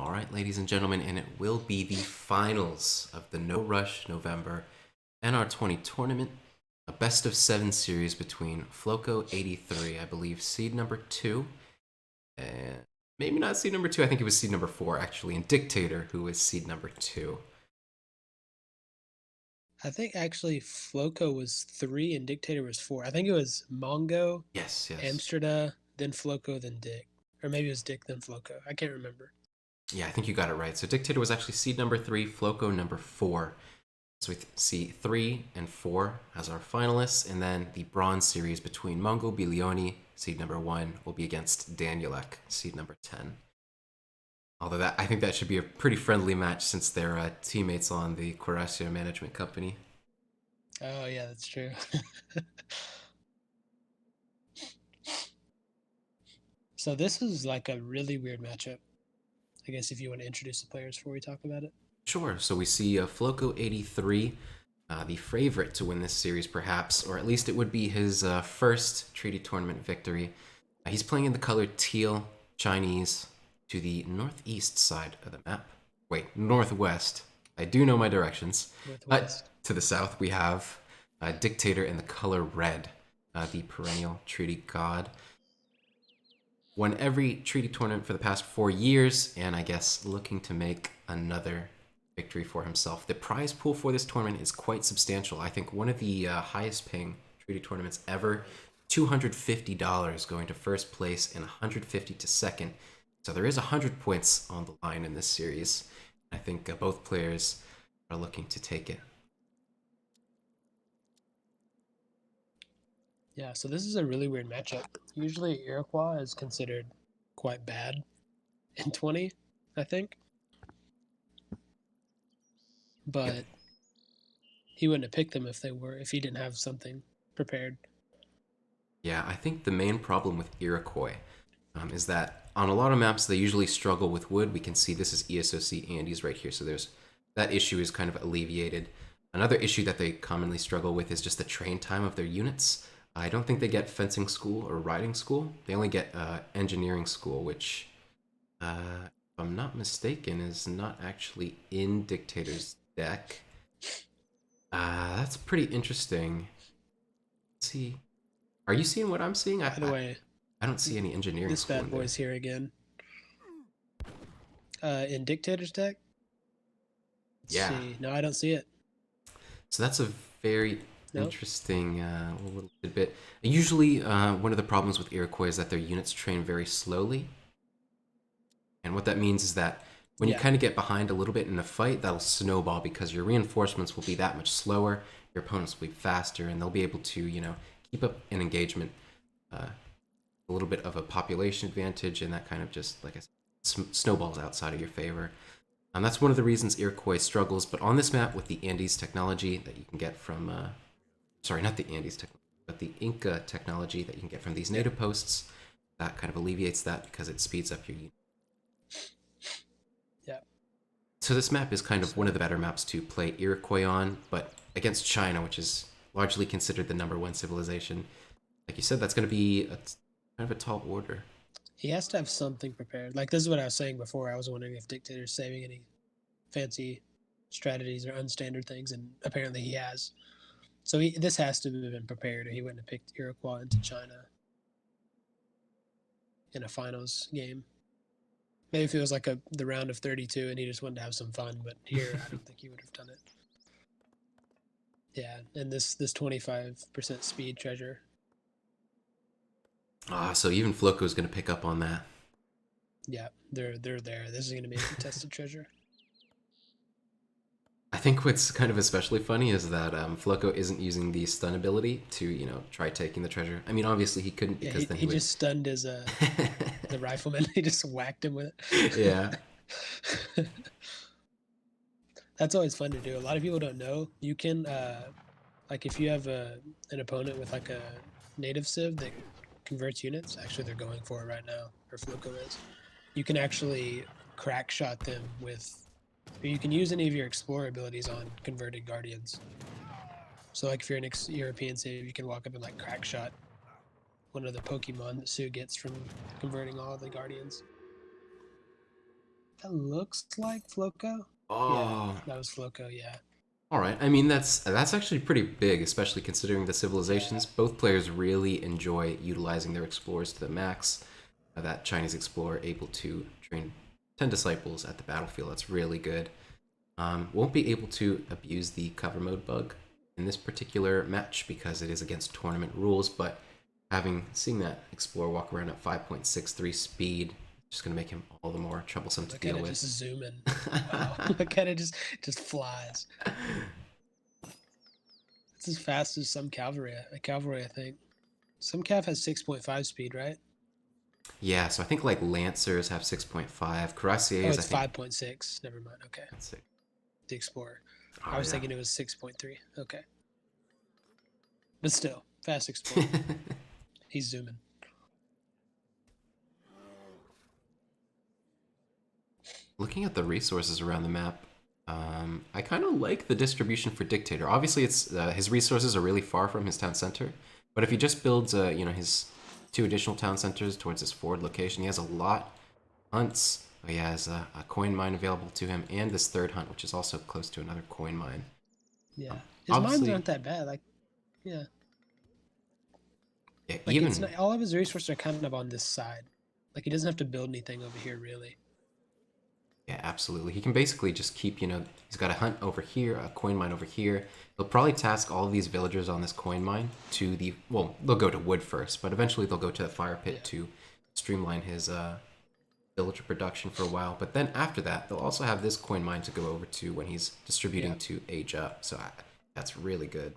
All right, ladies and gentlemen, and it will be the finals of the No Rush November NR20 tournament, a best of 7 series between FloKo83, I believe, seed number 2, and maybe not seed number 2, I think it was seed number 4 actually, and Dictator, who was seed number 2. I think actually FloKo was 3 and Dictator was 4. I think it was Mongo, Yes, yes. Amsterdam, then FloKo, then Dick. Or maybe it was Dick, then FloKo. I can't remember. Yeah, I think you got it right. So Dictator was actually seed number 3, FloKo number 4. So we see 3 and 4 as our finalists, and then the bronze series between Mongo Bilioni, seed number 1, will be against Danielek, seed number 10. Although I think that should be a pretty friendly match since they're teammates on the Cuirassier Management Company. Oh, yeah, that's true. So this is like a really weird matchup. I guess if you want to introduce the players before we talk about it. Sure, so we see FloKo83, the favorite to win this series perhaps, or at least it would be his first Treaty Tournament victory. He's playing in the color teal, Chinese, to the northeast side of the map. Wait, northwest. I do know my directions. Northwest. To the south, we have Dictator in the color red, the perennial treaty god. Won every treaty tournament for the past 4 years, and I guess looking to make another victory for himself. The prize pool for this tournament is quite substantial. I think one of the highest paying treaty tournaments ever. $250 going to first place and 150 to second. So there is 100 points on the line in this series. I think both players are looking to take it. Yeah, so this is a really weird matchup. Usually Iroquois is considered quite bad in 20, I think. Yep. But he wouldn't have picked them if he didn't have something prepared. Yeah, I think the main problem with Iroquois is that on a lot of maps they usually struggle with wood. We can see this is ESOC Andes right here, so there's that issue is kind of alleviated. Another issue that they commonly struggle with is just the train time of their units. I don't think they get fencing school or riding school. They only get engineering school, which, if I'm not mistaken, is not actually in Dictator's deck. That's pretty interesting. Let's see, are you seeing what I'm seeing? By the way, I don't see any engineering this school in bad there. boy's here again. In Dictator's deck? Let's Yeah. see. No, I don't see it. So that's a very Nope. interesting little bit. Usually, one of the problems with Iroquois is that their units train very slowly. And what that means is that when you Yeah. kind of get behind a little bit in a fight, that'll snowball because your reinforcements will be that much slower, your opponents will be faster, and they'll be able to, keep up an engagement, a little bit of a population advantage, and that kind of just, like I said, snowballs outside of your favor. That's one of the reasons Iroquois struggles, but on this map with the Andes technology that you can get from, sorry, not the Andes technology, but the Inca technology that you can get from these Yep. native posts, that kind of alleviates that because it speeds up your unit. Yep. So this map is kind of So one of the better maps to play Iroquois on, but against China, which is largely considered the #1 civilization, like you said, that's going to be kind of a tall order. he has to have something prepared. Like this is what I was saying before. I was wondering if Dictator's saving any fancy strategies or unstandard things, and apparently he has. So this has to have been prepared, or he wouldn't have picked Iroquois into China in a finals game. Maybe if it was like the round of 32 and he just wanted to have some fun, but here I don't think he would have done it. Yeah, and this 25% speed treasure. So even FloKo is going to pick up on that. Yeah, they're there. This is going to be a contested treasure. I think what's kind of especially funny is that FloKo isn't using the stun ability to, try taking the treasure. I mean, obviously he couldn't Yeah, because then he he would. just stunned his the rifleman. He just whacked him with Yeah. it. That's always fun to do. A lot of people don't know. You can like if you have an opponent with like a native civ that converts units. Actually, they're going for it right now, or FloKo is. You can actually crack shot them with. Or you can use any of your explorer abilities on converted guardians. So like if you're an European civ, you can walk up and like crack shot one of the Pokemon that Sue gets from converting all of the guardians. That looks like FloKo. Yeah, Oh, that was FloKo. Yeah, all right. I mean, that's actually pretty big, especially considering the yeah, civilizations. Both players really enjoy utilizing their explorers to the max. That Chinese explorer able to train 10 disciples at the battlefield. That's really good. Won't be able to abuse the cover mode bug in this particular match because it is against tournament rules, but seeing that explorer walk around at 5.63 speed, just going to make him all the more troublesome to look at deal it with. just zooming. Wow, look at it just flies. It's as fast as some cavalry. A cavalry, I think. Some cav has 6.5 speed, right? Yeah, so I think like Lancers have 6.5, Oh, Cuirassiers, I it's think. 5.6. Never mind. Okay, Let's see. the Explorer. I Oh, was yeah. thinking it was 6.3. Okay, but still, fast Explorer. He's zooming. Looking at the resources around the map, I kind of like the distribution for Dictator. Obviously, it's his resources are really far from his town center, but if he just builds, his two additional town centers towards his forward location, he has a lot. Hunts. Oh, he has a coin mine available to him, and this third hunt, which is also close to another coin mine. Yeah, his mines Obviously, aren't that bad. Like, yeah, yeah, like it's even not, all of his resources are kind of on this side. Like he doesn't have to build anything over here really. Yeah, absolutely. He can basically just keep, he's got a hunt over here, a coin mine over here. He'll probably task all of these villagers on this coin mine well, they'll go to wood first, but eventually they'll go to the fire pit Yeah, to streamline his villager production for a while. But then after that, they'll also have this coin mine to go over to when he's distributing yeah, to age up. So that's really good.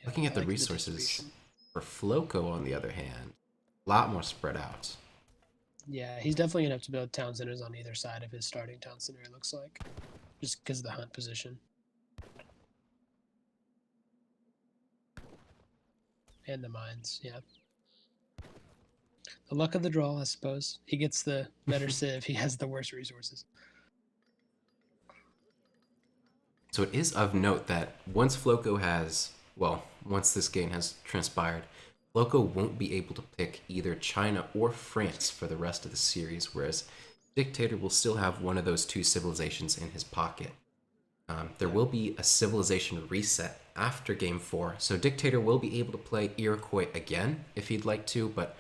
yeah. Looking at I the like the resources distribution. for FloKo, on the other hand, a lot more spread out. Yeah, he's definitely gonna have to build town centers on either side of his starting town center. It looks like, just because of the hunt position and the mines. Yeah, the luck of the draw, I suppose. He gets the better civ. He has the worst resources. So it is of note that once this game has transpired, FloKo won't be able to pick either China or France for the rest of the series, whereas Dictator will still have one of those two civilizations in his pocket. There Yeah, will be a civilization reset after Game 4, so Dictator will be able to play Iroquois again if he'd like to, but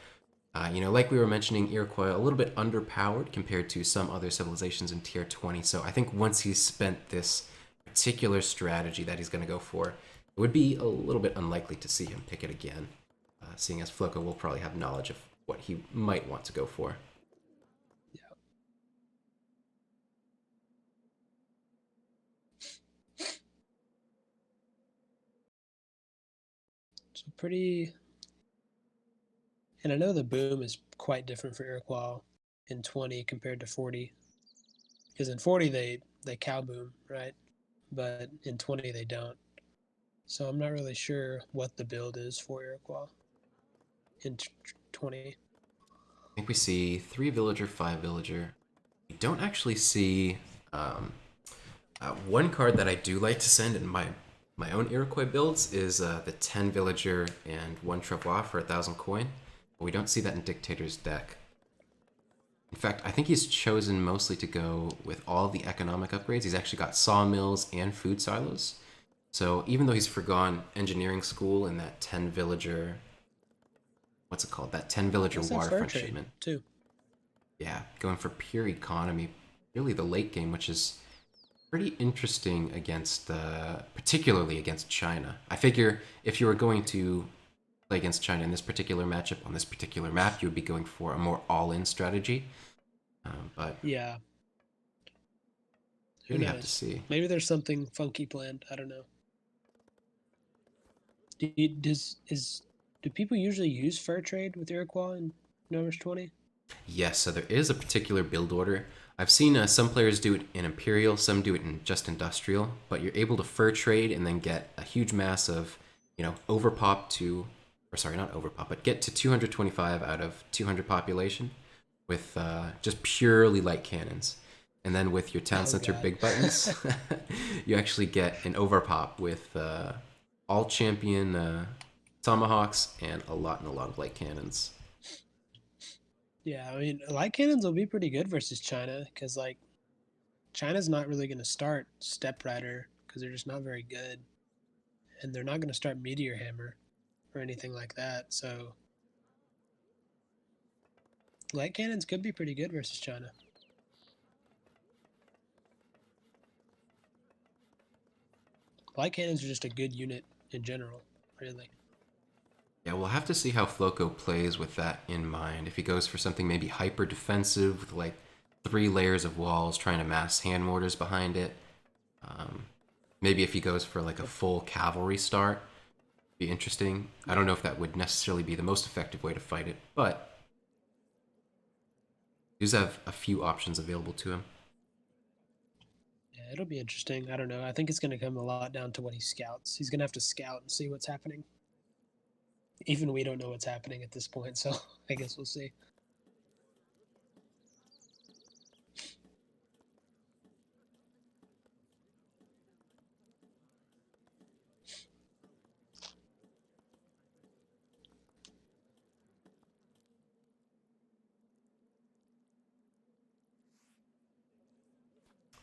like we were mentioning, Iroquois a little bit underpowered compared to some other civilizations in tier 20. So I think once he's spent this particular strategy that he's going to go for, it would be a little bit unlikely to see him pick it again, seeing as FloKo will probably have knowledge of what he might want to go for. yeah. So pretty. And I know the boom is quite different for Iroquois in 20 compared to 40, because in 40 they cow boom, right? But in 20 they don't. So I'm not really sure what the build is for Iroquois in 20. I think we see 3 villager, 5 villager. We don't actually see one card that I do like to send in my own Iroquois builds is the 10 villager and 1 travois for 1,000 coin. But we don't see that in Dictator's deck. In fact, I think he's chosen mostly to go with all the economic upgrades. He's actually got sawmills and food silos. So even though he's forgone engineering school and that 10 villager, what's it called? That 10 He villager also have fur waterfront trade shipment. too. Yeah, going for pure economy, really the late game, which is pretty interesting against, particularly against China. I figure if you were going to play against China in this particular matchup on this particular map, you would be going for a more all-in strategy. But Yeah, who really have to knows? see. Maybe there's something funky planned. I don't know. Do you, does is do people usually use fur trade with Iroquois in numbers 20? Yes, so there is a particular build order. I've seen some players do it in Imperial, some do it in just Industrial, but you're able to fur trade and then get a huge mass of, overpop to, or sorry, not overpop, but get to 225 out of 200 population with just purely light cannons. And then with your town Oh center God. big buttons, you actually get an overpop with all champion tomahawks and a lot of light cannons. Yeah, I mean, light cannons will be pretty good versus China because like China's not really going to start Step Rider because they're just not very good, and they're not going to start Meteor Hammer or anything like that. So light cannons could be pretty good versus China. Light cannons are just a good unit in general, really. Yeah, we'll have to see how FloKo plays with that in mind. If he goes for something maybe hyper defensive with like 3 layers of walls, trying to mass hand mortars behind it. Um, Maybe if he goes for like a full cavalry start, be interesting. I don't Yeah, know if that would necessarily be the most effective way to fight it, but he does have a few options available to him. yeah, it'll be interesting. I don't know. I think it's going to come a lot down to what he scouts. He's going to have to scout and see what's happening. Even we don't know what's happening at this point, so I guess we'll see.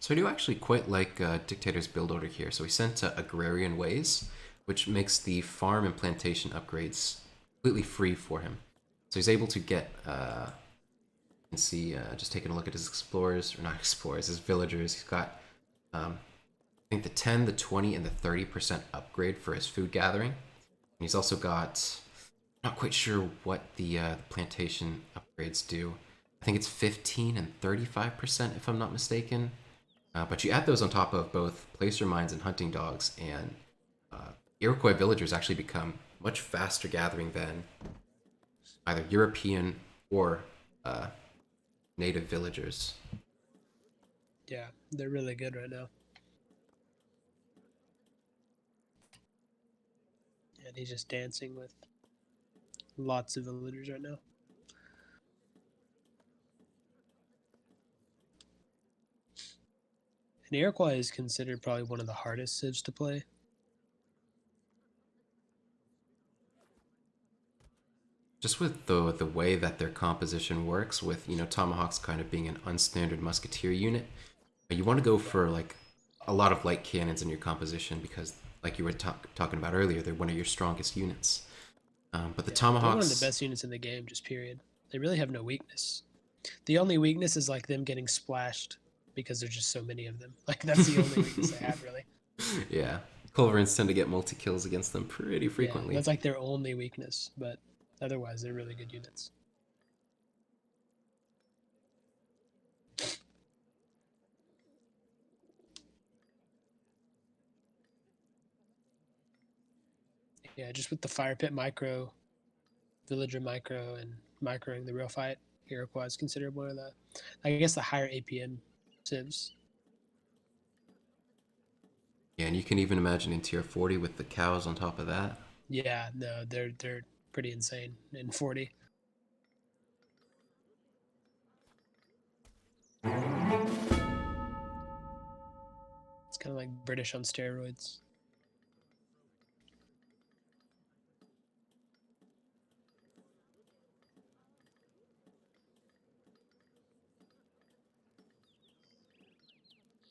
So I do actually quite like Dictator's build order here. So he sent Agrarian Ways, which makes the farm and plantation upgrades completely free for him. So he's able to get, you can see, just taking a look at his explorers, or not explorers, his villagers. He's got, I think, the 10, the 20, and the 30% upgrade for his food gathering. And he's also got, not quite sure what the plantation upgrades do. I think it's 15 and 35%, if I'm not mistaken. But you add those on top of both placer mines and hunting dogs, and Iroquois villagers actually become much faster gathering than either European or uh, native villagers. Yeah, they're really good right now. And he's just dancing with lots of villagers right now. And Iroquois is considered probably one of the hardest civs to play. Just with the way that their composition works, with tomahawks kind of being an unstandard musketeer unit, you want to go Yeah, for like a lot of light cannons in your composition because, like you were talking about earlier, they're one of your strongest units. But the yeah, they're one of the tomahawks, best units in the game, just period. They really have no weakness. The only weakness is like them getting splashed because there's just so many of them. Like that's the only weakness they have, really. yeah, culverins tend to get multi kills against them pretty Yeah, frequently. that's like their only weakness, but otherwise they're really good units. Yeah, just with the fire pit micro, villager micro, and microing the real fight, Iroquois is considered one of the, I guess, the higher APM civs. Yeah, and you can even imagine in tier 40 with the cows on top of that. Yeah, no, they're pretty insane in 40. It's kind of like British on steroids.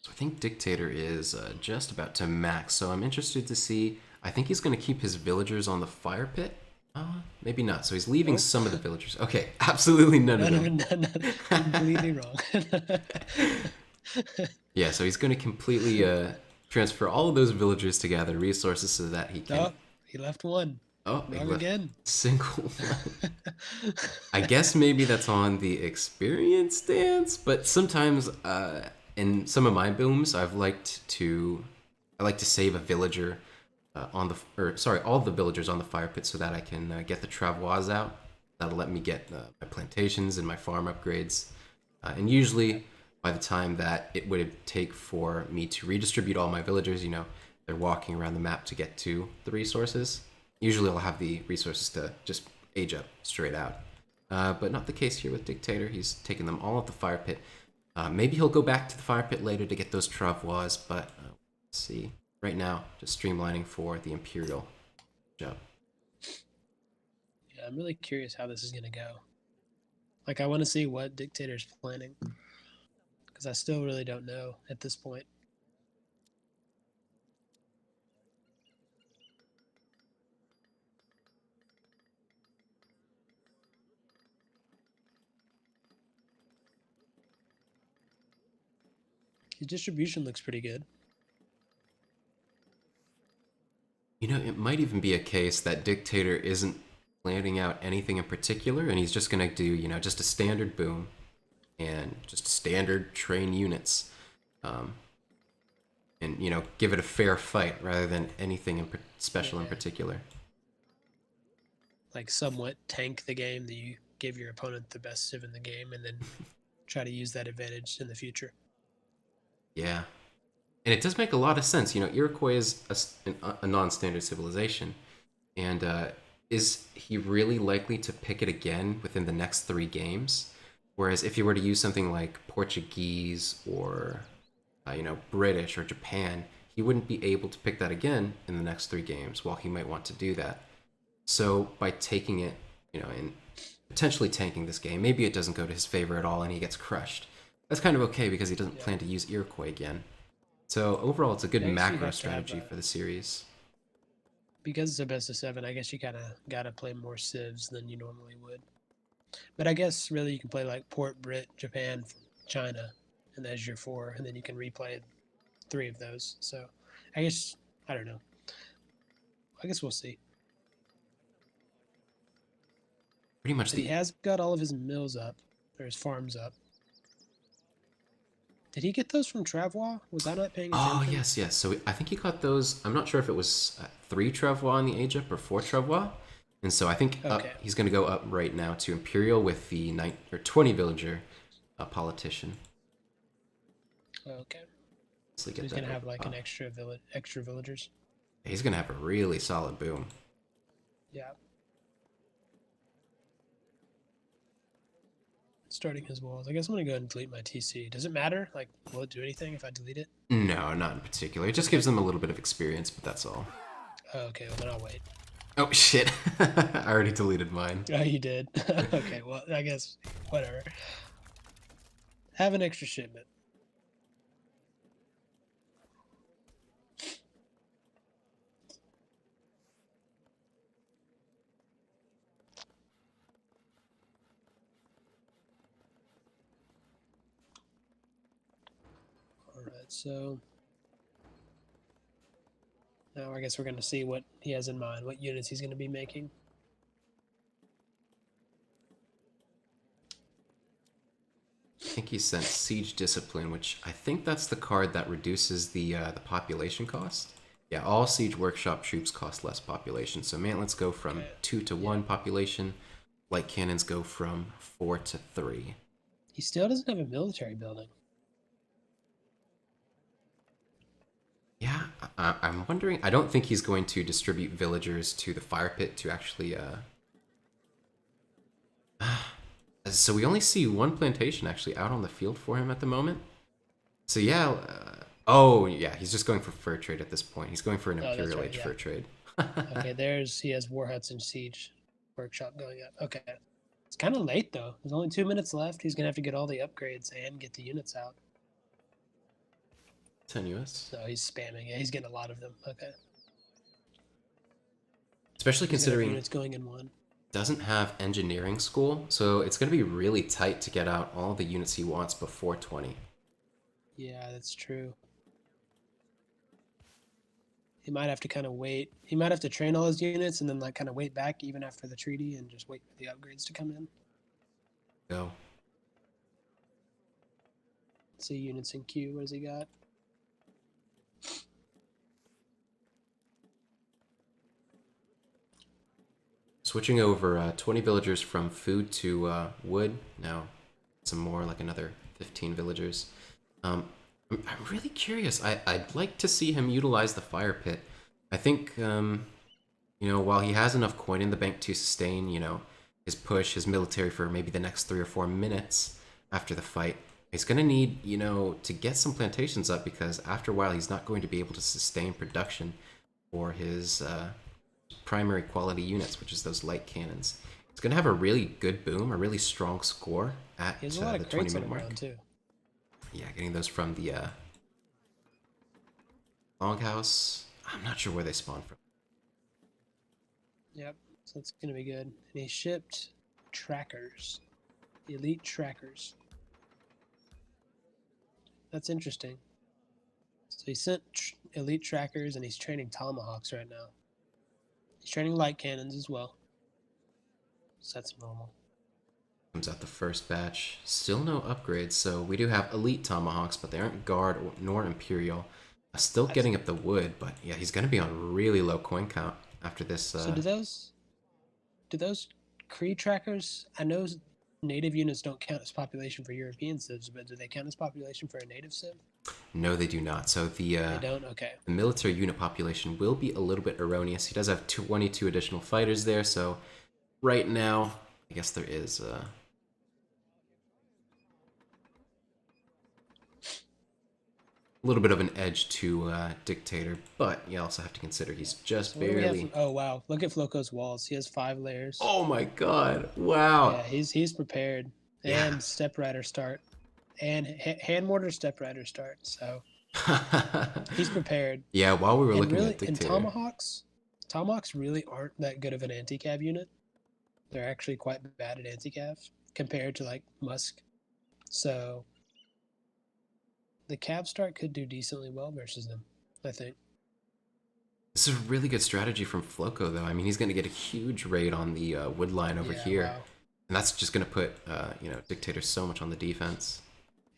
So I think Dictator is just about to max, so I'm interested to see. I think he's going to keep his villagers on the fire pit. Maybe not. So he's leaving Nope, some of the villagers. Okay, absolutely none of none of them. it, none, completely wrong. Yeah, so he's going to completely transfer all of those villagers to gather resources so that he can. Oh, he left one. Oh, he Wrong left again. single one. I guess maybe that's on the experience stance, but sometimes in some of my booms, I like to save a villager on the or sorry, all the villagers on the fire pit so that I can get the travois out. That'll let me get my plantations and my farm upgrades. And Yeah, usually, by the time that it would take for me to redistribute all my villagers, they're walking around the map to get to the resources. Usually, I'll have the resources to just age up straight out. But not the case here with Dictator. He's taking them all at the fire pit. Maybe he'll go back to the fire pit later to get those travois, but let's see. Right now, just streamlining for the Imperial job. yeah, I'm really curious how this is gonna go. Like, I want to see what Dictator's planning because I still really don't know at this point. His distribution looks pretty good. You know, it might even be a case that Dictator isn't planning out anything in particular, and he's just gonna do, just a standard boom and just standard train units, um, and give it a fair fight rather than anything special in Yeah. particular. Like, somewhat tank the game that you give your opponent the best civ in the game and then try to use that advantage in the future. Yeah, and it does make a lot of sense. Iroquois is a non-standard civilization, and is he really likely to pick it again within the next 3 games? Whereas if you were to use something like Portuguese or British or Japan, he wouldn't be able to pick that again in the next 3 games. While he might want to do that, so by taking it, and potentially tanking this game, maybe it doesn't go to his favor at all, and he gets crushed. That's kind of okay because he doesn't plan to use Iroquois again. So overall, it's a good macro strategy for the series. Because it's a best of 7, I guess you kind of gotta play more civs than you normally would. But I guess really you can play like Port, Brit, Japan, China, and that's your 4, and then you can replay 3 of those. So I guess I don't know. I guess we'll see. Pretty much But he has got all of his mills up, or his farms up. Did he get those from Travois? Was I not paying attention? Oh, yes. So I think he got those. I'm not sure if it was 3 Travois in the age up or 4 Travois. And so I think he's going to go up right now to Imperial with the 20 villager politician. Okay. So he's going to have like an extra villagers. He's going to have a really solid boom. Yeah. Starting his walls. I guess I'm going to go ahead and delete my TC. Does it matter? Like, will it do anything if I delete it? No, not in particular. It just gives them a little bit of experience, but that's all. Oh, okay, well then I'll wait. Oh, shit. I already deleted mine. Oh, you did? Okay, well, I guess, whatever. Have an extra shipment. Alright, so now I guess we're going to see what he has in mind, what units he's going to be making. I think he sent Siege Discipline, which I think that's the card that reduces the population cost. Yeah, all Siege Workshop troops cost less population. So mantlets go from 2 to 1 population. Light cannons go from 4 to 3. He still doesn't have a military building. Yeah, I'm wondering. I don't think he's going to distribute villagers to the fire pit to actually. So we only see 1 plantation actually out on the field for him at the moment. So yeah. He's just going for fur trade at this point. He's going for an Imperial Age fur trade. Okay, he has War Huts and Siege Workshop going up. Okay. It's kind of late though. There's only 2 minutes left. He's going to have to get all the upgrades and get the units out. Tenuous. So he's spamming. Yeah, he's getting a lot of them. Okay. Especially considering it's going in 1. Doesn't have engineering school, so it's going to be really tight to get out all the units he wants before 20. Yeah, that's true. He might have to kind of wait. He might have to train all his units and then like kind of wait back even after the treaty and just wait for the upgrades to come in. Go. Let's see units in queue. What does he got? Switching over 20 villagers from food to wood. Now, some more, like another 15 villagers. I'm really curious. I'd like to see him utilize the fire pit. I think, while he has enough coin in the bank to sustain, his push, his military for maybe the next 3 or 4 minutes after the fight, he's going to need, to get some plantations up because after a while he's not going to be able to sustain production for his primary quality units, which is those light cannons. It's gonna have a really good boom, a really strong score at He has a lot the of crates 20-minute on the mark. ground too. Yeah, getting those from the longhouse. I'm not sure where they spawn from. Yep. So it's gonna be good. And he shipped trackers, elite trackers. That's interesting. So he sent elite trackers, and he's training tomahawks right now. He's training light cannons as well. So that's normal. Comes out the first batch. Still no upgrades, so we do have elite tomahawks, but they aren't guard nor imperial. Still getting up the wood, but yeah, he's gonna be on really low coin count after this. So do those Cree trackers? I know native units don't count as population for European civs, but do they count as population for a native civ? No, they do not. So They don't. Okay. the military unit population will be a little bit erroneous. He does have 22 additional fighters there, so right now, I guess there is a little bit of an edge to Dictator, but you also have to consider he's just So what do we barely. have? Oh wow! Look at FloKo's walls. He has 5 layers. Oh my god! Wow. Yeah, he's prepared. Yeah. And step rider start, and hand mortar step rider start. So he's prepared. Yeah. While we were And looking really, at Dictator, and tomahawks really aren't that good of an anti-cav unit. They're actually quite bad at anti-cav compared to like Musk. So the cav start could do decently well versus them, I think. this is a really good strategy from FloKo, though. I mean, he's going to get a huge raid on the wood line over here, Wow. and that's just going to put Dictator so much on the defense.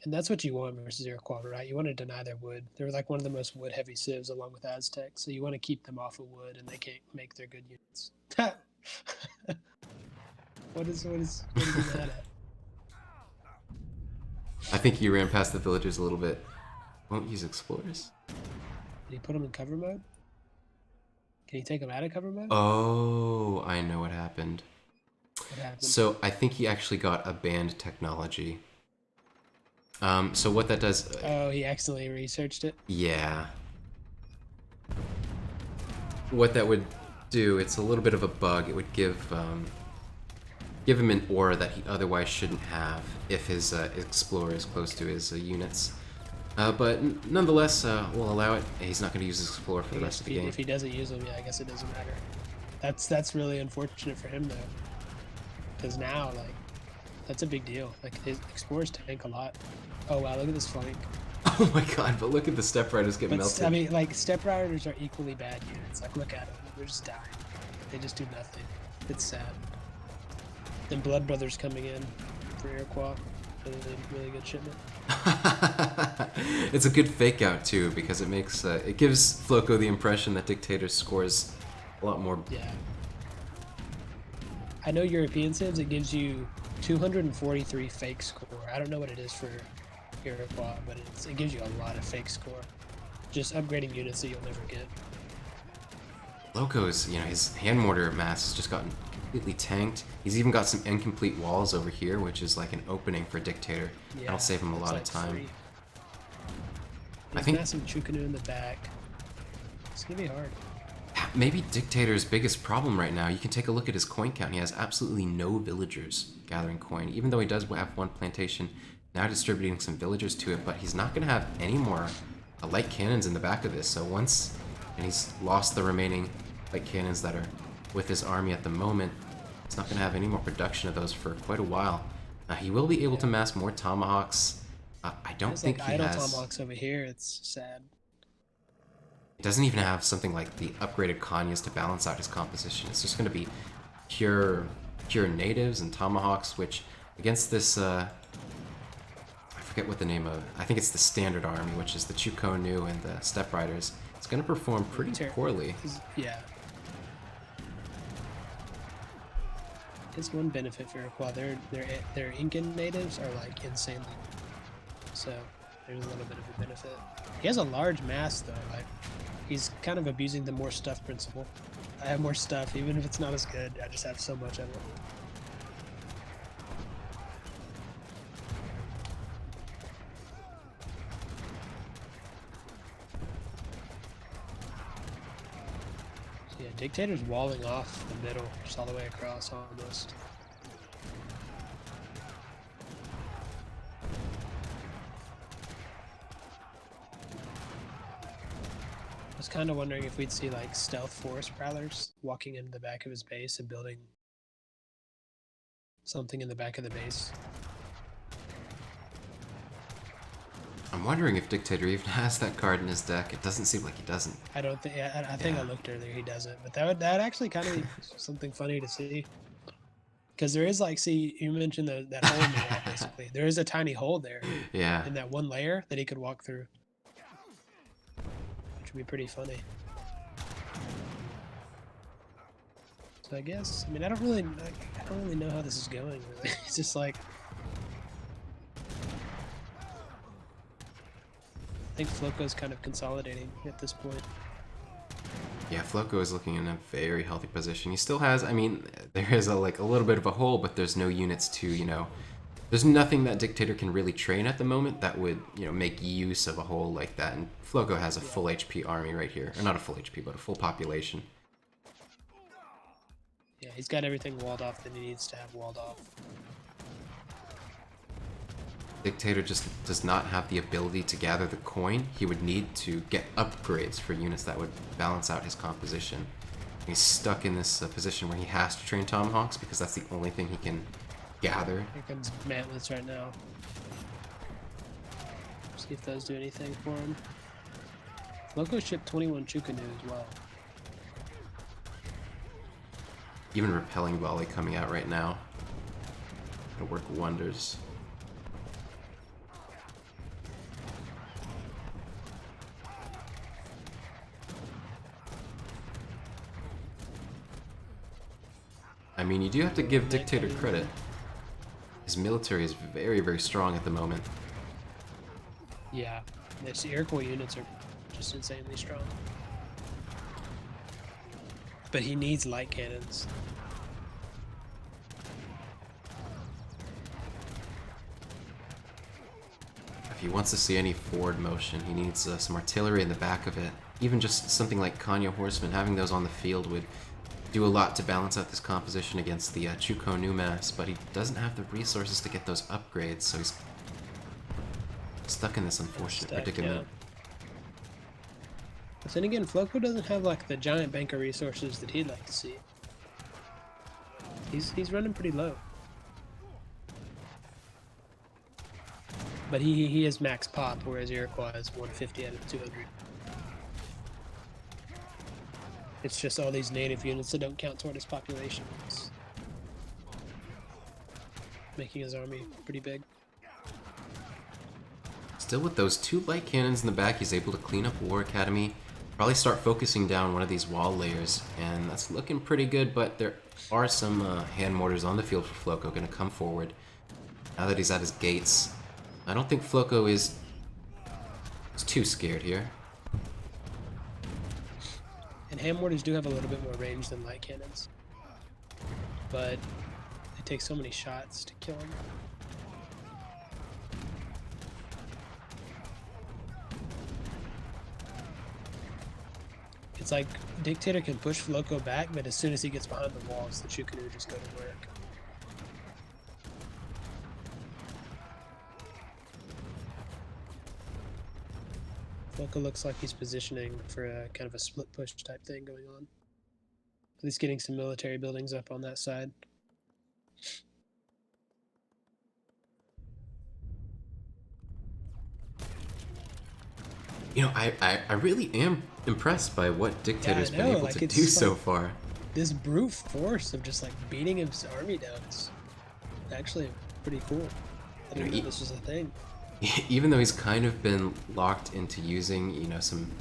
And that's what you want versus Iroquois, right? You want to deny their wood. They're like one of the most wood-heavy civs along with Aztec, so you want to keep them off of wood, and they can't make their good units. What is he mad at? I think he ran past the villagers a little bit. Won't use explorers. Did he put them in cover mode? Can he take them out of cover mode? Oh, I know what happened. What happened? So I think he actually got a banned technology. So what that does... Oh, he accidentally researched it? Yeah. What that would do, it's a little bit of a bug. It would give him an aura that he otherwise shouldn't have if his explorer is close to his units. But nonetheless, we'll allow it. He's not going to use his explorer for the rest of the game. If he doesn't use them, yeah, I guess it doesn't matter. That's really unfortunate for him though, because now like that's a big deal. Like his explorers tank a lot. Oh wow, look at this flank. Oh my god! But look at the step riders get melted. I mean, like step riders are equally bad units. Like look at them, they're just dying. They just do nothing. It's sad. Then Blood Brothers coming in for Iroquois. Really good shipment. It's a good fake out too because it makes it gives FloKo the impression that Dictator scores a lot more. Yeah. I know European civs, it gives you 243 fake score. I don't know what it is for Iroquois, but it gives you a lot of fake score. Just upgrading units that you'll never get. FloKo's, his hand mortar mass has just gotten completely tanked. He's even got some incomplete walls over here, which is like an opening for Dictator. Yeah, That'll save him a lot like of time. 3. I think massive Chukanu in the back. It's gonna be hard. maybe Dictator's biggest problem right now, you can take a look at his coin count. He has absolutely no villagers gathering coin, even though he does have one plantation now distributing some villagers to it, but he's not going to have any more light cannons in the back of this. So and he's lost the remaining light cannons that are with his army at the moment. He's not going to have any more production of those for quite a while. He will be able to mass more tomahawks. I don't think like he idle has... tomahawks over here. It's sad. It doesn't even have something like the upgraded Kanyas to balance out his composition. It's just going to be pure natives and tomahawks, which against this, I forget what the name of, I think it's the standard army, which is the Chukonu and the Step Riders. It's going to perform pretty poorly. Yeah. It's one benefit for Iroquois. Their Incan natives are like insanely good. So there's a little bit of a benefit. He has a large mass though. Like he's kind of abusing the more stuff principle. I have more stuff, even if it's not as good. I just have so much of it. So yeah, Dictator's walling off the middle, just all the way across almost. was kind of wondering if we'd see like stealth forest prowlers walking into the back of his base and building something in the back of the base. I'm wondering if Dictator even has that card in his deck. It doesn't seem like he doesn't. I don't think. I think I looked earlier. He doesn't, but that actually kind of be something funny to see. Because there is like, see, you mentioned that hole in the wall. Basically, there is a tiny hole there. Yeah. In that one layer that he could walk through, which would be pretty funny. So I guess, I mean, I don't really know how this is going. Really, it's just like. I think FloKo's kind of consolidating at this point. Yeah, FloKo is looking in a very healthy position. He still has, I mean, there is a little bit of a hole, but there's no units to, you know, there's nothing that Dictator can really train at the moment that would, you know, make use of a hole like that. And FloKo has a full HP army right here. Or not a full HP, but a full population. Yeah, he's got everything walled off that he needs to have walled off. Dictator just does not have the ability to gather the coin. He would need to get upgrades for units that would balance out his composition. He's stuck in this position where he has to train Tomahawks because that's the only thing he can gather. Here comes Mantlets right now. See if those do anything for him. FloKo shipped 21 Chukanu as well. Even Repelling Volley coming out right now. It'll work wonders. I mean, you do have to give Dictator credit. His military is very, very strong at the moment. Yeah, its Iroquois units are just insanely strong. But he needs light cannons. If he wants to see any forward motion, he needs some artillery in the back of it. Even just something like Kanya Horsemen, having those on the field would do a lot to balance out this composition against the Chukonu mass, but he doesn't have the resources to get those upgrades, so he's stuck in this unfortunate predicament. But then again, FloKo doesn't have like the giant bank of resources that he'd like to see. He's running pretty low. But he is max pop, whereas Iroquois is 150 out of 200. It's just all these native units that don't count toward his population. It's making his army pretty big. Still with those two light cannons in the back, he's able to clean up War Academy. Probably start focusing down one of these wall layers, and that's looking pretty good, but there are some hand mortars on the field for FloKo going to come forward. Now that he's at his gates, I don't think FloKo is too scared here. And hand mortars do have a little bit more range than light cannons, but it takes so many shots to kill them. It's like Dictator can push FloKo back, but as soon as he gets behind the walls, the Chukanu just go to work. FloKo looks like he's positioning for a kind of a split push type thing going on. At least getting some military buildings up on that side. You know, I really am impressed by what Dictator's been able to do so far. This brute force of just like beating his army down is actually pretty cool. I didn't know this was a thing. Even though he's kind of been locked into using, you know, some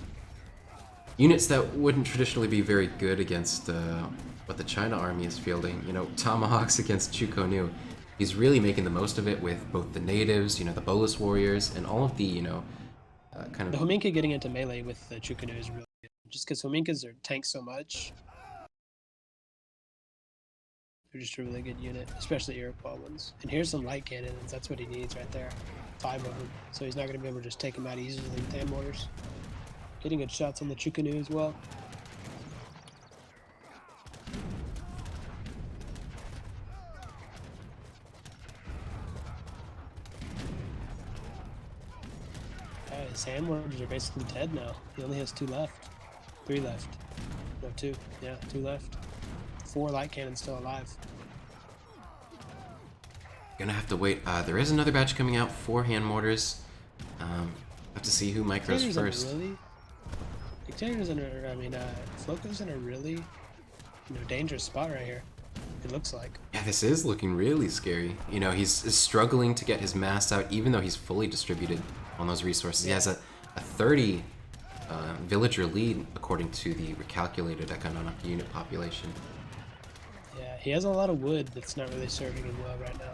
units that wouldn't traditionally be very good against what the China army is fielding, you know, Tomahawks against Chukonu, he's really making the most of it with both the natives, you know, the Bolus warriors, and all of the, you know, kind of... The Hominka getting into melee with the Chukonu is really good, just because Hominkas are tank so much. They're just a really good unit, especially Iroquois ones. And here's some light cannons, that's what he needs right there. 5 of them, so he's not going to be able to just take them out easily with hand mortars. Getting good shots on the Chukanu as well. His hand mortars are basically dead now. He only has 2 left. 3 left. No, 2. Yeah, 2 left. 4 light cannons still alive. Gonna have to wait. There is another batch coming out, 4 hand mortars. Have to see who micros Dictator's first. in a really... Dictator's in a... I mean, FloKo's in a really, dangerous spot right here. It looks like. Yeah, this is looking really scary. You know, he's struggling to get his mass out, even though he's fully distributed on those resources. He has a 30 villager lead, according to the recalculated economic unit population. Yeah, he has a lot of wood that's not really serving him well right now.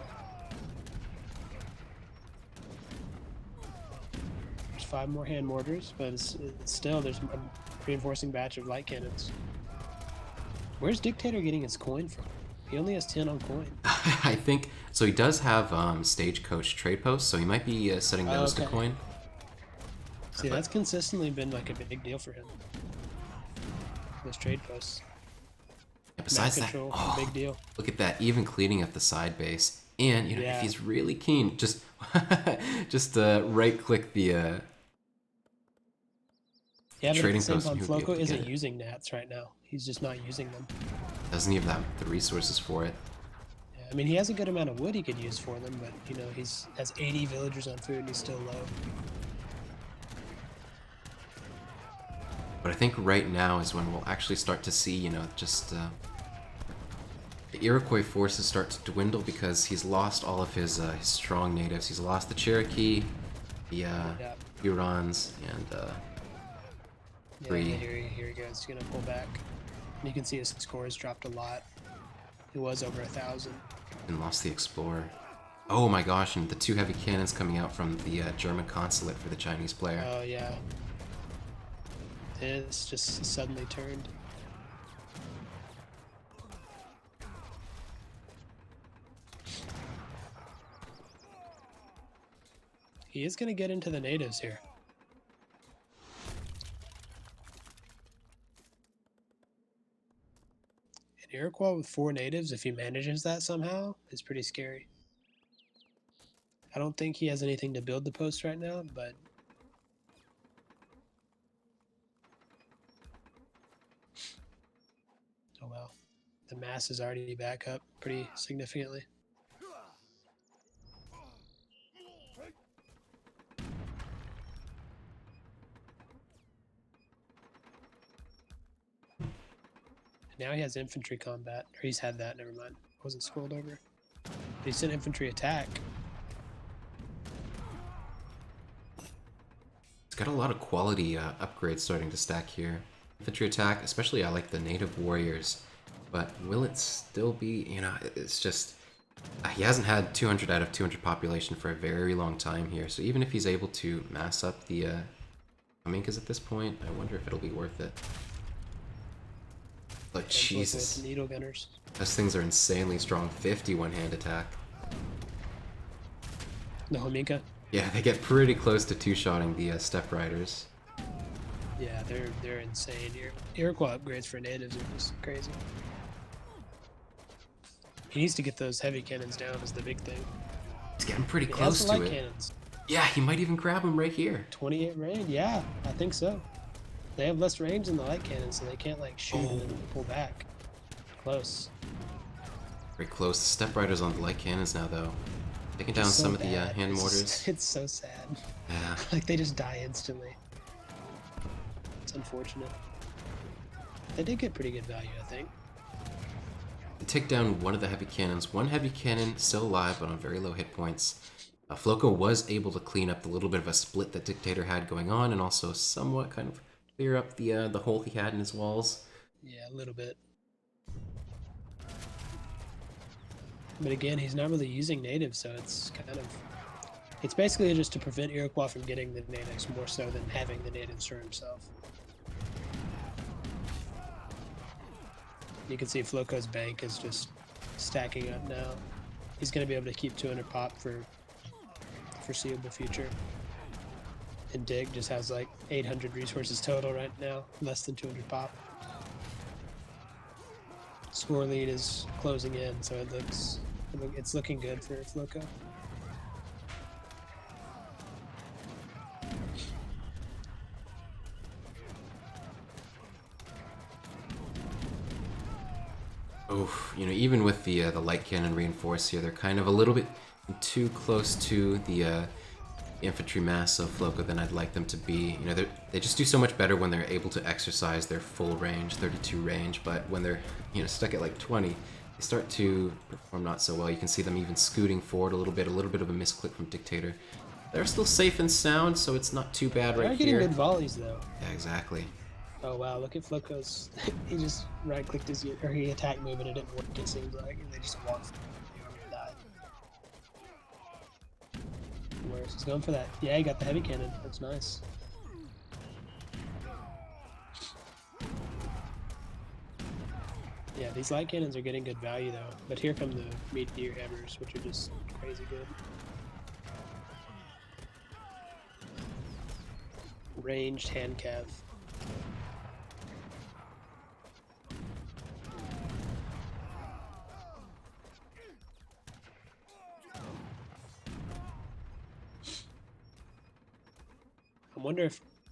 There's 5 more hand mortars, but it's still, there's a reinforcing batch of light cannons. Where's Dictator getting his coin from? He only has 10 on coin. I think so. He does have stagecoach trade posts, so he might be setting those to coin. See, that's consistently been like a big deal for him. Those trade posts. Yeah, besides that, big deal. Look at that, even cleaning up the side base. And you know, if he's really keen, just right click the yeah, but trading at the post. same time, FloKo isn't using nats right now. He's just not using them. Doesn't even have the resources for it. Yeah, I mean, he has a good amount of wood he could use for them, but he's has 80 villagers on food and he's still low. But I think right now is when we'll actually start to see, just the Iroquois forces start to dwindle because he's lost all of his strong natives. He's lost the Cherokee, the Hurons, and here he goes. He's gonna pull back. You can see his score has dropped a lot. He was over 1,000. And lost the Explorer. Oh my gosh, and the 2 heavy cannons coming out from the German consulate for the Chinese player. Oh yeah. It's just suddenly turned. He is gonna get into the natives here. Iroquois with 4 natives, if he manages that somehow, is pretty scary. I don't think he has anything to build the post right now, but... Oh well. The mass is already back up pretty significantly. Now he has infantry combat, or he's had that, never mind. Wasn't scrolled over. But he sent infantry attack. It's got a lot of quality upgrades starting to stack here. Infantry attack, especially I like the native warriors, but will it still be, it's just, he hasn't had 200 out of 200 population for a very long time here, so even if he's able to mass up the Aminkas at this point, I wonder if it'll be worth it. But Jesus, needle gunners. Those things are insanely strong. 50 one-hand attack. The Hominka? Yeah, they get pretty close to two-shotting the Step Riders. Yeah, they're insane. Iroquois upgrades for natives are just crazy. He needs to get those heavy cannons down is the big thing. He's getting pretty close to it. Cannons. Yeah, he might even grab them right here. 28 range? Yeah, I think so. They have less range than the light cannons, so they can't like shoot and then pull back. Close. Very close. The Step Riders on the light cannons now, though. Taking down some of the hand mortars. It's so sad. Yeah. Like they just die instantly. It's unfortunate. They did get pretty good value, I think. They take down one of the heavy cannons. One heavy cannon still alive, but on very low hit points. FloKo was able to clean up the little bit of a split that Dictator had going on, and also somewhat kind of clear up the hole he had in his walls. Yeah, a little bit. But again, he's not really using natives, so it's kind of... It's basically just to prevent Iroquois from getting the natives more so than having the natives for himself. You can see FloKo's bank is just stacking up now. He's going to be able to keep 200 pop for foreseeable future. And Dig just has like 800 resources total right now, less than 200 pop. Score lead is closing in, so it's looking good for FloKo. Oof, you know, even with the light cannon reinforce here, they're kind of a little bit too close to the infantry mass of FloKo than I'd like them to be. You know, they just do so much better when they're able to exercise their full range, 32 range, but when they're, you know, stuck at like 20, they start to perform not so well. You can see them even scooting forward a little bit of a misclick from Dictator. They're still safe and sound, so it's not too bad right They're getting here. good volleys though. Yeah, exactly. Oh wow, look at FloKo's. He just right clicked his or he attack move and it didn't work. It seems like, and they just walked. The army died. Where's he's going for that? Yeah, he got the heavy cannon. That's nice. Yeah, these light cannons are getting good value though. But here come the meteor hammers, which are just crazy good. Ranged hand cav.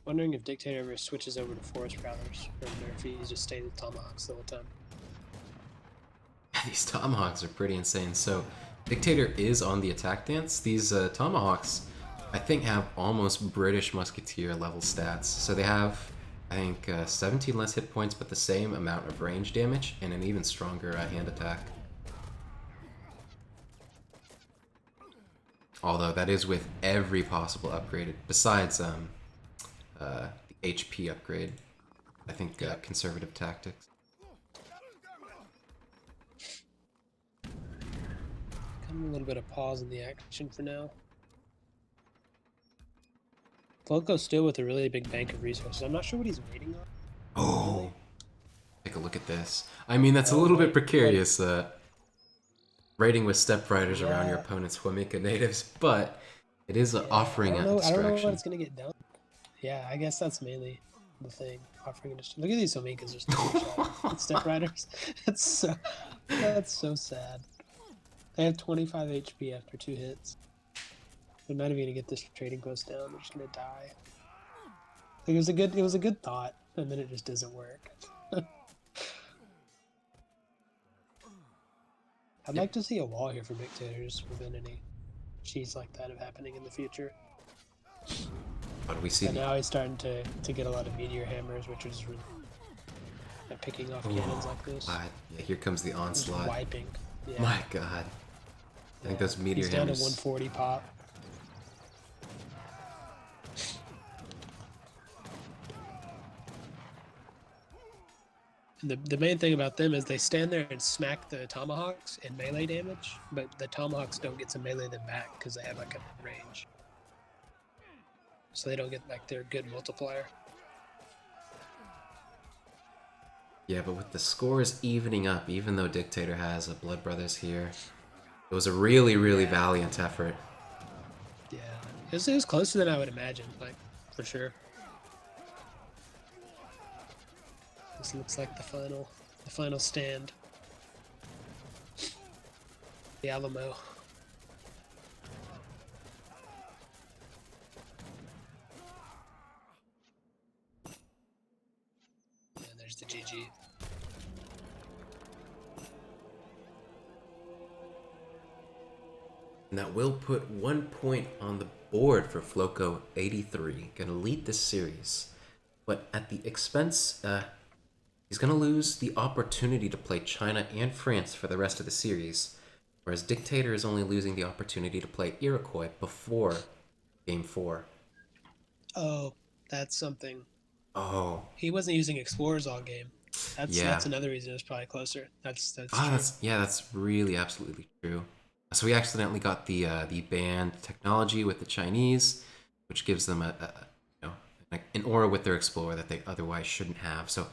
Wondering if Dictator ever switches over to Forest Prowlers, or if he just stays with Tomahawks the whole time. These Tomahawks are pretty insane. So, Dictator is on the attack dance. These Tomahawks, I think, have almost British Musketeer level stats. So they have, I think, 17 less hit points, but the same amount of range damage and an even stronger hand attack. Although that is with every possible upgrade, besides the HP upgrade. I think conservative tactics. Kind of a little bit of pause in the action for now. FloKo's still with a really big bank of resources. I'm not sure what he's waiting on. Oh, Really? take a look at this. I mean, that's a little bit precarious. Raiding with step riders around your opponent's Wamika natives, but it is offering a distraction. I don't know what it's gonna get done. Yeah, I guess that's mainly the thing. Offering a distraction. Look at these Wamikas just step riders. That's so sad. They have 25 HP after 2 hits. They're not even gonna get this trading post down. They're just gonna die. Like, it was a good thought, and then it just doesn't work. I'd like to see a wall here for Dictators to prevent any cheats like that of happening in the future. But we see. And now he's starting to get a lot of meteor hammers, which is really picking off cannons like this. Yeah, here comes the onslaught. Just wiping. Yeah. My God. I think those meteor he's hammers. Down to 140 pop. And the main thing about them is they stand there and smack the Tomahawks and melee damage, but the Tomahawks don't get to melee them back because they have like a range. So they don't get like their good multiplier. Yeah, but with the scores evening up, even though Dictator has a Blood Brothers here, it was a really, really valiant effort. Yeah, it was closer than I would imagine, like, for sure. This looks like the final stand. The Alamo. And there's the GG. And that will put 1 point on the board for FloKo83. Gonna lead this series. But at the expense, he's gonna lose the opportunity to play China and France for the rest of the series. Whereas Dictator is only losing the opportunity to play Iroquois before Game 4. Oh, that's something. Oh. He wasn't using Explorers all game. That's another reason it was probably closer. That's true. That's really absolutely true. So we accidentally got the banned technology with the Chinese, which gives them an aura with their Explorer that they otherwise shouldn't have. So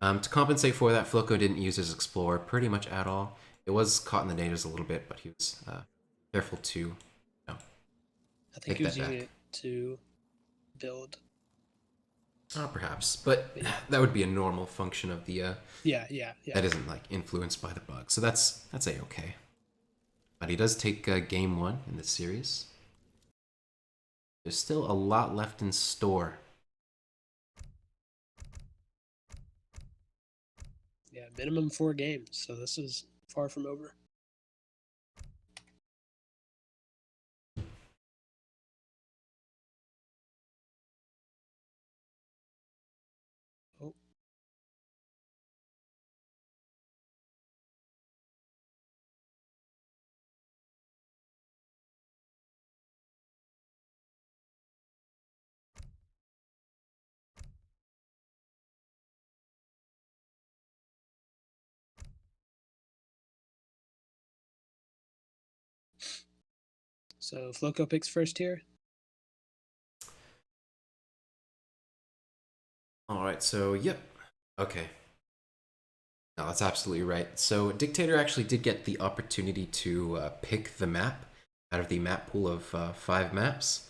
to compensate for that, FloKo didn't use his Explorer pretty much at all. It was caught in the natives a little bit, but he was careful to I think he was using it to build. Perhaps, but that would be a normal function of the yeah. That isn't like influenced by the bug, so that's a-okay. But he does take game 1 in this series. There's still a lot left in store. Yeah, minimum 4 games. So this is far from over. Oh. So FloKo picks first here. All right, so yep. Okay. No, that's absolutely right. So Dictator actually did get the opportunity to pick the map out of the map pool of 5 maps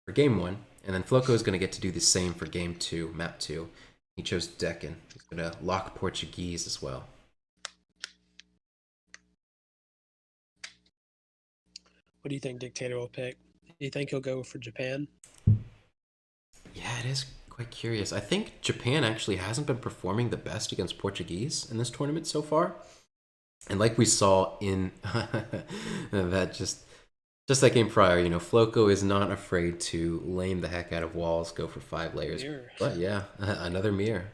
for game 1, and then FloKo is going to get to do the same for game 2, map 2. He chose Deccan. He's going to lock Portuguese as well. What do you think Dictator will pick? Do you think he'll go for Japan? Yeah, it is quite curious. I think Japan actually hasn't been performing the best against Portuguese in this tournament so far. And like we saw in that just that game prior, you know, FloKo is not afraid to lame the heck out of walls, go for 5 layers. Mirror. But yeah, another mirror.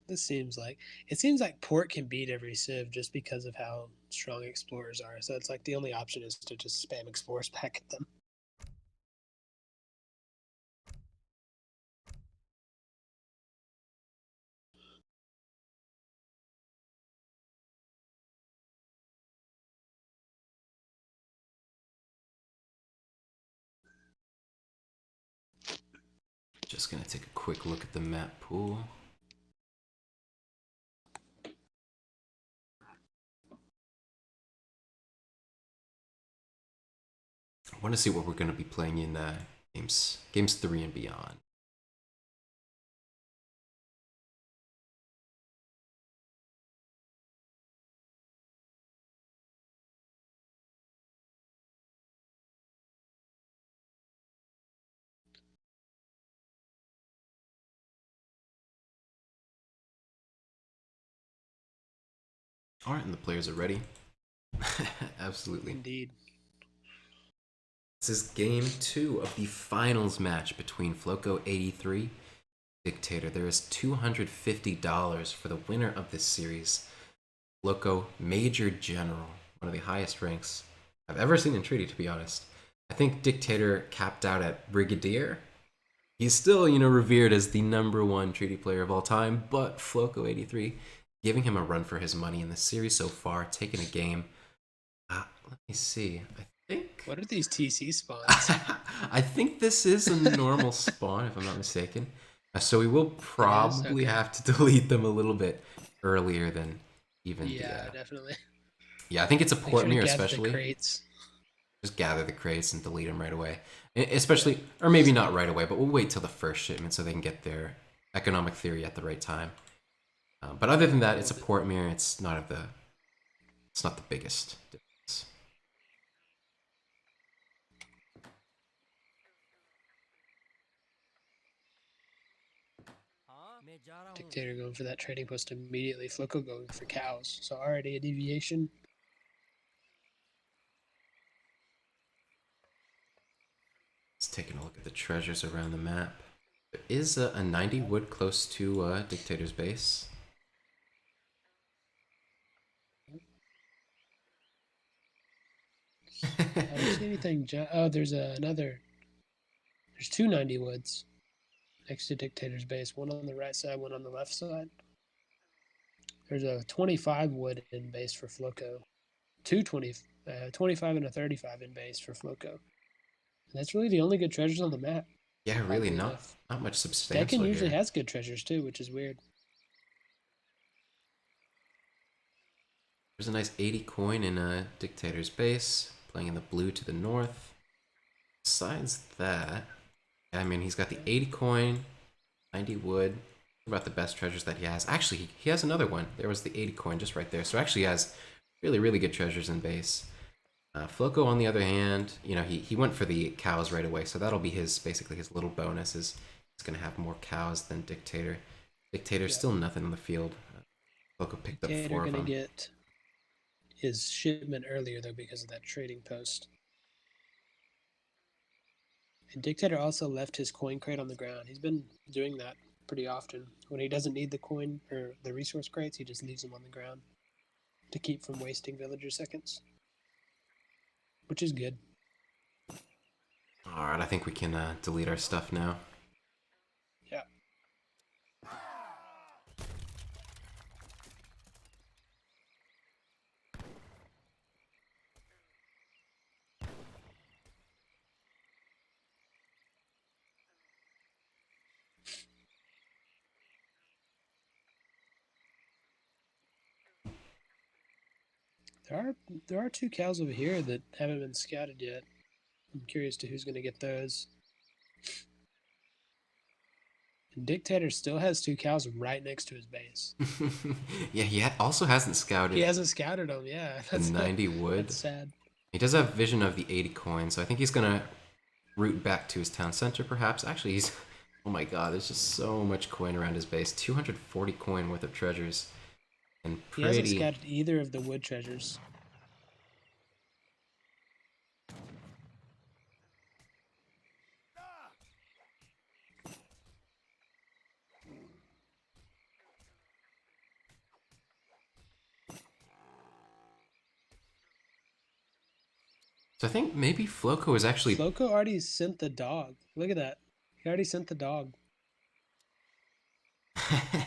This seems like Port can beat every Civ just because of how strong explorers are. So it's like the only option is to just spam explorers back at them. Just gonna take a quick look at the map pool. I want to see what we're gonna be playing in games 3 and beyond. All right, and the players are ready. Absolutely. Indeed. This is game 2 of the finals match between FloKo83 Dictator. There is $250 for the winner of this series. FloKo Major General, one of the highest ranks I've ever seen in Treaty, to be honest. I think Dictator capped out at Brigadier. He's still, you know, revered as the #1 Treaty player of all time, but FloKo83 giving him a run for his money in the series so far, taking a game. Let me see. I think. What are these TC spawns? I think this is a normal spawn, if I'm not mistaken. So we will probably have to delete them a little bit earlier than even definitely. Yeah, I think it's a port mirror, especially. The crates. Just gather the crates and delete them right away. Especially, or maybe not right away, but we'll wait till the first shipment so they can get their economic theory at the right time. But other than that, it's a port mirror. It's not the biggest difference. Dictator going for that trading post immediately. FloKo going for cows. So already a deviation. Let's take a look at the treasures around the map. There is a 90 wood close to Dictator's base. I don't see anything. Oh, there's another. There's 2 90 woods next to Dictator's base. One on the right side, one on the left side. There's a 25 wood in base for FloKo. 25 and a 35 in base for FloKo. And that's really the only good treasures on the map. Yeah, really not much substantial. Deccan usually has good treasures too, which is weird. There's a nice 80 coin in a Dictator's base, playing in the blue to the north. Besides that, I mean, he's got the 80 coin, 90 wood. About the best treasures that he has. Actually, he has another one. There was the 80 coin just right there. So actually he has really, really good treasures in base. FloKo, on the other hand, you know, he went for the cows right away. So that'll be basically his little bonus is he's going to have more cows than Dictator. Dictator's Yep. still nothing on the field. FloKo picked up Dictator 4 of gonna them. get his shipment earlier though because of that trading post. And Dictator also left his coin crate on the ground. He's been doing that pretty often. When he doesn't need the coin or the resource crates, he just leaves them on the ground to keep from wasting villager seconds, which is good. Alright, I think we can delete our stuff now. Yeah. There are 2 cows over here that haven't been scouted yet. I'm curious to who's going to get those. And Dictator still has 2 cows right next to his base. Yeah, he also hasn't He scouted hasn't scouted them. Yeah, the 90 wood. that's sad. He does have vision of the 80 coin, so I think he's gonna route back to his town center, perhaps. Actually, he's... Oh my god, there's just so much coin around his base. 240 coin worth of treasures. And He hasn't pretty... scouted either of the wood treasures. So I think maybe FloKo is actually... FloKo already sent the dog. Look at that. He already sent the dog.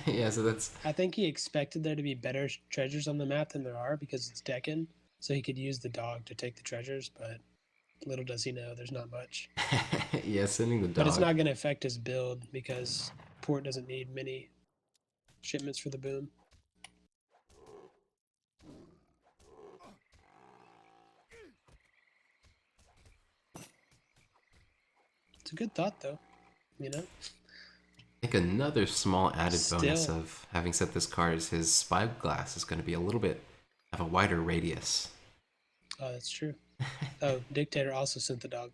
Yeah, so that's... I think he expected there to be better treasures on the map than there are because it's Deccan, so he could use the dog to take the treasures, but little does he know there's not much. Yeah, sending the dog. But it's not going to affect his build because Port doesn't need many shipments for the boom. It's a good thought, though. You know? I think another small added bonus Still. of having set this card is his spyglass is going to be a little bit of a wider radius. Oh, that's true. Oh, Dictator also sent the dog.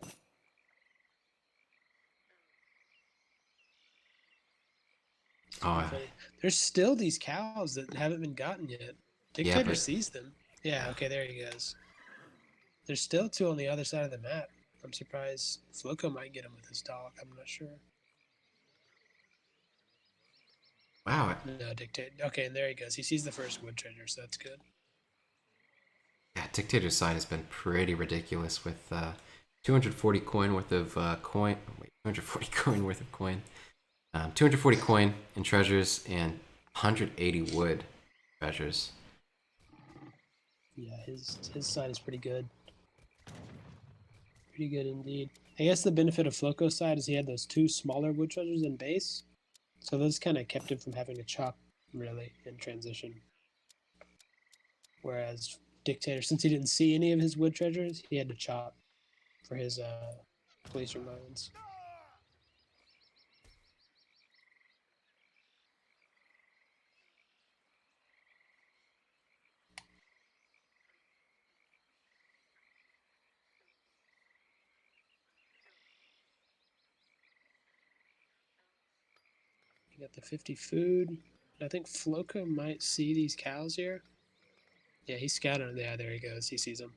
Oh, Funny. There's still these cows that haven't been gotten yet. yeah, Dictator but sees them. Yeah, okay, there he goes. There's still 2 on the other side of the map. I'm surprised FloKo might get him with his dog. I'm not sure. wow, No, Dictator. Okay, and there he goes. He sees the first wood treasure, so that's good. yeah, Dictator's side has been pretty ridiculous with 240 coin worth of coin. Wait, 240 coin worth of coin. 240 coin in treasures and 180 wood treasures. Yeah, his side is pretty good. Pretty good indeed. I guess the benefit of FloKo's side is he had those 2 smaller wood treasures in base, so those kind of kept him from having to chop really in transition. Whereas Dictator, since he didn't see any of his wood treasures, he had to chop for his glacier mines. You got the 50 food. I think FloKo might see these cows here. Yeah, he's scouting them. Yeah, there he goes. He sees them.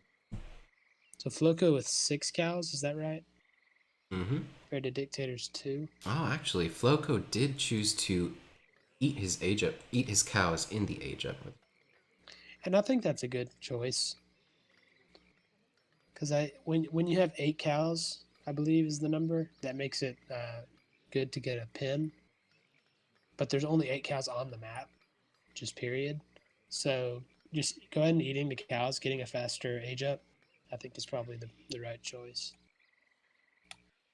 So FloKo with 6 cows, is that right? Mm-hmm. Compared to Dictator's 2. Oh, actually, FloKo did choose to eat his cows in the age up. And I think that's a good choice. Because when you have 8 cows, I believe is the number, that makes it good to get a pin. But there's only 8 cows on the map, just period. So just go ahead and eating the cows, getting a faster age up, I think is probably the right choice.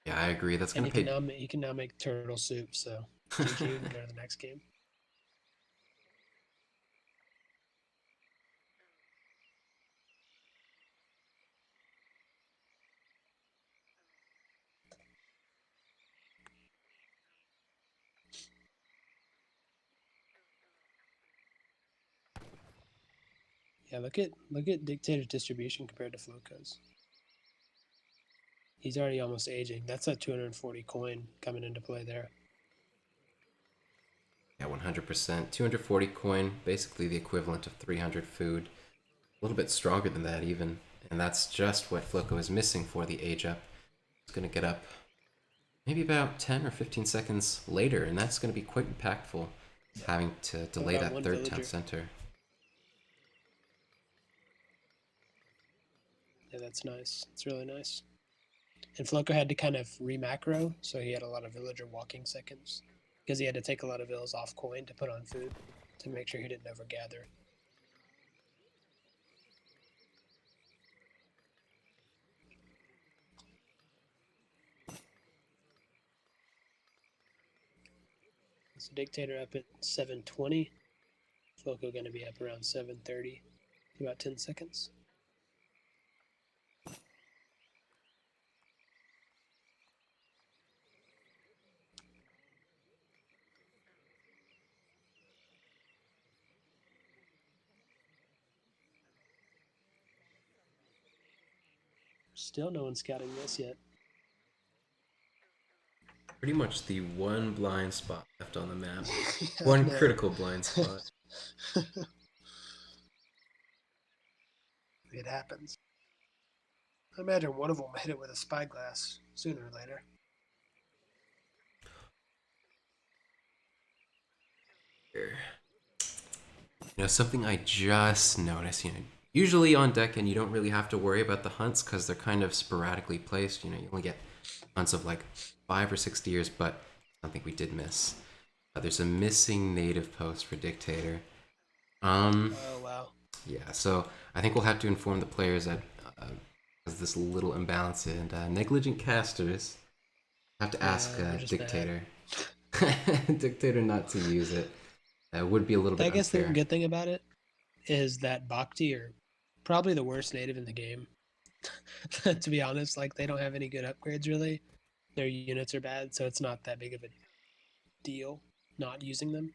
Yeah, I agree. That's And gonna pay. he can now make turtle soup, so GG and go to the next game. Yeah, look at Dictator's distribution compared to FloKo's. He's already almost aging. That's a 240 coin coming into play there. Yeah, 100%. 240 coin, basically the equivalent of 300 food. A little bit stronger than that even. And that's just what FloKo is missing for the age up. It's going to get up maybe about 10 or 15 seconds later, and that's going to be quite impactful, having to delay About that one third town villager. center. Yeah, that's nice. It's really nice. And FloKo had to kind of re-macro, so he had a lot of villager walking seconds because he had to take a lot of vills off coin to put on food to make sure he didn't overgather. So Dictator up at 720. FloKo going to be up around 730, about 10 seconds. Still no one scouting this yet. Pretty much the one blind spot left on the map. Yeah, One critical blind spot. It happens. I imagine one of them hit it with a spyglass sooner or later. Something I just noticed, usually on Deccan you don't really have to worry about the hunts because they're kind of sporadically placed. You only get hunts of like 5 or 6 deers, but something we did miss. There's a missing native post for Dictator. Oh, wow. Yeah, so I think we'll have to inform the players that there's this little imbalance, and negligent casters have to ask Dictator Dictator not to use it. That would be a little bit I guess the unfair. good thing about it is that Bhakti are probably the worst native in the game. To be honest, like they don't have any good upgrades really. Their units are bad, so it's not that big of a deal not using them.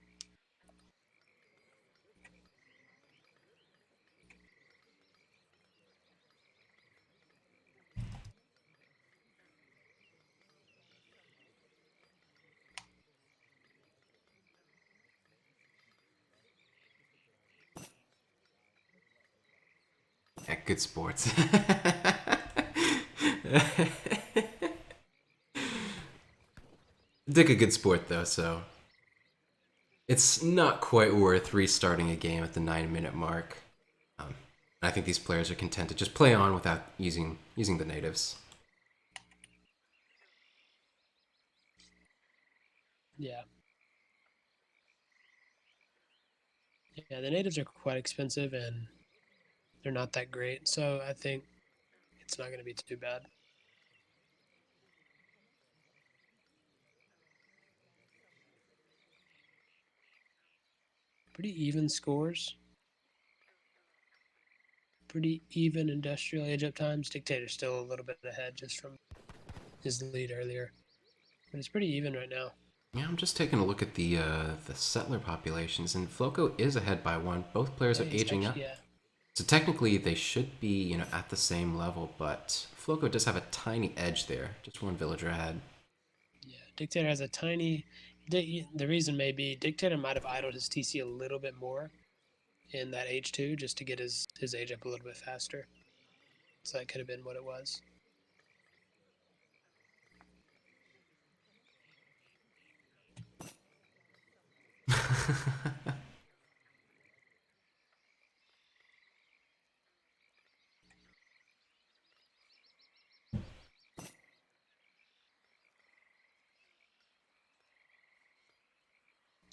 Yeah, good sports. Dick a good sport though, so it's not quite worth restarting a game at the 9-minute mark. I think these players are content to just play on without using the natives. Yeah. Yeah, the natives are quite expensive and they're not that great, so I think it's not going to be too bad. Pretty even scores. Pretty even industrial age up times. Dictator's still a little bit ahead just from his lead earlier. But it's pretty even right now. Yeah, I'm just taking a look at the settler populations, and FloKo is ahead by 1. Both players Yeah, are he's aging up. actually, yeah. So technically they should be, at the same level, but FloKo does have a tiny edge there. Just 1 villager ahead. Yeah, Dictator has a tiny. The reason may be Dictator might have idled his TC a little bit more in that age 2 just to get his age up a little bit faster. So that could have been what it was.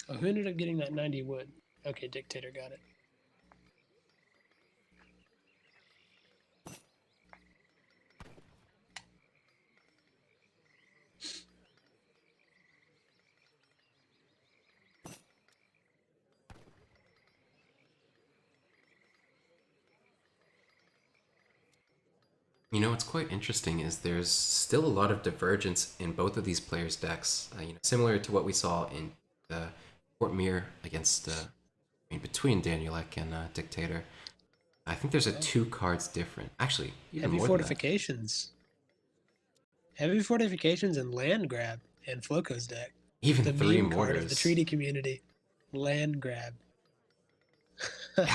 Oh, who ended up getting that 90 wood? Okay, Dictator got it. What's quite interesting is there's still a lot of divergence in both of these players' decks. Similar to what we saw in Fort Mir against, between Danielek and Dictator. I think there's a Oh. 2 cards different. Actually, even Heavy more than that. fortifications. Heavy fortifications and land grab in FloKo's deck. Even The 3 meme card of the mortars. treaty community. Land grab.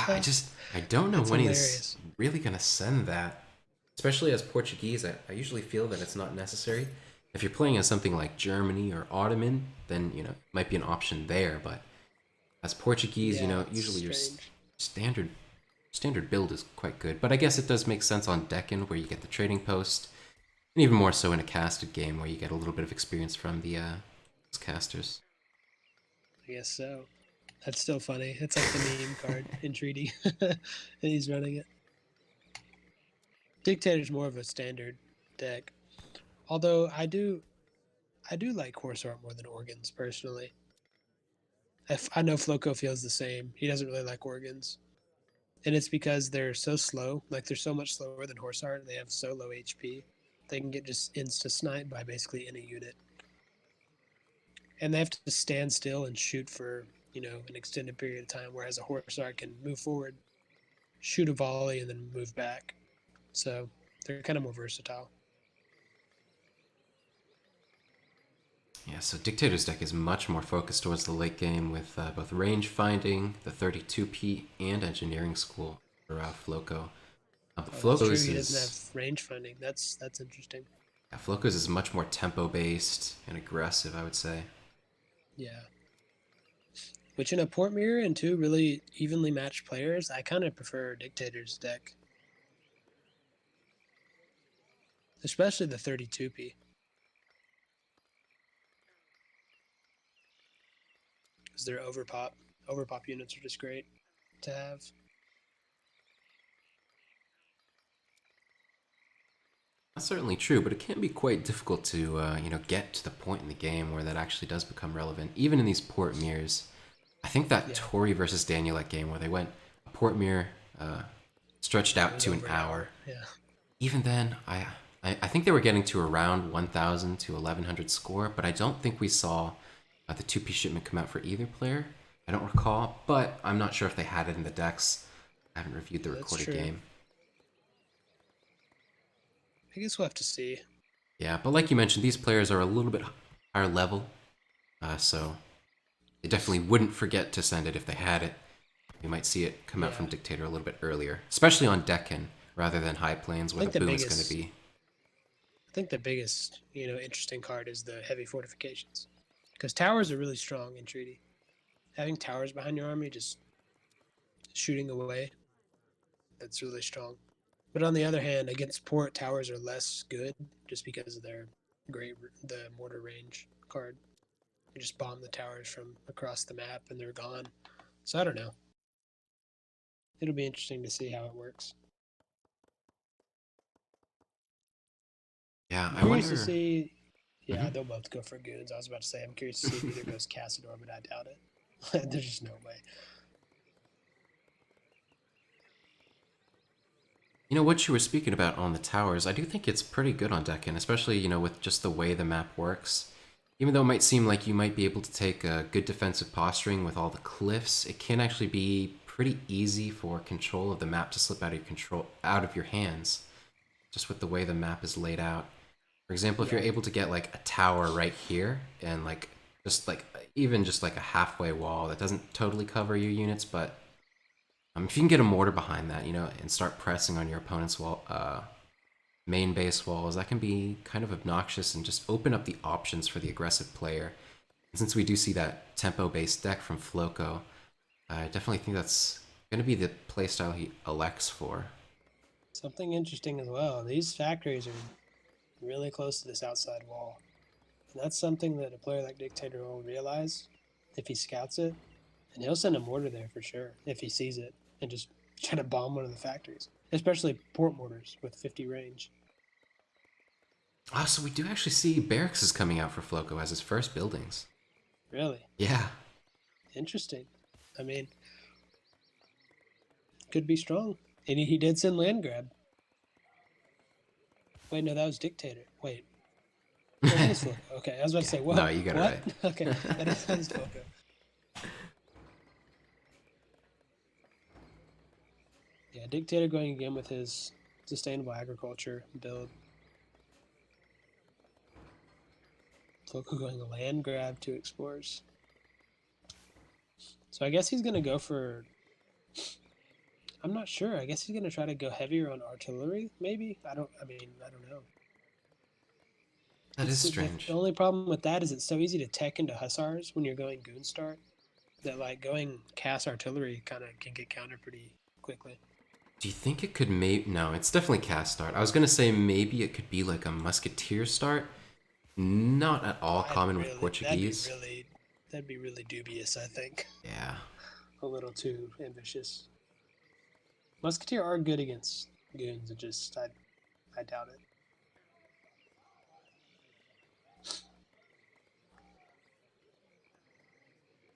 Yeah, I don't know That's when he's hilarious. really gonna send that. Especially as Portuguese, I usually feel that it's not necessary. If you're playing as something like Germany or Ottoman, then it might be an option there. But as Portuguese, Yeah, it's usually your strange. standard standard build is quite good. But I guess it does make sense on Deccan where you get the trading post, and even more so in a casted game where you get a little bit of experience from the casters. I guess so. That's still funny. It's like the meme card in Treaty, and he's running it. Dictator's more of a standard deck. Although I do like horse art more than organs personally. I know FloKo feels the same. He doesn't really like organs, and it's because they're so slow. Like they're so much slower than horse art. They have so low HP. They can get just insta sniped by basically any unit, and they have to stand still and shoot for an extended period of time. Whereas a horse art can move forward, shoot a volley, and then move back. So they're kind of more versatile. Yeah, so Dictator's deck is much more focused towards the late game with both range finding, the 32p, and engineering school for FloKo. But Oh, that's true. Floko's He doesn't have is range finding. That's interesting. yeah, Floko's is much more tempo based and aggressive, I would say. Yeah. Which in a port mirror and two really evenly matched players, I kind of prefer Dictator's deck, especially the 32p, because their overpop units are just great to have. That's certainly true, but it can be quite difficult to get to the point in the game where that actually does become relevant, even in these port mirrors. I think that Yeah, Tori versus Danielek game where they went a port mirror stretched yeah, it out was to an over an hour. hour. Yeah, Even then, I think they were getting to around 1,000 to 1,100 score, but I don't think we saw the 2P shipment come out for either player. I don't recall, but I'm not sure if they had it in the decks. I haven't reviewed the that's recorded true. game. I guess we'll have to see. Yeah, but like you mentioned, these players are a little bit higher level, so they definitely wouldn't forget to send it if they had it. We might see it come out from Yeah, Dictator a little bit earlier, especially on Deccan rather than High Plains I where the think the boom is going to biggest, be. I think the biggest, interesting card is the heavy fortifications, because towers are really strong in Treaty. Having towers behind your army, just shooting away, that's really strong. But on the other hand, against port, towers are less good just because of their the mortar range card. You just bomb the towers from across the map and they're gone. So I don't know. It'll be interesting to see how it works. Yeah, I'm I curious to wonder. see. Yeah, Mhm. they'll both go for goons. I was about to say, I'm curious to see if either goes Cassador, but I doubt it. There's just no way. What you were speaking about on the towers, I do think it's pretty good on Deccan, especially, with just the way the map works. Even though it might seem like you might be able to take a good defensive posturing with all the cliffs, it can actually be pretty easy for control of the map to slip out of your hands, just with the way the map is laid out. For example, if you're Yeah, able to get like a tower right here and like just like even just like a halfway wall that doesn't totally cover your units, but if you can get a mortar behind that, and start pressing on your opponent's main base walls, that can be kind of obnoxious and just open up the options for the aggressive player. And since we do see that tempo-based deck from FloKo, I definitely think that's going to be the playstyle he elects for. something interesting as well. These factories are really close to this outside wall. And that's something that a player like Dictator will realize if he scouts it, and he'll send a mortar there for sure if he sees it and just try to bomb one of the factories, especially port mortars with 50 range. Oh, so we do actually see barracks is coming out for FloKo as his first buildings. Really Yeah. interesting. I mean, could be strong. And he did send land grab. Wait, no, that was Dictator. Wait, no, that is FloKo. Okay, I was about to Yeah. say, No, whoa, you got it what? right. Okay, that is FloKo. Yeah, Dictator going again with his sustainable agriculture build. FloKo going land grab to explorers. So I guess he's gonna go for. I'm not sure. I guess he's gonna try to go heavier on artillery. Maybe I don't. I mean, I don't know. That is The strange. only problem with that is it's so easy to tech into hussars when you're going goon start that like going cast artillery kind of can get countered pretty quickly. Do you think it could no, it's definitely cast start. I was gonna say maybe it could be like a musketeer start. Not at all common with Portuguese. That'd be really dubious. I think Yeah. a little too ambitious. Musketeer are good against goons. I doubt it.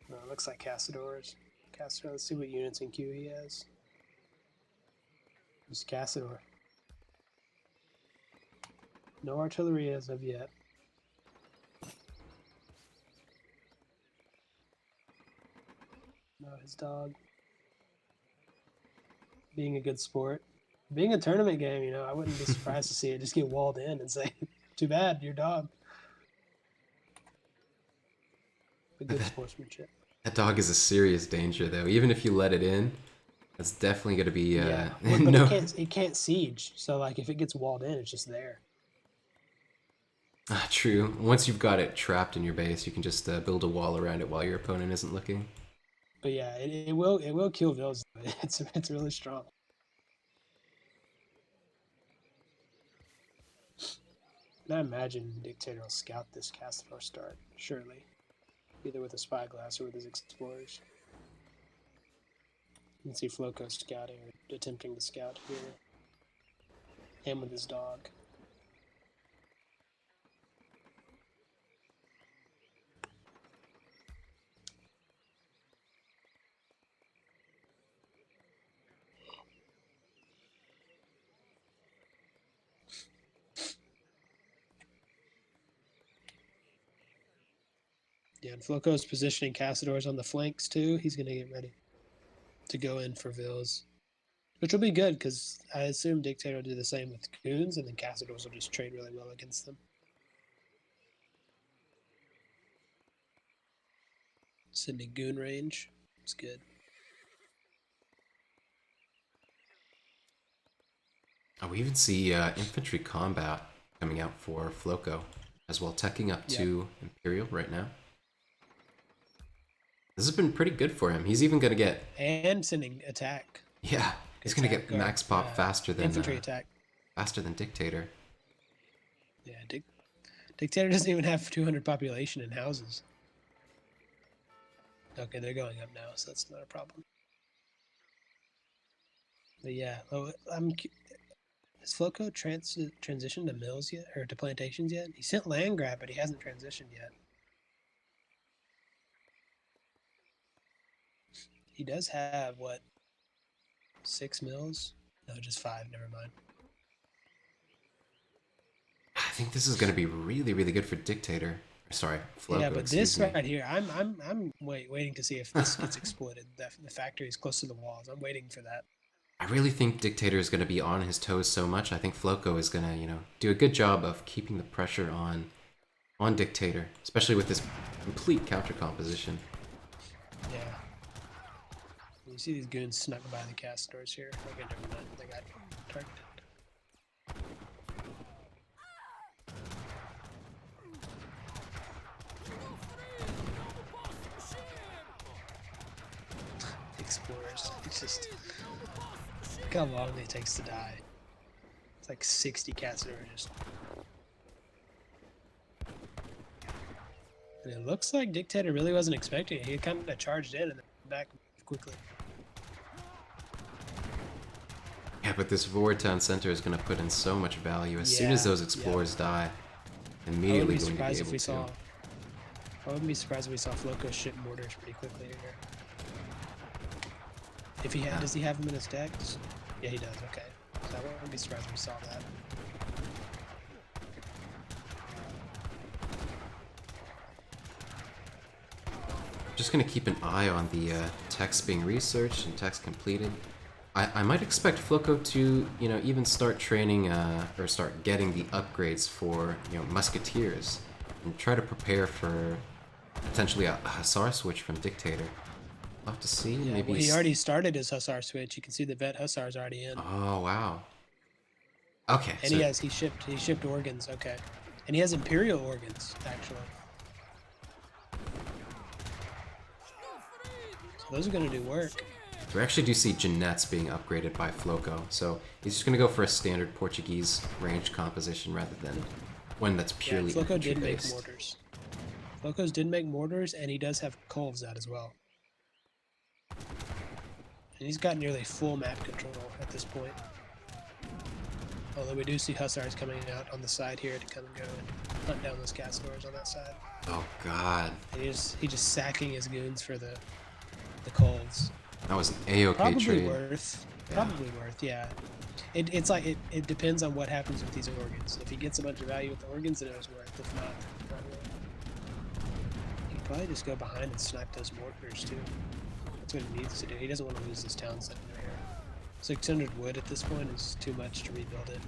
No, it looks like Cassadors. Cassador. Let's see what units in queue he has. Just Cassador. No artillery as of yet. No, his dog. Being a good sport. Being a tournament game, you know, I wouldn't be surprised to see it just get walled in and say, too bad, your dog. But good sportsmanship. That dog is a serious danger, though. Even if you let it in, that's definitely going to be... yeah, but no. it can't siege. So, like, if it gets walled in, it's just there. Ah, true. Once you've got it trapped in your base, you can just build a wall around it while your opponent isn't looking. But yeah, it will kill Vils. It's really strong. And I imagine Dictator will scout this Castador start, surely. Either with a spyglass or with his explorers. You can see FloKo scouting or attempting to scout here. And with his dog. Yeah, and FloKo's positioning Cassadors on the flanks too. He's going to get ready to go in for Vils. Which will be good, because I assume Dictator will do the same with Goons, and then Cassadors will just trade really well against them. Sending Goon range. It's good. Oh, we even see infantry combat coming out for FloKo as well, teching up to Imperial right now. This has been pretty good for him. He's even going to get... And sending attack. Yeah, he's going to get max pop faster than... Infantry attack. Faster than Dictator. Yeah, Dictator doesn't even have 200 population in houses. Okay, they're going up now, so that's not a problem. But yeah, has FloKo transitioned to mills yet, or to plantations yet? He sent land grab, but he hasn't transitioned yet. He does have, what, 6 mills? No, just 5, never mind. I think this is going to be really, really good for Dictator. Sorry, FloKo, yeah, but this right here, I'm waiting to see if this gets exploited. The factory is close to the walls. I'm waiting for that. I really think Dictator is going to be on his toes so much. I think FloKo is going to, do a good job of keeping the pressure on Dictator, especially with this complete counter composition. Yeah. You see these goons snuck by the Cassadors here. Okay, never mind. They got targeted. Explorers. It's just... Look how long it takes to die. It's like 60 Cassadors just... And it looks like Dictator really wasn't expecting it. He kind of charged in and then back quickly. Yeah, but this forward town center is going to put in so much value. As soon as those explorers die, immediately going to be able to. I wouldn't be surprised if we saw FloKo ship mortars pretty quickly here. If he had, does he have them in his decks? Yeah, he does. Okay, so I wouldn't be surprised if we saw that. Just going to keep an eye on the text being researched and text completed. I might expect FloKo to, even start training or start getting the upgrades for, musketeers and try to prepare for potentially a hussar switch from Dictator. We'll have to see. Yeah, Maybe well, he already started his Hussar switch. You can see the vet Hussar's already in. Oh wow. Okay, And so he shipped organs, okay. And he has Imperial organs, actually. So those are gonna do work. we actually do see Jeanette's being upgraded by FloKo, so he's just gonna go for a standard Portuguese range composition rather than one that's Yeah, purely FloKo infantry did make based. mortars. FloKo's did make mortars, and he does have Colves out as well. And he's got nearly full map control at this point. Although we do see Hussars coming out on the side here to come and go and hunt down those Castors on that side. Oh god. And he just sacking his goons for the Colves. That was an AoK Probably trade. worth. Yeah. Probably worth, yeah. It's like it depends on what happens with these organs. If he gets a bunch of value with the organs, then it was worth. If not, not really. He could probably just go behind and snipe those mortars too. That's what he needs to do. He doesn't want to lose this town center here. 600 wood at this point is too much to rebuild it.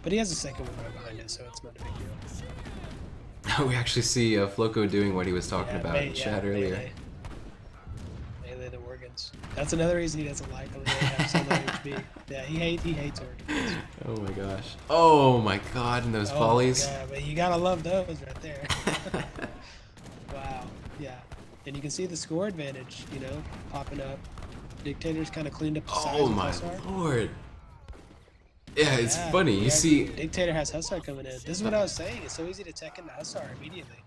But he has a second one right behind it, so it's not a big deal. We actually see FloKo doing what he was talking about in chat earlier. Melee the organs. That's another reason he doesn't like them. They have so low HP. Yeah, he hates organs. Oh my gosh. Oh my god, and those volleys. Yeah, but you gotta love those right there. Wow. Yeah. And you can see the score advantage, you know, popping up. Dictator's kind of cleaned up the size Oh of my Hussar. lord. Yeah, it's Yeah, funny. You yeah, see, Dictator has Hussar coming in. This is what I was saying. It's so easy to tech into Hussar immediately.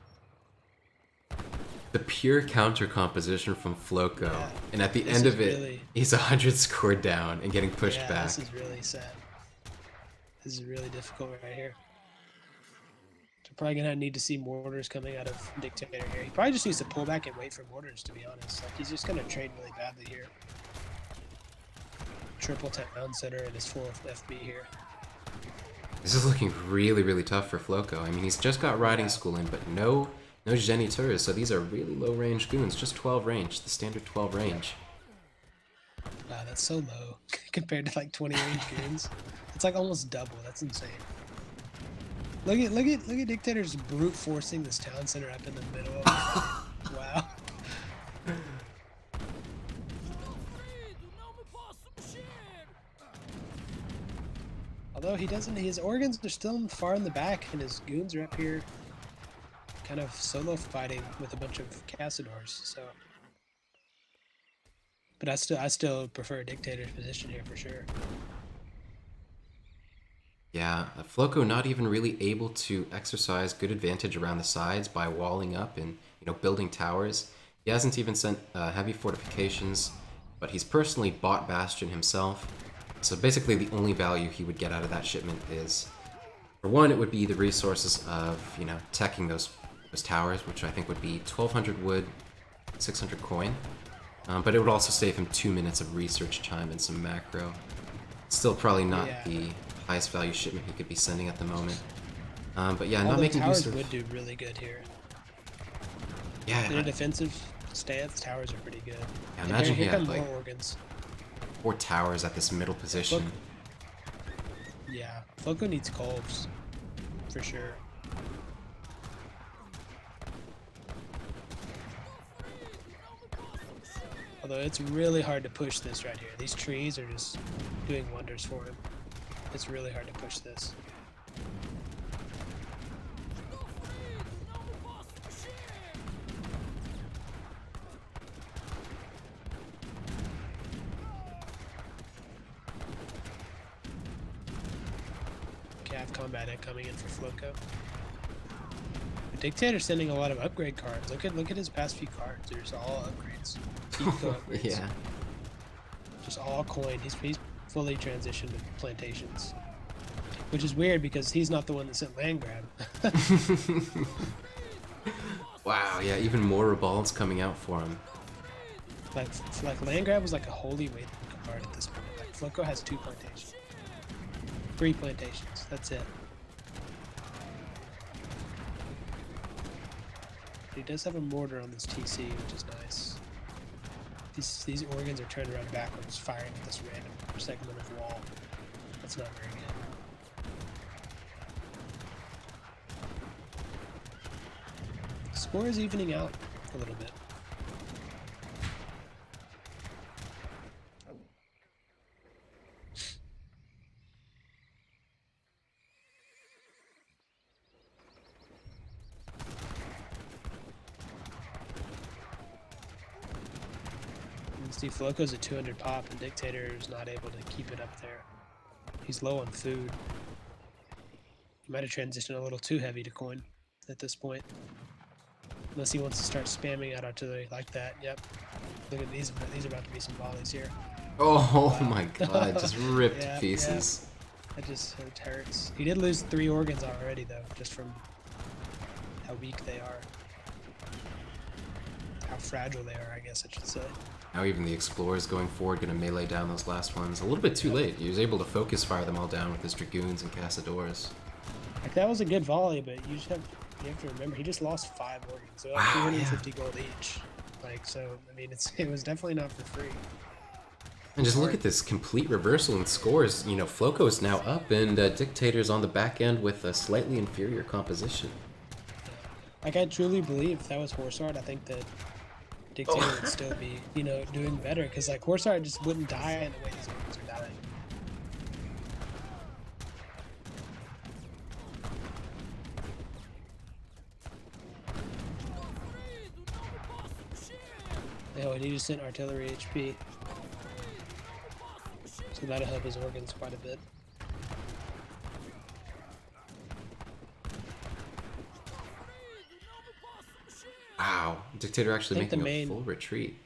the pure counter composition from FloKo, Yeah, and at the this end is of it, really- he's 100 scored down and getting pushed Yeah, back. this is really sad. This is really difficult right here. We're probably gonna need to see mortars coming out of Dictator here. He probably just needs to pull back and wait for mortars, to be honest. Like, he's just gonna trade really badly here. Triple town center and is full of FB here. This is looking really, really tough for FloKo. I mean, he's just got riding school in, but no geniteurs, so these are really low range goons, just 12 range, the standard 12 range. Wow, that's so low compared to like 20 range goons. It's like almost double. That's insane. Look at Dictator's brute forcing this town center up in the middle of it. Wow. Although he doesn't, his organs are still far in the back, and his goons are up here, kind of solo fighting with a bunch of Cassadors. So, but I still prefer Dictator's position here for sure. Yeah, FloKo not even really able to exercise good advantage around the sides by walling up and building towers. He hasn't even sent heavy fortifications, but he's personally bought Bastion himself. So basically the only value he would get out of that shipment is, for one, it would be the resources of, teching those towers, which I think would be 1200 wood, 600 coin. But it would also save him 2 minutes of research time and some macro. Still probably not the highest value shipment he could be sending at the moment. But yeah, not making use of... Towers would do really good here. Yeah. In a defensive stance, towers are pretty good. Yeah, imagine he here had come like more organs. 4 towers at this middle position. Yeah, FloKo needs Colves, for sure. Although it's really hard to push this right here. These trees are just doing wonders for him. It's really hard to push this. Cav Combat coming in for FloKo. The Dictator's sending a lot of upgrade cards. Look at his past few cards. They're just all upgrades. Upgrades. Yeah. Just all coin. He's fully transitioned to plantations. Which is weird because he's not the one that sent land grab. Wow, yeah, even more rebalds coming out for him. Like land grab was like a holy weight card at this point. Like FloKo has 2 plantations. 3 plantations. That's it. But he does have a mortar on this TC, which is nice. These organs are turned around backwards, firing at this random segment of wall. That's not very good. Score is evening out a little bit. See, FloKo's at 200 pop, and Dictator is not able to keep it up there. He's low on food. He might have transitioned a little too heavy to coin at this point. Unless he wants to start spamming out artillery like that. Yep. Look at these. These are about to be some volleys here. Oh Wow. my god, just ripped Yeah, to pieces. That just hurts. He did lose 3 organs already, though, just from how weak they are. How fragile they are, I guess I should say. Now even the Explorer's going forward, gonna melee down those last ones. A little bit too late. He was able to focus fire them all down with his Dragoons and Cazadores. Like, that was a good volley, but you have to remember, he just lost 5 organs. So like Wow, 250 gold each. Like, so, I mean, it was definitely not for free. And just look at this complete reversal in scores. You know, FloKo is now up, and Dictator's on the back end with a slightly inferior composition. Like, I truly believe if that was Horse Art, I think that Dictator would still be, you know, doing better. Because, like, Horse Art just wouldn't die in the way these organs are dying. Oh, and he just sent artillery HP. So that'll help his organs quite a bit. Wow, Dictator actually I think making a full retreat.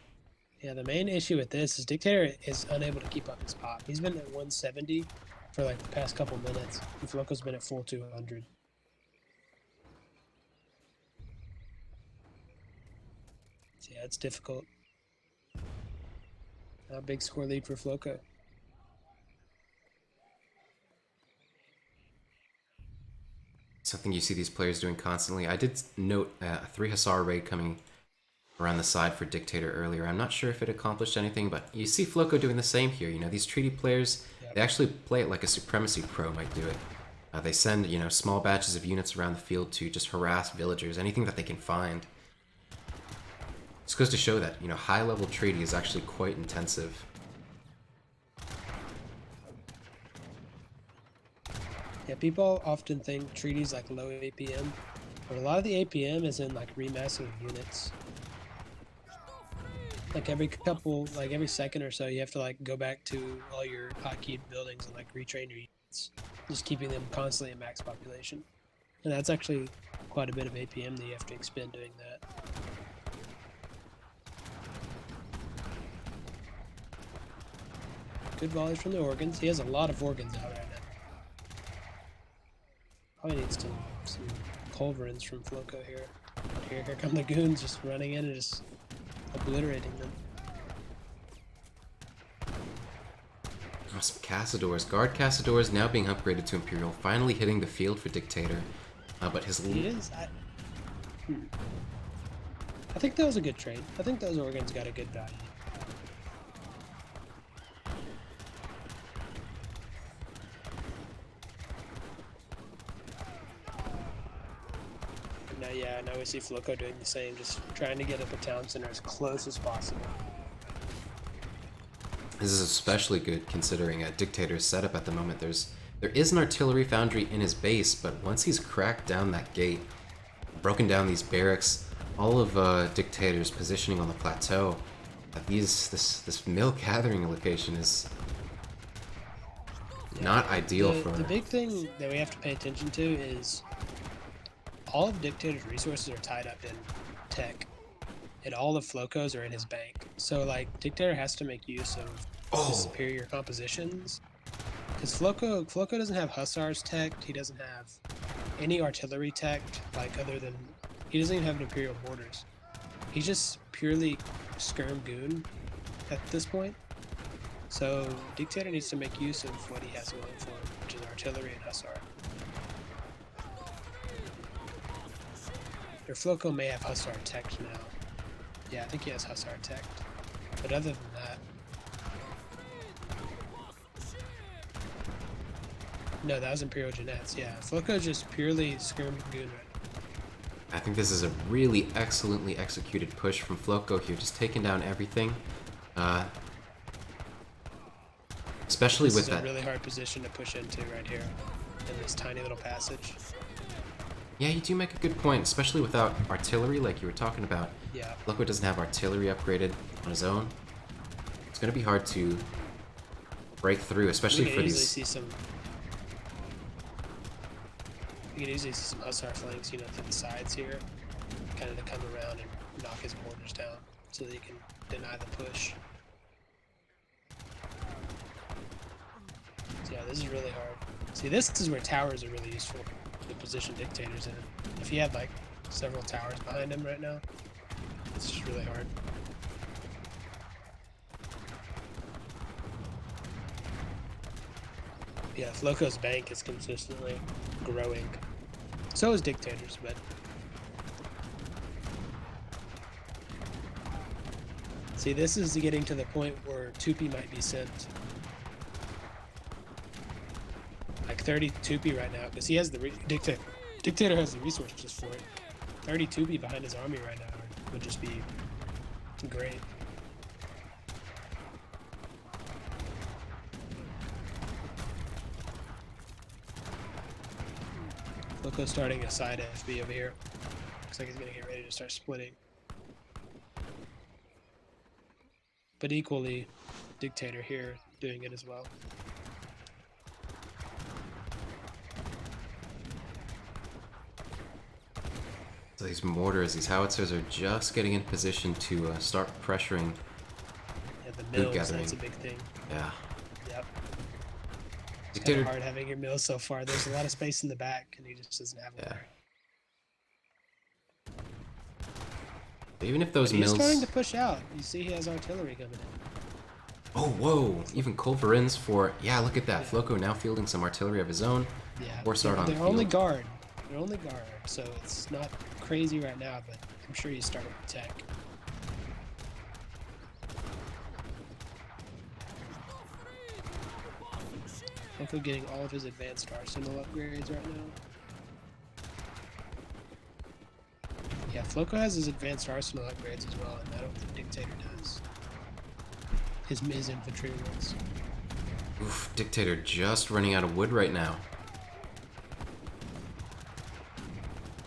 Yeah, the main issue with this is Dictator is unable to keep up his pop. He's been at 170 for like the past couple minutes, and FloKo's been at full 200. So yeah, it's difficult. A big score lead for FloKo. Something you see these players doing constantly. I did note a 3 Hussar raid coming around the side for Dictator earlier. I'm not sure if it accomplished anything, but you see FloKo doing the same here. You know, these treaty players, they actually play it like a Supremacy Pro might do it. They send, you know, small batches of units around the field to just harass villagers, anything that they can find. This goes to show that, you know, high-level treaty is actually quite intensive. Yeah, people often think treaties like low APM, but a lot of the APM is in like remassing units. Like every second or so, you have to like go back to all your hotkeyed buildings and like retrain your units, just keeping them constantly at max population. And that's actually quite a bit of APM that you have to expend doing that. Good volleys from the organs. He has a lot of organs out right now. Probably needs some culverins from FloKo here. Here come the goons just running in and just obliterating them. Oh, some Cazadores. Guard Cazadores now being upgraded to Imperial, finally hitting the field for Dictator. But his He is. I think that was a good trade. I think those organs got a good value. Now we see FloKo doing the same, just trying to get up a town center as close as possible. This is especially good considering Dictator's setup at the moment. There is an artillery foundry in his base, but once he's cracked down that gate, broken down these barracks, all of Dictator's positioning on the plateau, this mill gathering location is not ideal for... The big thing that we have to pay attention to is all of Dictator's resources are tied up in tech, and all of FloKo's are in his bank. So, like, Dictator has to make use of his superior compositions. Because FloKo doesn't have Hussars tech, he doesn't have any artillery tech, like, other than... He doesn't even have an Imperial Borders. He's just purely skirm goon at this point. So, Dictator needs to make use of what he has going for him, which is artillery and Hussar. Or FloKo may have Hussar tech now. Yeah, I think he has Hussar tech. But other than that... No, that was Imperial Genets, yeah. FloKo's just purely skirm goon right now. I think this is a really excellently executed push from FloKo here, just taking down everything. Especially with that... This is a really hard position to push into right here, in this tiny little passage. Yeah, you do make a good point, especially without artillery, like you were talking about. Yeah. FloKo doesn't have artillery upgraded on his own. It's going to be hard to break through, especially We for can easily these. see some. We can easily see some Hussar flanks, you know, to the sides here, kind of to come around and knock his borders down, so that he can deny the push. So yeah, this is really hard. See, this is where towers are really useful to position dictators in. If you have like several towers behind him right now, it's just really hard. Yeah, FloKo's bank is consistently growing. So is dictators, but see, this is getting to the point where Tupi might be sent. Like 30 Tupi right now, because he has the dictator has the resources for it. 30 Tupi behind his army right now would just be great. FloKo's starting a side FB over here. Looks like he's gonna get ready to start splitting. But equally, dictator here doing it as well. So these mortars, these howitzers are just getting in position to start pressuring. Yeah, the Food mills, gathering. that's a big thing. Yeah. Yep. It's kind Dictator. of hard having your mills so far. There's a lot of space in the back, and he just doesn't have it. Yeah. Even if those He's mills. starting to push out. You see, he has artillery coming in. Oh, whoa! Even culverins for. Yeah, look at that. Yeah. FloKo now fielding some artillery of his own. Yeah, Force-art on the they're only field. guard. They're only guard, so it's not crazy right now, but I'm sure he's starting to tech. FloKo getting all of his advanced arsenal upgrades right now. Yeah, FloKo has his advanced arsenal upgrades as well, and I don't think Dictator does. His infantry ones. Oof, Dictator just running out of wood right now.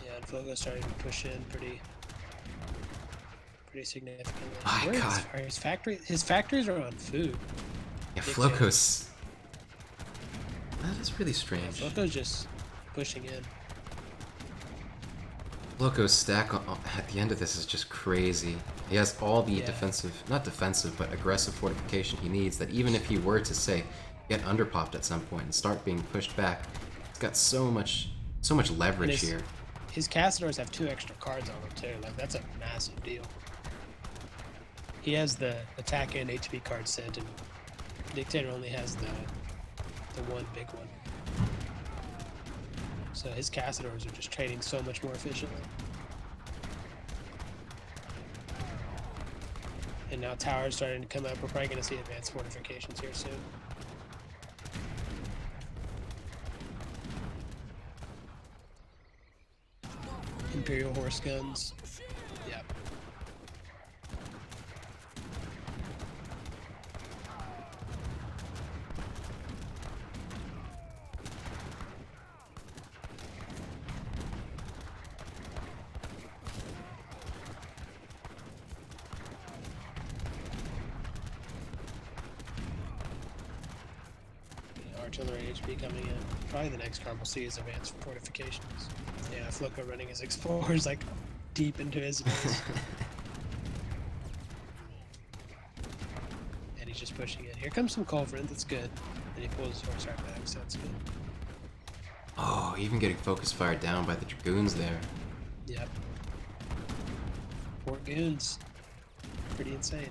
Yeah, and FloKo's starting to push in pretty significantly. My Where God. are his factories? His factories are on food. Yeah, Dictator. FloKo's. That is really strange. FloKo's just pushing in. FloKo's stack at the end of this is just crazy. He has all the Yeah. defensive, not defensive, but aggressive fortification he needs, that even if he were to, say, get underpopped at some point and start being pushed back, he's got so much leverage here. His Cassadors have 2 extra cards on them too. Like, that's a massive deal. He has the attack and HP card sent, and Dictator only has the one big one. So his Cassadors are just trading so much more efficiently. And now towers starting to come up. We're probably going to see advanced fortifications here soon. Imperial horse guns. Yep. Artillery HP coming in. Probably the next card we'll see is advanced fortifications. Yeah, FloKo running his explorers like deep into his base. And he's just pushing in. Here comes some culverin, that's good. And he pulls his horse right back, so that's good. Oh, even getting focus fired down by the dragoons there. Yep. 4 goons. Pretty insane.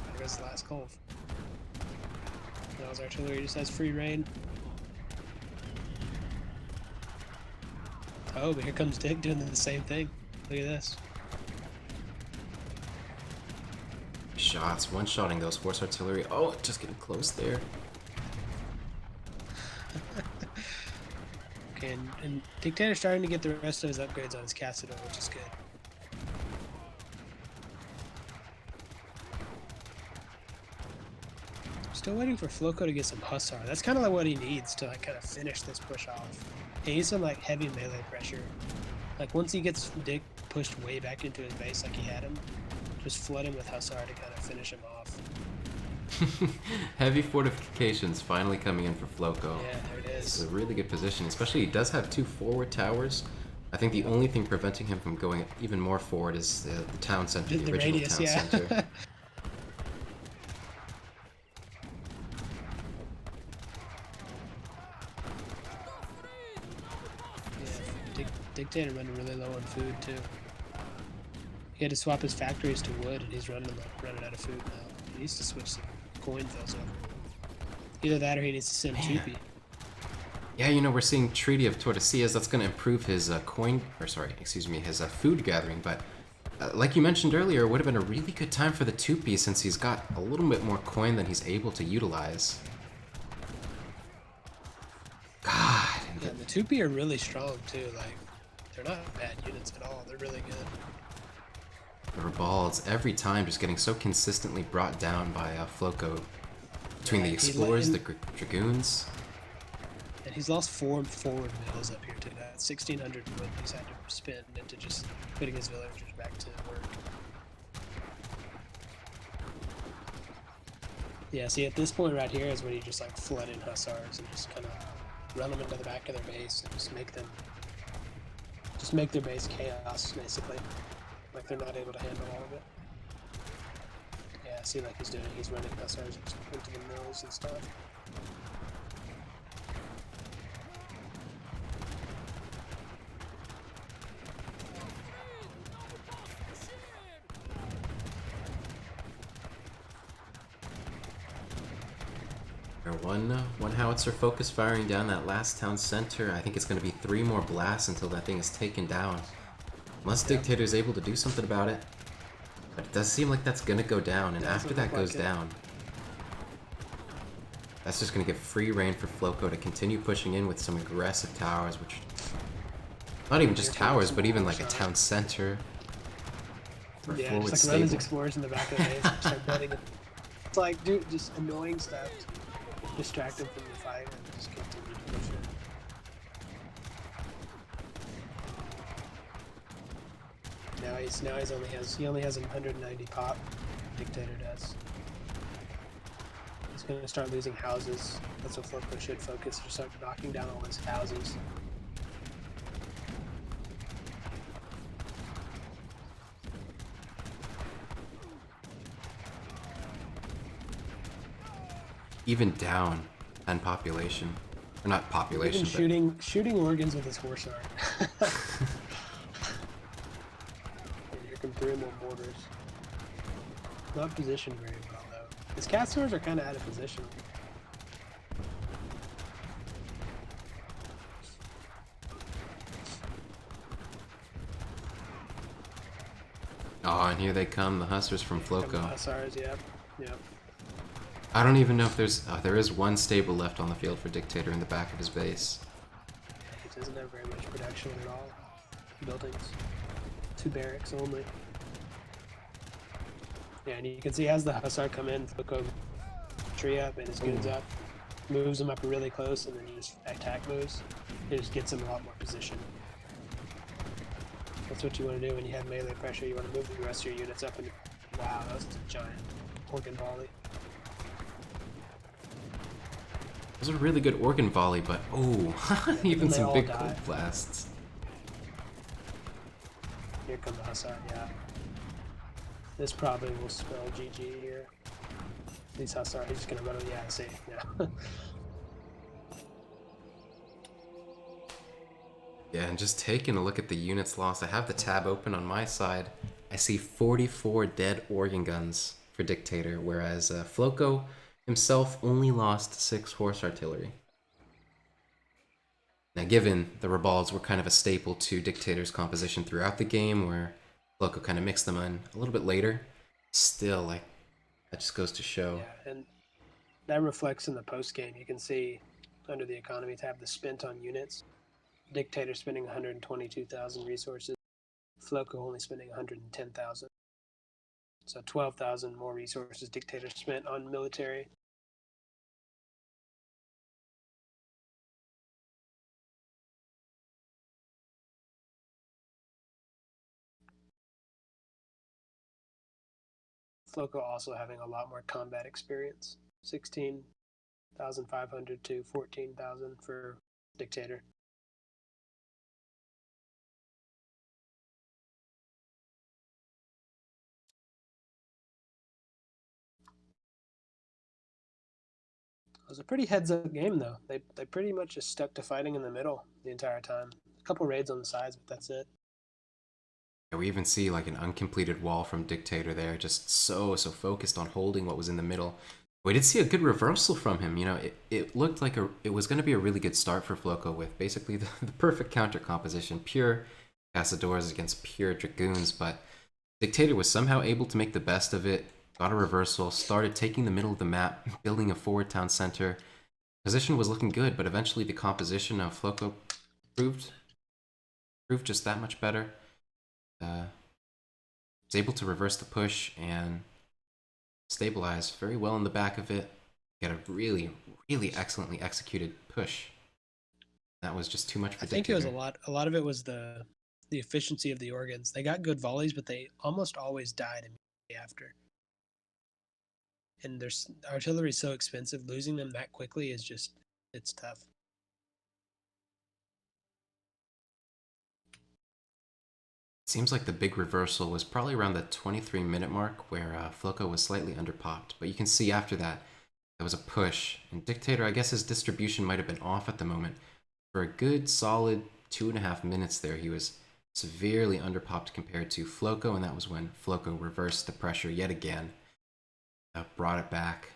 There goes the last culve. Now his artillery just has free reign. Oh, but here comes Dick doing the same thing. Look at this. Shots, one-shotting those horse artillery. Oh, just getting close there. Okay, and Dictator's starting to get the rest of his upgrades on his Cassador, which is good. Still waiting for FloKo to get some Hussar. That's kind of like what he needs to like kind of finish this push off. He needs some like heavy melee pressure. Like once he gets Dick pushed way back into his base like he had him, just flood him with Hussar to kind of finish him off. Heavy fortifications finally coming in for FloKo. Yeah, there it It's a is. really good position, especially he does have 2 forward towers. I think the Yep. only thing preventing him from going even more forward is the town center, the The original radius, town yeah. center. Yeah, Dictator running really low on food too. He had to swap his factories to wood, and he's running out of food now. He needs to switch some coin fills over. Either that, or he needs to send Man. Tupi. Yeah, you know, we're seeing Treaty of Tordesillas. That's going to improve his his food gathering. But like you mentioned earlier, it would have been a really good time for the Tupi since he's got a little bit more coin than he's able to utilize. God, and Yeah, and the Tupi are really strong too. Like, they're not bad units at all. They're really good. the Rebalds every time just getting so consistently brought down by FloKo. Between Yeah, the Explorers, the Dragoons. and he's lost 4 forward mills up here to that 1,600 wood he's had to spend into just putting his villagers back to work. Yeah, see, at this point right here is when you just like flood in hussars and just kind of run them into the back of their base and just make their base chaos basically. Like they're not able to handle all of it. Yeah, see, like he's running hussars into the mills and stuff. One howitzer focus firing down that last town center. I think it's going to be 3 more blasts until that thing is taken down. Unless Dictator is able to do something about it. But it does seem like that's going to go down, and after that goes down, that's just going to give free reign for FloKo to continue pushing in with some aggressive towers, which... Not even just towers, but even like a town center. Yeah, just like run his explorers in the back of the base and start betting. It's like, dude, just annoying stuff. Distract him from the fight and just continue to push it. He only has 190 pop. Dictator does. He's gonna start losing houses. That's what FloKo should focus. Just start knocking down all his houses. Even down on population. Or not population, Even shooting organs with his horse arm. Here come 3 more mortars. Not positioned very well though. His cat swords are kind of out of position. Oh, and here they come, the hussars from FloKo. Hussars, yep. I don't even know if there's... Oh, there is 1 stable left on the field for Dictator in the back of his base. He doesn't have very much production at all. Buildings. 2 barracks only. Yeah, and you can see as the hussar come in, FloKo tree up and his goons up, moves them up really close, and then he just attack moves. It just gets him a lot more position. That's what you want to do when you have melee pressure. You want to move the rest of your units up and... Wow, that was a giant organ volley. It was a really good organ volley, but oh, even some big cold blasts. Here come the hussar, yeah. This probably will spell GG here. These hussar, he's just gonna run. Yeah, see, yeah. Yeah, and just taking a look at the units lost, I have the tab open on my side. I see 44 dead organ guns for Dictator, whereas FloKo himself only lost 6 horse artillery. Now, given the Rebalds were kind of a staple to Dictator's composition throughout the game, where FloKo kind of mixed them in a little bit later, still, like, that just goes to show. Yeah, and that reflects in the post game. You can see under the economy tab the spent on units. Dictator spending 122,000 resources. FloKo only spending 110,000. So 12,000 more resources Dictator spent on military. FloKo also having a lot more combat experience. 16,500 to 14,000 for Dictator. It was a pretty heads-up game, though. They pretty much just stuck to fighting in the middle the entire time. A couple raids on the sides, but that's it. Yeah, we even see like an uncompleted wall from Dictator there, just so focused on holding what was in the middle. We did see a good reversal from him. You know, it looked like it was going to be a really good start for FloKo with basically the perfect counter composition, pure Cazadores against pure Dragoons, but Dictator was somehow able to make the best of it, got a reversal, started taking the middle of the map, building a forward town center. Position was looking good, but eventually the composition of FloKo proved just that much better. Was able to reverse the push and stabilize very well in the back of it. Get a really excellently executed push. That was just too much for I think it was Dictator. a lot of it was the efficiency of the organs. They got good volleys, but they almost always died immediately after. And their artillery is so expensive, losing them that quickly is just it's tough. Seems like the big reversal was probably around the 23-minute mark where FloKo was slightly underpopped. But you can see after that, there was a push. And Dictator, I guess his distribution might have been off at the moment. For a good solid 2.5 minutes there, he was severely underpopped compared to FloKo, and that was when FloKo reversed the pressure yet again, brought it back.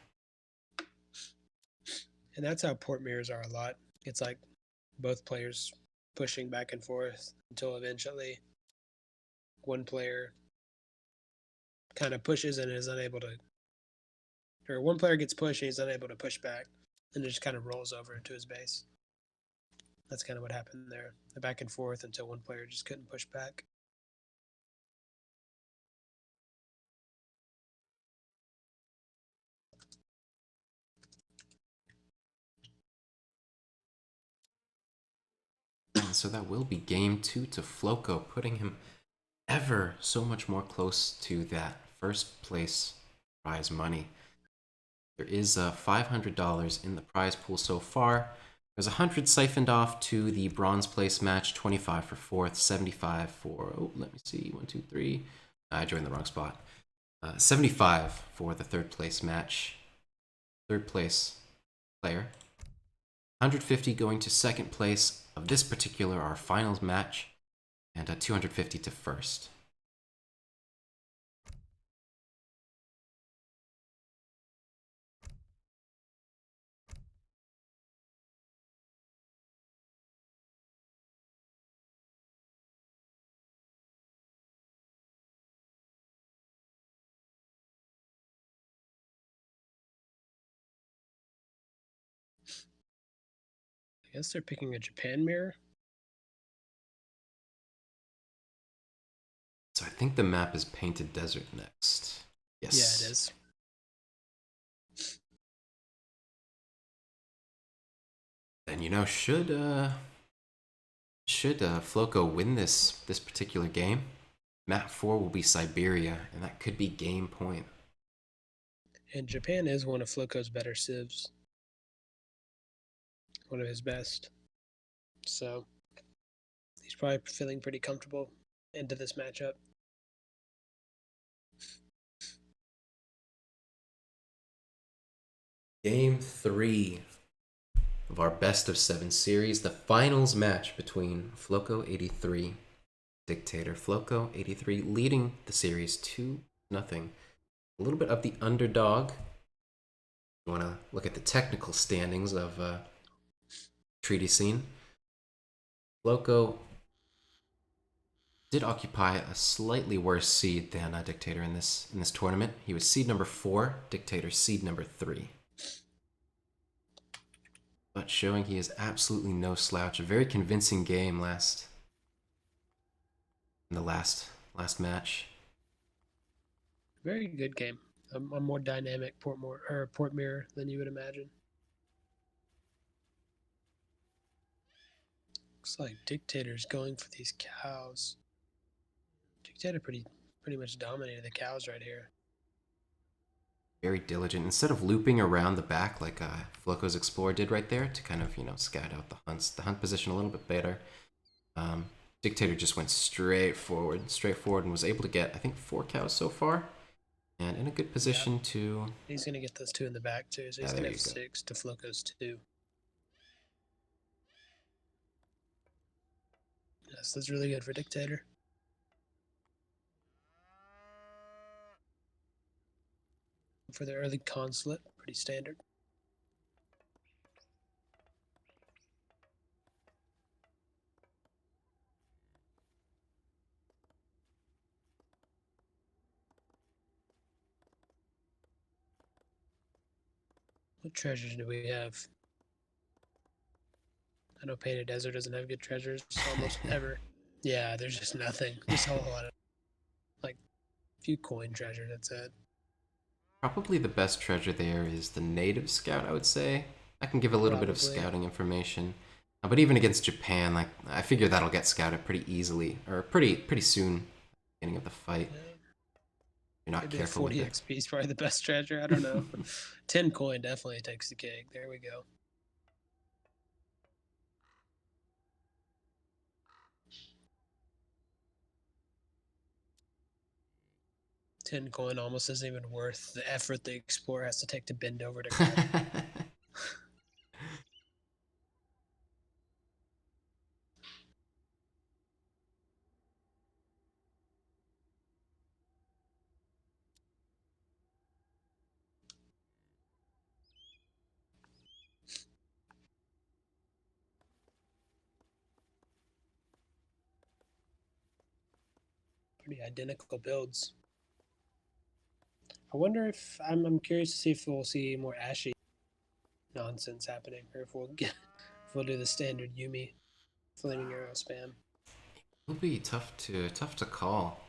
And that's how port mirrors are a lot. It's like both players pushing back and forth until eventually one player kind of pushes and is unable to, or one player gets pushed and he's unable to push back, and it just kind of rolls over into his base. That's kind of what happened there. The back and forth until one player just couldn't push back. And so that will be game 2 to FloKo, putting him ever so much more close to that first place prize money. There is $500 in the prize pool so far. There's 100 siphoned off to the bronze place match, 25 for fourth, 75 for, oh, let me see, 1, 2, 3. I joined the wrong spot. 75 for the third place match. Third place player. 150 going to second place of this particular, our finals match, and 250 to first. I guess they're picking a Japan mirror. So I think the map is Painted Desert next. Yes. Yeah, it is. And you know, should FloKo win this particular game, map 4 will be Siberia, and that could be game point. And Japan is one of FloKo's better civs. One of his best. So he's probably feeling pretty comfortable into this matchup. Game 3 of our best of 7 series, the finals match between FloKo83 Dictator. FloKo83 leading the series 2-0. A little bit of the underdog. You want to look at the technical standings of treaty scene. FloKo did occupy a slightly worse seed than Dictator in this tournament. He was seed number 4, Dictator seed number 3. But showing he is absolutely no slouch. A very convincing game in the last match. Very good game. A more dynamic port mirror than you would imagine. Looks like Dictator's going for these cows. Dictator pretty much dominated the cows right here. very diligent. Instead of looping around the back like FloKo's Explorer did right there to kind of, scout out the hunt position a little bit better, Dictator just went straight forward, and was able to get, I think, 4 cows so far, and in a good position to... He's going to get those 2 in the back, too, so he's going to have 6 to FloKo's 2. Yes, that's really good for Dictator. For the early consulate, pretty standard. What treasures do we have? I know Painted Desert doesn't have good treasures almost ever. Yeah, there's just nothing. Just a whole lot of, like, few coin treasures, that's it. Probably the best treasure there is the native scout, I would say. I can give a little bit of scouting information. But even against Japan, like, I figure that'll get scouted pretty easily, or pretty soon, beginning of the fight. Yeah. You're not maybe careful 40 with it. XP is probably the best treasure. I don't know. 10 coin definitely takes the cake. There we go. $10 almost isn't even worth the effort the explorer has to take to bend over to grab. Pretty identical builds. I wonder if I'm curious to see if we'll see more ashy nonsense happening, or if we'll do the standard Yumi flaming arrow spam. It'll be tough to call.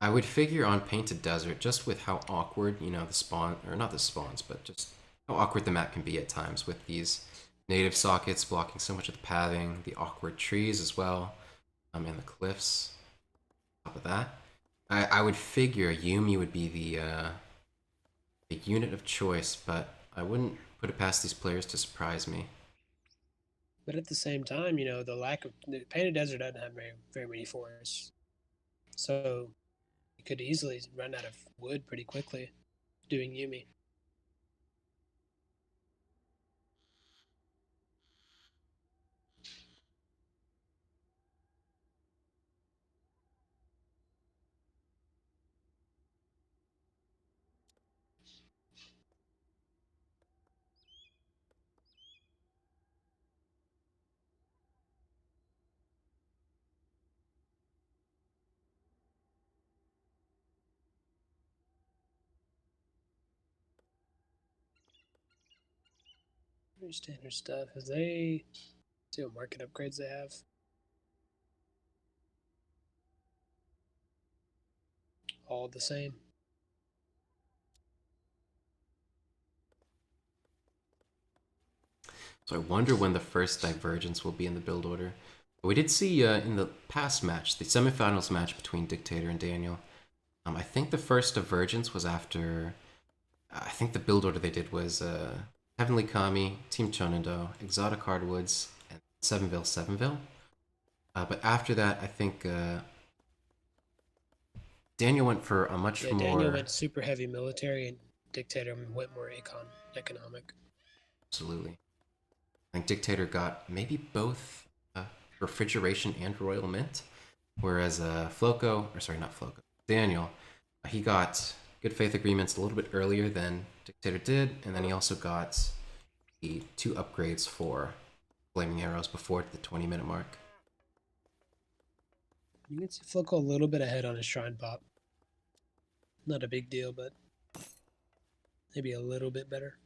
I would figure on Painted Desert, just with how awkward, the spawn, or not the spawns, but just how awkward the map can be at times with these native sockets blocking so much of the pathing, the awkward trees as well, and the cliffs. On top of that, I would figure Yumi would be the unit of choice, but I wouldn't put it past these players to surprise me. But at the same time, the Painted Desert doesn't have very many forests, so you could easily run out of wood pretty quickly doing Yumi. Pretty standard stuff. As they see what market upgrades they have. All the same. So I wonder when the first divergence will be in the build order. We did see in the past match, the semifinals match between Dictator and Daniel, I think the first divergence was after... I think the build order they did was Heavenly Kami, Team Chonendo, Exotic Hardwoods, and Sevenville. But after that, I think Daniel went for a much more... Daniel went super heavy military, and Dictator went more economic. Absolutely. I think Dictator got maybe both refrigeration and Royal Mint, whereas Daniel, he got Good Faith Agreements a little bit earlier than Dictator did, and then he also got the 2 upgrades for Flaming Arrows before the 20-minute mark. You can see FloKo a little bit ahead on his Shrine Pop. Not a big deal, but maybe a little bit better.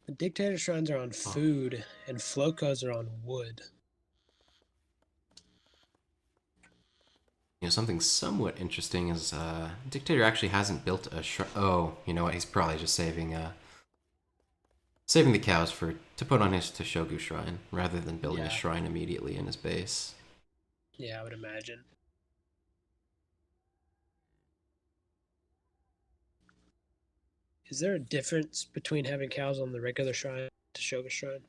The Dictator Shrines are on food, and FloKo's are on wood. something somewhat interesting is Dictator actually hasn't built a shrine. Oh, you know what? He's probably just saving the cows for to put on his Toshogu shrine rather than building a Yeah, shrine immediately in his base. yeah, I would imagine. Is there a difference between having cows on the regular shrine to Shoga shrine?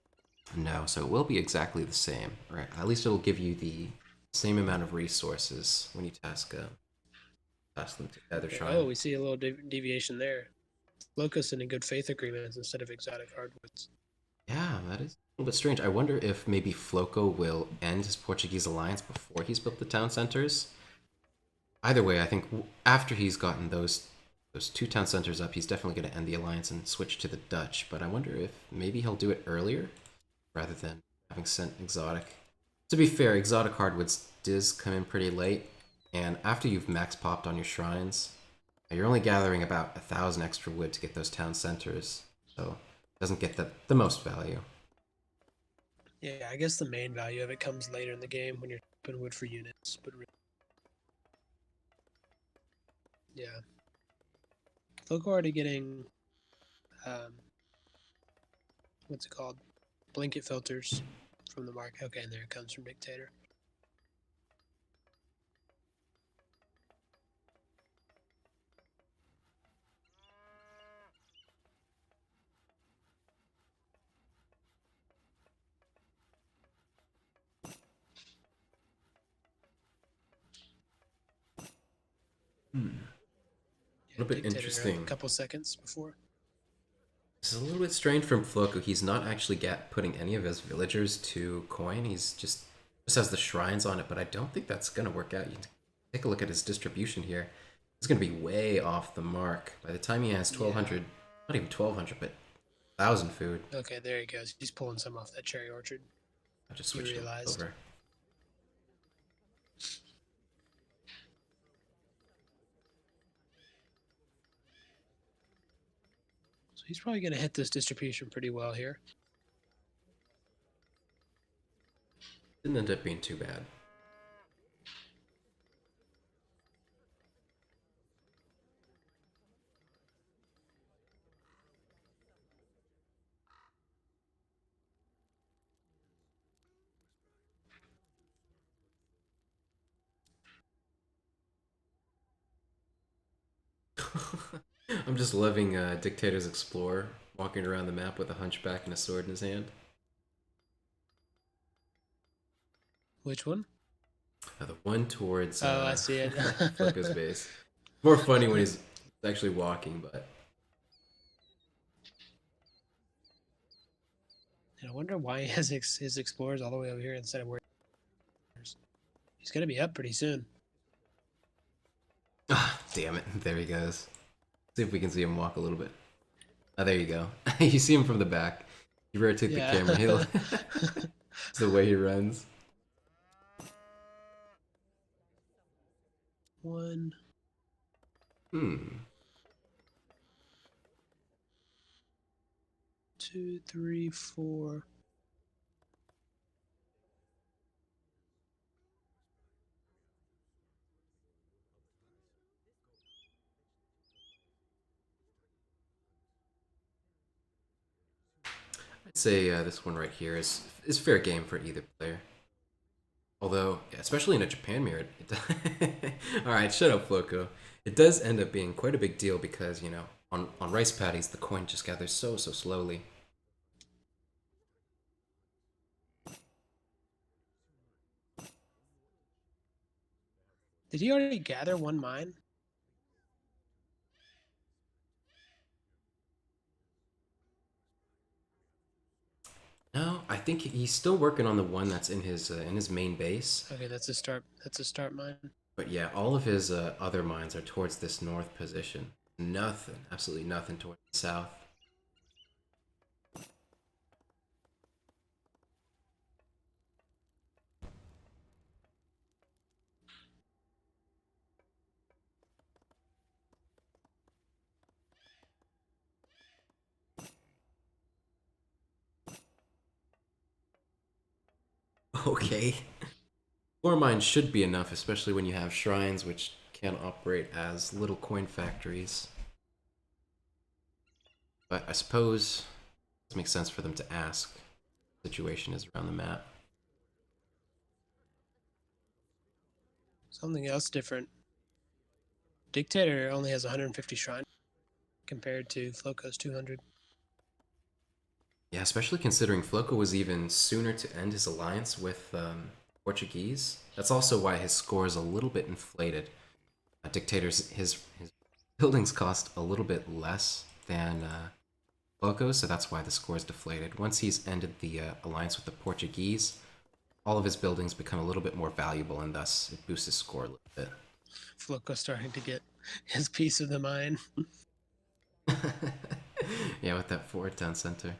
No, so it will be exactly the same, right? At least it'll give you the same amount of resources when you task them to the other Okay. Oh, shrine. we see a little deviation there. Locust and in good faith agreements instead of exotic hardwoods. Yeah, that is a little bit strange. I wonder if maybe FloKo will end his Portuguese alliance before he's built the town centers. Either way, I think after he's gotten those two town centers up, he's definitely going to end the alliance and switch to the Dutch. But I wonder if maybe he'll do it earlier rather than having sent exotic. To be fair, exotic hardwoods does come in pretty late, and after you've max popped on your shrines, you're only gathering about 1,000 extra wood to get those town centers, so it doesn't get the most value. Yeah, I guess the main value of it comes later in the game when you're putting wood for units. But yeah, Loco already getting um, what's it called? Blanket filters from the market. Okay, and there it comes from Dictator. Hmm. A Yeah, little bit Dictator up a interesting. couple seconds before. This is a little bit strange from FloKo. He's not actually putting any of his villagers to coin. He's just has the shrines on it, but I don't think that's gonna work out. You can take a look at his distribution here. He's gonna be way off the mark. By the time he has Yeah. 1,200, not even 1,200, but 1,000 food, Okay, there he goes. He's pulling some off that cherry orchard. I'll just He switch him realized. over. So he's probably going to hit this distribution pretty well here. Didn't end up being too bad. I'm just loving Dictator's Explorer walking around the map with a hunchback and a sword in his hand. Which one? The one towards Oh, I see it. FloKo's base. More funny when he's actually walking, but I wonder why he has his explorers all the way over here instead of where he's going to be up pretty soon. ah, damn it! There he goes. See if we can see him walk a little bit. Oh, there you go. You see him from the back. You rotate the Yeah. camera. He'll. It's the way he runs. One, Hmm. 2, 3, 4. I'd say this one right here is fair game for either player. Although, yeah, especially in a Japan mirror, all right, shut up, FloKo. It does end up being quite a big deal because on rice paddies the coin just gathers so slowly. Did he already gather one mine? No, I think he's still working on the one that's in his main base. Okay, that's a start. That's a start mine. But yeah, all of his other mines are towards this north position. Nothing, absolutely nothing towards the south. Okay. Ore mine should be enough, especially when you have shrines which can operate as little coin factories. But I suppose it makes sense for them to ask what the situation is around the map. Something else different. Dictator only has 150 shrine compared to FloKo's 200. Yeah, especially considering FloKo was even sooner to end his alliance with Portuguese. That's also why his score is a little bit inflated. Dictator's his buildings cost a little bit less than FloKo, so that's why the score is deflated. Once he's ended the alliance with the Portuguese, all of his buildings become a little bit more valuable, and thus it boosts his score a little bit. FloKo starting to get his piece of the mine. Yeah, with that forward town center.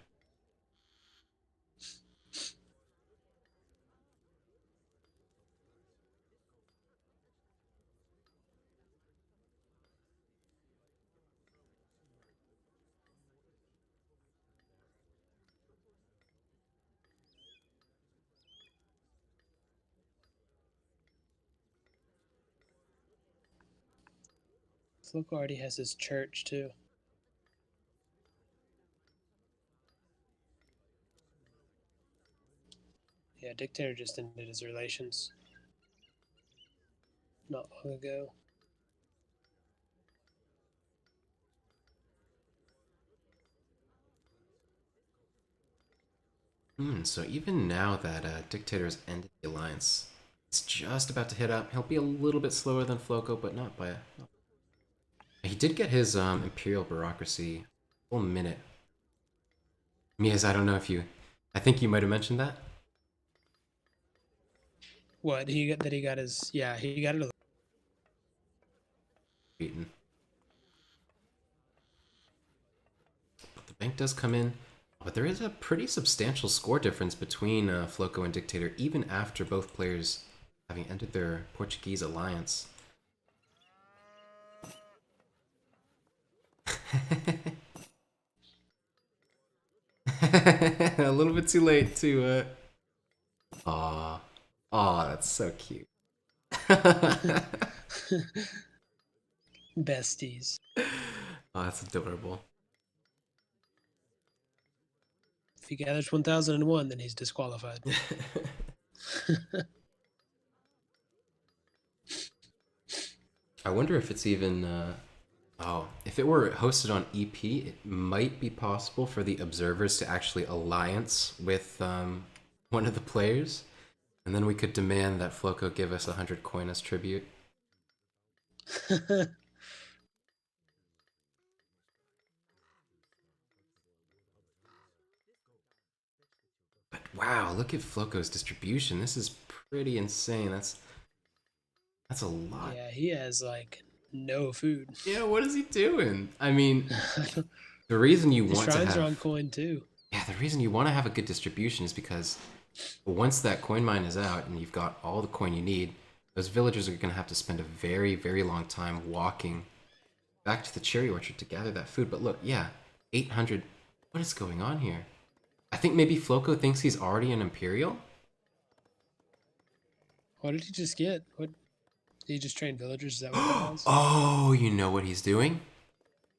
FloKo already has his church too. Yeah, Dictator just ended his relations not long ago. So even now that Dictator's ended the alliance, it's just about to hit up. He'll be a little bit slower than FloKo, but not by a... He did get his Imperial Bureaucracy a full minute. Mias, I don't know if you... I think you might have mentioned that. What he got? That he got his? Yeah, he got it. Beaten. But the bank does come in. But there is a pretty substantial score difference between FloKo and Dictator, even after both players having ended their Portuguese alliance. A little bit too late to Aw. Aw, that's so cute. Besties. Oh, that's adorable. If he gathers 1001, then he's disqualified. I wonder if it's even oh, if it were hosted on EP, it might be possible for the observers to actually alliance with one of the players, and then we could demand that FloKo give us 100 coin as tribute. But wow, look at FloKo's distribution. This is pretty insane. That's a lot. Yeah, he has like no food. Yeah, what is he doing? I mean, the reason you The want to shrines have are on coin too. yeah, the reason you want to have a good distribution is because once that coin mine is out and you've got all the coin you need, those villagers are going to have to spend a very, very long time walking back to the cherry orchard to gather that food. But look, yeah, 800. What is going on here? I think maybe FloKo thinks he's already an Imperial? What did he just get? What did he just train villagers? Is that what that was? Oh, you know what he's doing?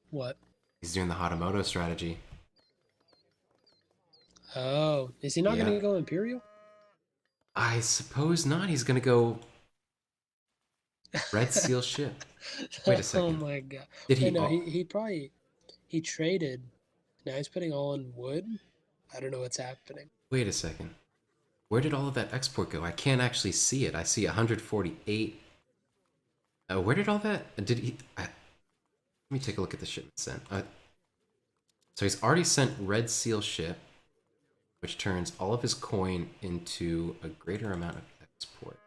What? He's doing the Hatamoto strategy. Oh, is he not Yeah. going to go Imperial? I suppose not. He's going to go Red Seal ship. Wait a Oh second. my god. Did he... Wait, no, Oh, he probably he traded. Now he's putting all in wood. I don't know what's happening. wait a second. Where did all of that export go? I can't actually see it. I see 148. Where did all that... Did he... let me take a look at the shipment sent. So he's already sent Red Seal ship, which turns all of his coin into a greater amount of export.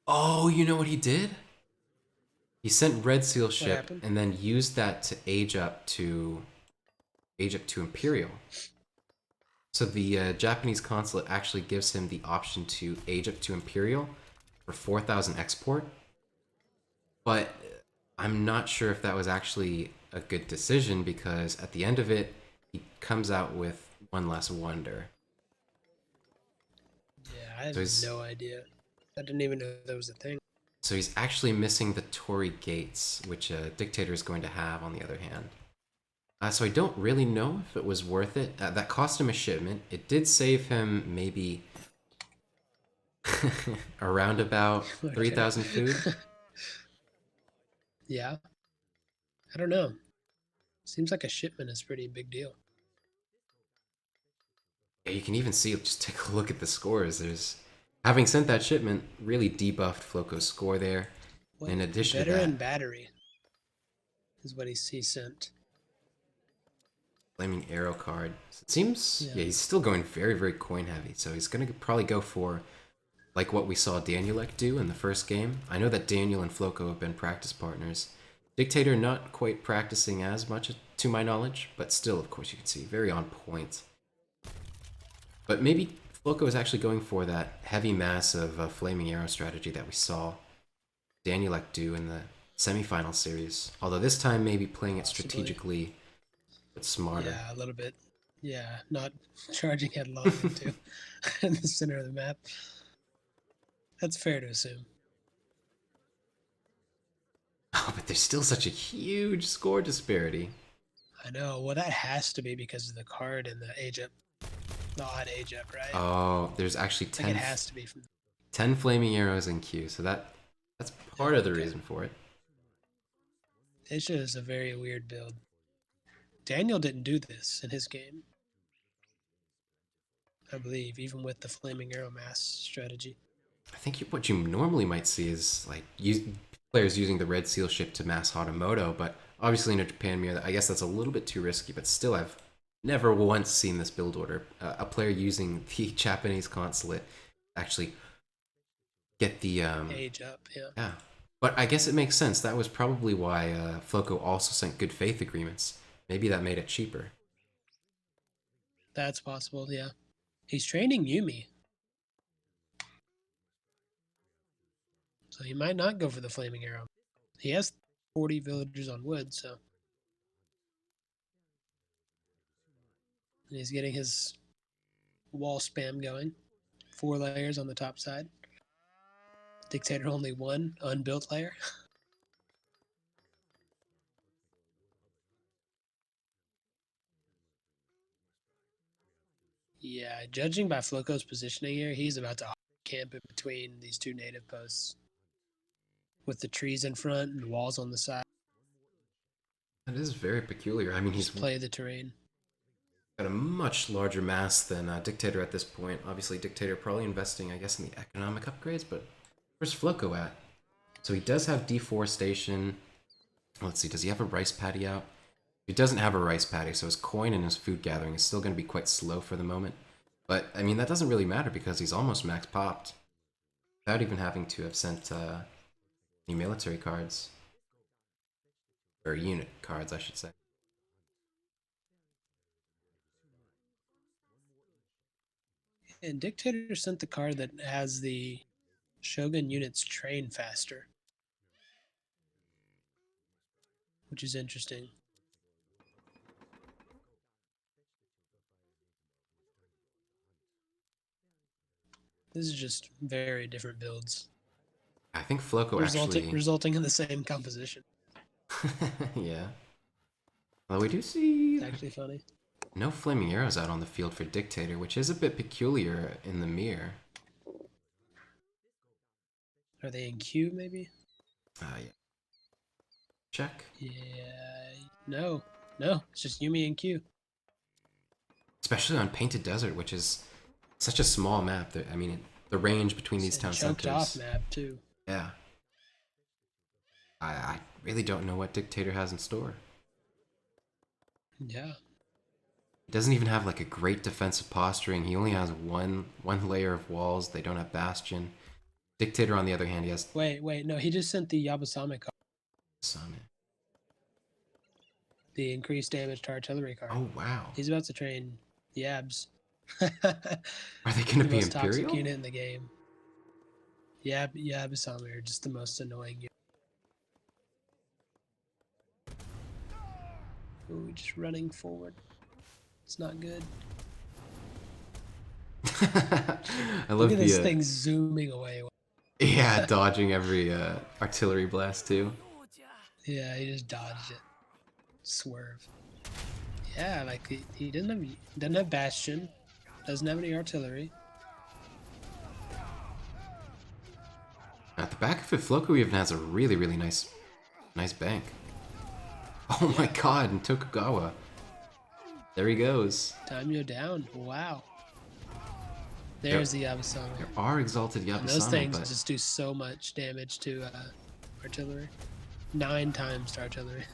Oh, you know what he did? He sent Red Seal ship happened? and then used that to age up to Imperial. So the Japanese consulate actually gives him the option to age up to Imperial for 4,000 export. But I'm not sure if that was actually a good decision because at the end of it, he comes out with one less wonder. Yeah, I have So he's- no idea. I didn't even know that was a thing. So he's actually missing the Tory gates, which a dictator is going to have, on the other hand. So I don't really know if it was worth it. That cost him a shipment. It did save him maybe around about Okay. 3,000 food. Yeah. I don't know. Seems like a shipment is a pretty big deal. Yeah, you can even see, just take a look at the scores. There's, having sent that shipment, really debuffed FloKo's score there. What In addition to veteran that, battery is what he sent. Flaming Arrow card. It seems, Yeah. yeah, he's still going very, very coin heavy. So he's going to probably go for, like what we saw Danielek do in the first game. I know that Daniel and FloKo have been practice partners. Dictator not quite practicing as much to my knowledge, but still, of course, you can see, very on point. But maybe FloKo is actually going for that heavy mass of Flaming Arrow strategy that we saw Danielek do in the semifinal series. Although this time maybe playing it strategically, but smarter. Yeah, a little bit. Yeah, not charging headlong into in the center of the map. That's fair to assume. Oh, but there's still such a huge score disparity. I know. Well, that has to be because of the card and the age up, the odd age up, right? Oh, there's actually I think it has to be from. 10 flaming arrows in queue, so that's part of the Okay. reason for it. It's just a very weird build. Daniel didn't do this in his game, I believe, even with the flaming arrow mass strategy. I think what you normally might see is like players using the red seal ship to mass Hatamoto, but obviously in a Japan mirror, I guess that's a little bit too risky. But still, I've never once seen this build order. A player using the Japanese consulate actually get the Age up, yeah. yeah. But I guess it makes sense. That was probably why FloKo also sent good faith agreements. Maybe that made it cheaper. That's possible, yeah. He's training Yumi. So he might not go for the flaming arrow. He has 40 villagers on wood, so. And he's getting his wall spam going. 4 layers on the top side. Dictator only 1 unbuilt layer. Yeah, judging by FloKo's positioning here, he's about to camp in between these 2 native posts. With the trees in front and walls on the side. That is very peculiar. I mean, he's Just play the terrain. got a much larger mass than Dictator at this point. Obviously, Dictator probably investing, I guess, in the economic upgrades, but where's FloKo at? So he does have deforestation. Let's see, does he have a rice paddy out? He doesn't have a rice paddy, so his coin and his food gathering is still going to be quite slow for the moment. But, I mean, that doesn't really matter because he's almost max popped. Without even having to have sent any military cards. Or unit cards, I should say. And Dictator sent the card that has the Shogun units train faster. Which is interesting. This is just very different builds. I think FloKo actually... Resulting in the same composition. yeah. Well, we do see... It's actually funny. No flaming arrows out on the field for Dictator, which is a bit peculiar in the mirror. Are they in queue, maybe? Yeah. Check. Yeah. No. No. It's just Yumi and Q. Especially on Painted Desert, which is such a small map. That, I mean, the range between these town choked centers. off map, too. Yeah. I really don't know what Dictator has in store. Yeah. He doesn't even have like a great defensive posturing. He only has one layer of walls. They don't have Bastion. Dictator, on the other hand, he has... Wait. No, he just sent the Yabusame card. Summit. The increased damage to artillery card. Oh, wow. He's about to train Yabs. Are they going to be most Imperial? toxic unit in the game. Yabusame are just the most annoying unit. Ooh, just running forward. It's not good. I love Look at this the thing zooming away. Yeah, dodging every artillery blast too. Yeah, he just dodged it. Swerve. Yeah, like he doesn't have bastion, doesn't have any artillery. At the back of it, FloKo even has a really nice bank. Oh my Yeah. god, and Tokugawa. There he goes. Daimyo down. Wow. There, There's the Yabasame. there are exalted And those Yabusame, things but just do so much damage to artillery. 9 times to artillery.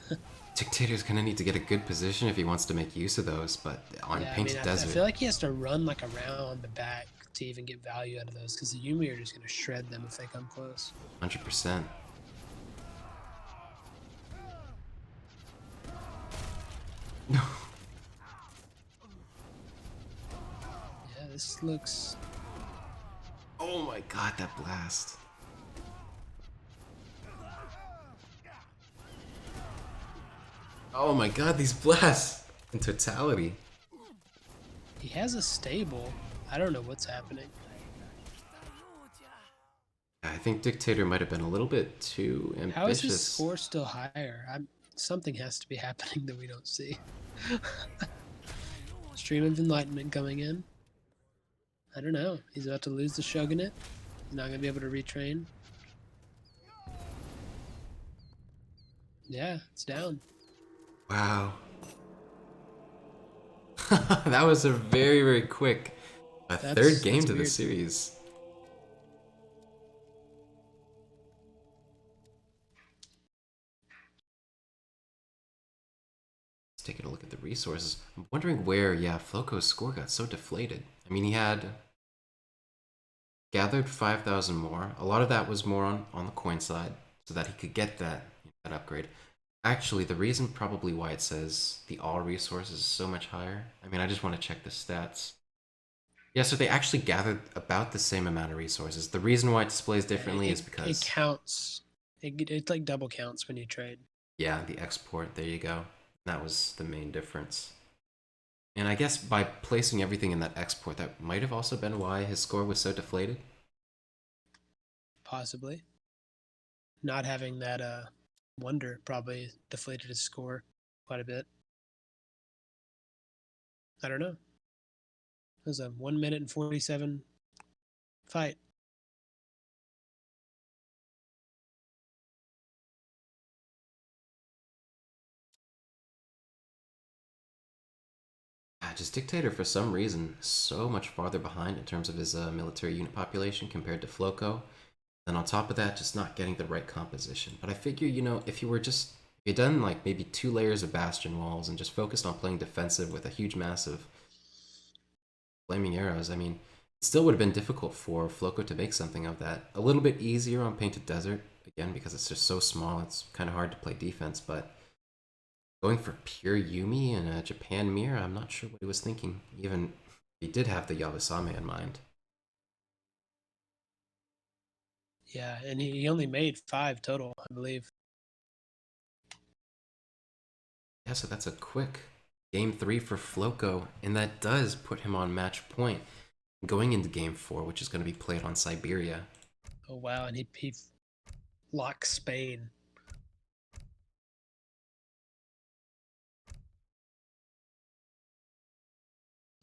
Dictator's gonna need to get a good position if he wants to make use of those, but on Yeah, I Painted mean, I Desert, feel like he has to run like around the back to even get value out of those, because the Yumi are just going to shred them if they come close. 100%. No. Yeah, this looks... Oh my god, that blast. Oh my god, these blasts in totality. He has a stable. I don't know what's happening. I think Dictator might have been a little bit too ambitious. How is his score still higher? Something has to be happening that we don't see. Stream of Enlightenment coming in. I don't know. He's about to lose the Shogunate. He's not going to be able to retrain. Yeah, it's down. Wow. That was a very quick third game to the series. Let's take a look at the resources. I'm wondering where, yeah, FloKo's score got so deflated. I mean, he had gathered 5,000 more. A lot of that was more on the coin side, so that he could get that upgrade. Actually, the reason probably why it says the all resources is so much higher. I mean, I just want to check the stats. Yeah, so they actually gathered about the same amount of resources. The reason why it displays differently is because... It counts. It like double counts when you trade. Yeah, the export, there you go. That was the main difference. And I guess by placing everything in that export, that might have also been why his score was so deflated. Possibly. Not having that wonder probably deflated his score quite a bit. I don't know. It was a 1 minute and 47 fight. Just Dictator, for some reason, so much farther behind in terms of his military unit population compared to FloKo. And on top of that, just not getting the right composition. But I figure, you know, if you had done like maybe 2 layers of bastion walls and just focused on playing defensive with a huge mass of flaming arrows, I mean, it still would have been difficult for FloKo to make something of that. A little bit easier on Painted Desert, again, because it's just so small, it's kind of hard to play defense, but going for pure Yumi and a Japan mirror, I'm not sure what he was thinking. Even he did have the Yabusame in mind. Yeah, and he only made 5 total, I believe. Yeah, so that's a quick game 3 for FloKo, and that does put him on match point going into game 4, which is going to be played on Siberia. Oh wow, and he locks Spain.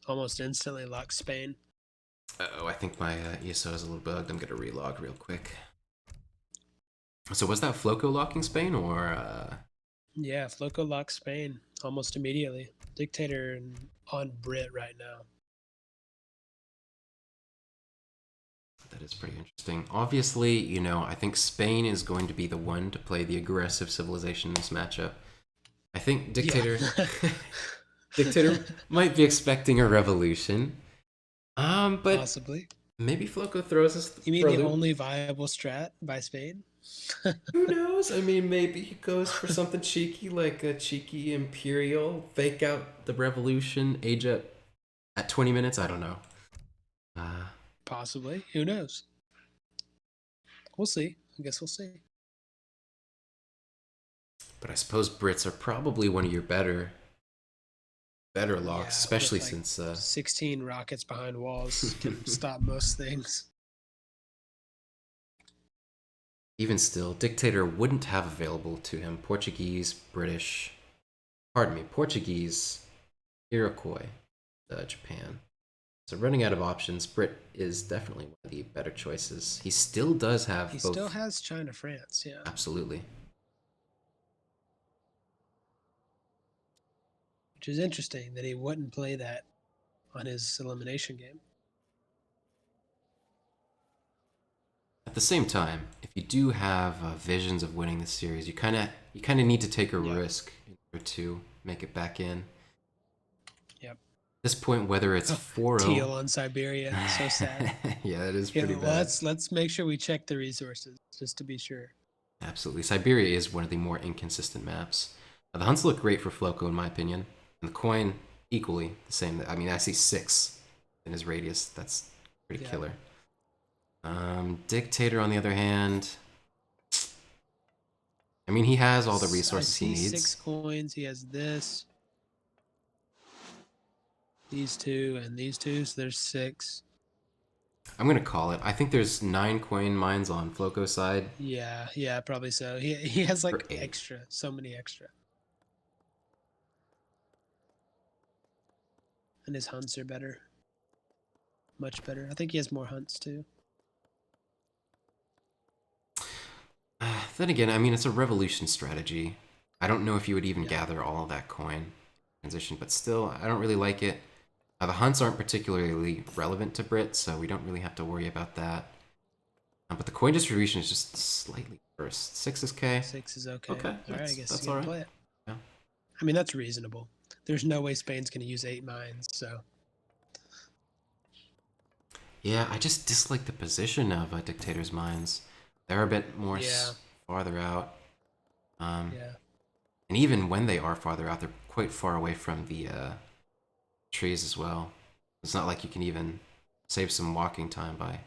Almost instantly locks Spain. Uh-oh, I think my ESO is a little bugged. I'm going to relog real quick. So was that FloKo locking Spain, or... Yeah, FloKo locks Spain almost immediately. Dictator on Brit right now. That is pretty interesting. Obviously, you know, I think Spain is going to be the one to play the aggressive civilization in this matchup. I think Dictator... Yeah. Dictator might be expecting a revolution. But possibly. Maybe FloKo throws us. You mean the only viable strat by Spain? Who knows? I mean, maybe he goes for something cheeky, like a cheeky Imperial, fake out the revolution, age up at 20 minutes. I don't know. Possibly. Who knows? We'll see. I guess we'll see. But I suppose Brits are probably one of your better locks, yeah, especially like since 16 rockets behind walls can stop most things. Even still, Dictator wouldn't have available to him Portuguese, British, pardon me, Portuguese, Iroquois, Japan. So running out of options, Brit is definitely one of the better choices. He still does have He both. still has China, France, yeah. Absolutely. Which is interesting that he wouldn't play that on his elimination game. At the same time, if you do have visions of winning this series, you kind of need to take a risk in order to make it back in. Yep. At this point, whether it's 4-0, Teal on Siberia, so sad. Yeah, that is pretty well, bad. let's make sure we check the resources just to be sure. Absolutely, Siberia is one of the more inconsistent maps. The hunts look great for FloKo, in my opinion, and the coin equally the same. I mean, I see 6 in his radius. That's pretty killer. Dictator, on the other hand, I mean, he has all the resources he needs. 6 coins. He has this, these 2, and these 2. So there's 6. I'm gonna call it. I think there's 9 coin mines on FloKo's side. Yeah, probably so. He has like extra, so many extra. And his hunts are better. Much better. I think he has more hunts too. Then again, I mean, it's a revolution strategy. I don't know if you would even gather all of that coin transition, but still, I don't really like it. The hunts aren't particularly relevant to Brit, so we don't really have to worry about that. But the coin distribution is just slightly worse. 6 is okay. 6 is okay. Okay, all right, I guess that's you all can right. play it. Yeah. I mean, that's reasonable. There's no way Spain's going to use 8 mines, so. Yeah, I just dislike the position of Dictator's mines. They're a bit more farther out. Yeah. And even when they are farther out, they're quite far away from the trees as well. It's not like you can even save some walking time by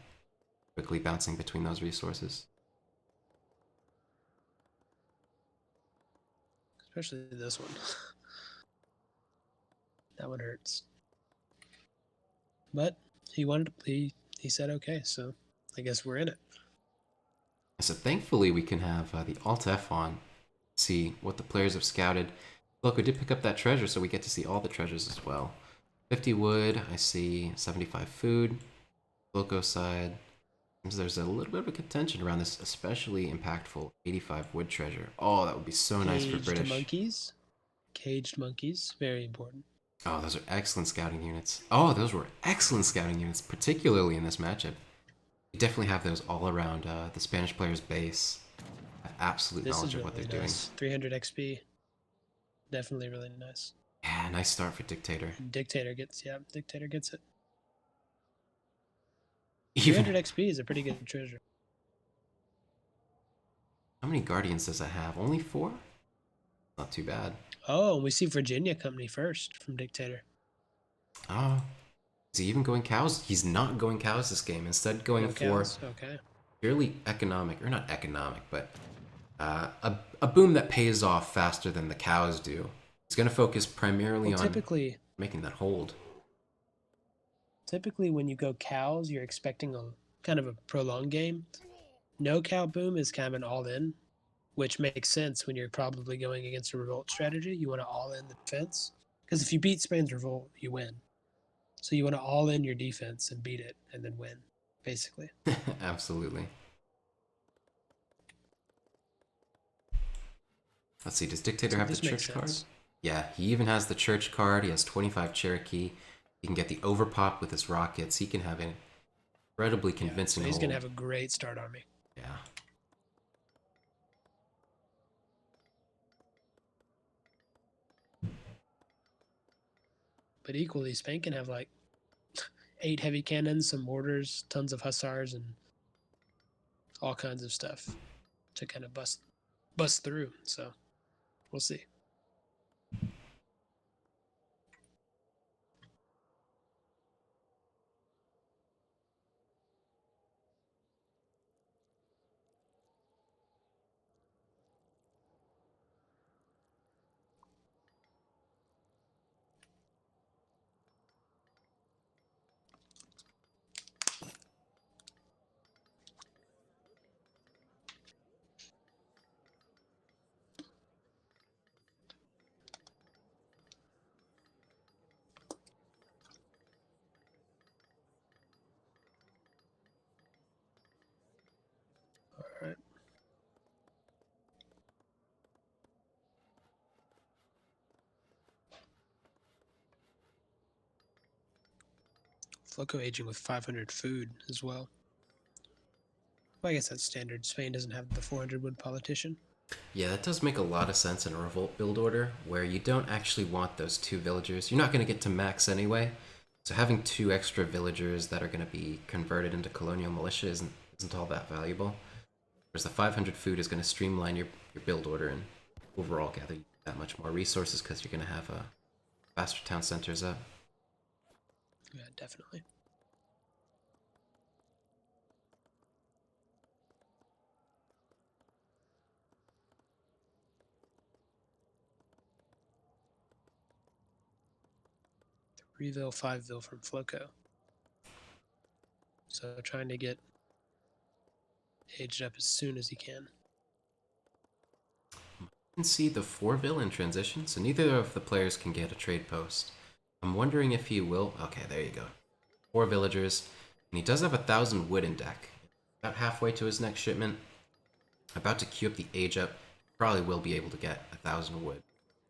quickly bouncing between those resources. Especially this one. That one hurts. But he wanted to, he said okay, so I guess we're in it. So thankfully we can have the Alt F on, see what the players have scouted. Look, we did pick up that treasure, so we get to see all the treasures as well. 50 wood, I see 75 food. FloKo side, seems there's a little bit of a contention around this especially impactful 85 wood treasure. Oh, that would be so nice for British. Monkeys. Caged monkeys, very important. Oh, those are excellent scouting units. Oh, those were excellent scouting units, particularly in this matchup. You definitely have those all around the Spanish player's base. Have absolute knowledge of what they're doing. 300 XP. Definitely really nice. Yeah, nice start for Dictator. Dictator gets it. 300 XP is a pretty good treasure. How many Guardians does it have? Only 4? Not too bad. Oh, we see Virginia Company first from Dictator. Oh. Is he even going cows? He's not going cows this game. Instead, going for purely economic, or not economic, but a boom that pays off faster than the cows do. He's going to focus primarily on making that hold. Typically, when you go cows, you're expecting a kind of a prolonged game. No cow boom is kind of an all-in, which makes sense when you're probably going against a revolt strategy. You want to all-in the defense, because if you beat Spain's revolt, you win. So you want to all-in your defense and beat it, and then win, basically. Absolutely. Let's see, does Dictator have the church card? Yeah, he even has the church card. He has 25 Cherokee. He can get the overpop with his rockets. He can have an incredibly convincing hold. So he's going to have a great start army. Yeah. But equally, Spain can have like 8 heavy cannons, some mortars, tons of hussars, and all kinds of stuff to kind of bust through. So we'll see. FloKo aging with 500 food as well. Well, I guess that's standard. Spain doesn't have the 400 wood politician. Yeah, that does make a lot of sense in a revolt build order, where you don't actually want those 2 villagers. You're not going to get to max anyway, so having 2 extra villagers that are going to be converted into colonial militia isn't all that valuable. Whereas the 500 food is going to streamline your build order and overall gather you that much more resources because you're going to have faster town centers up. Yeah, definitely. Reville, 5-ville from FloKo. So trying to get aged up as soon as he can. You can see the 4 villain transition, so neither of the players can get a trade post. I'm wondering if he will. Okay, there you go. 4 villagers, and he does have 1,000 wood in deck. About halfway to his next shipment. About to queue up the age up. Probably will be able to get 1,000 wood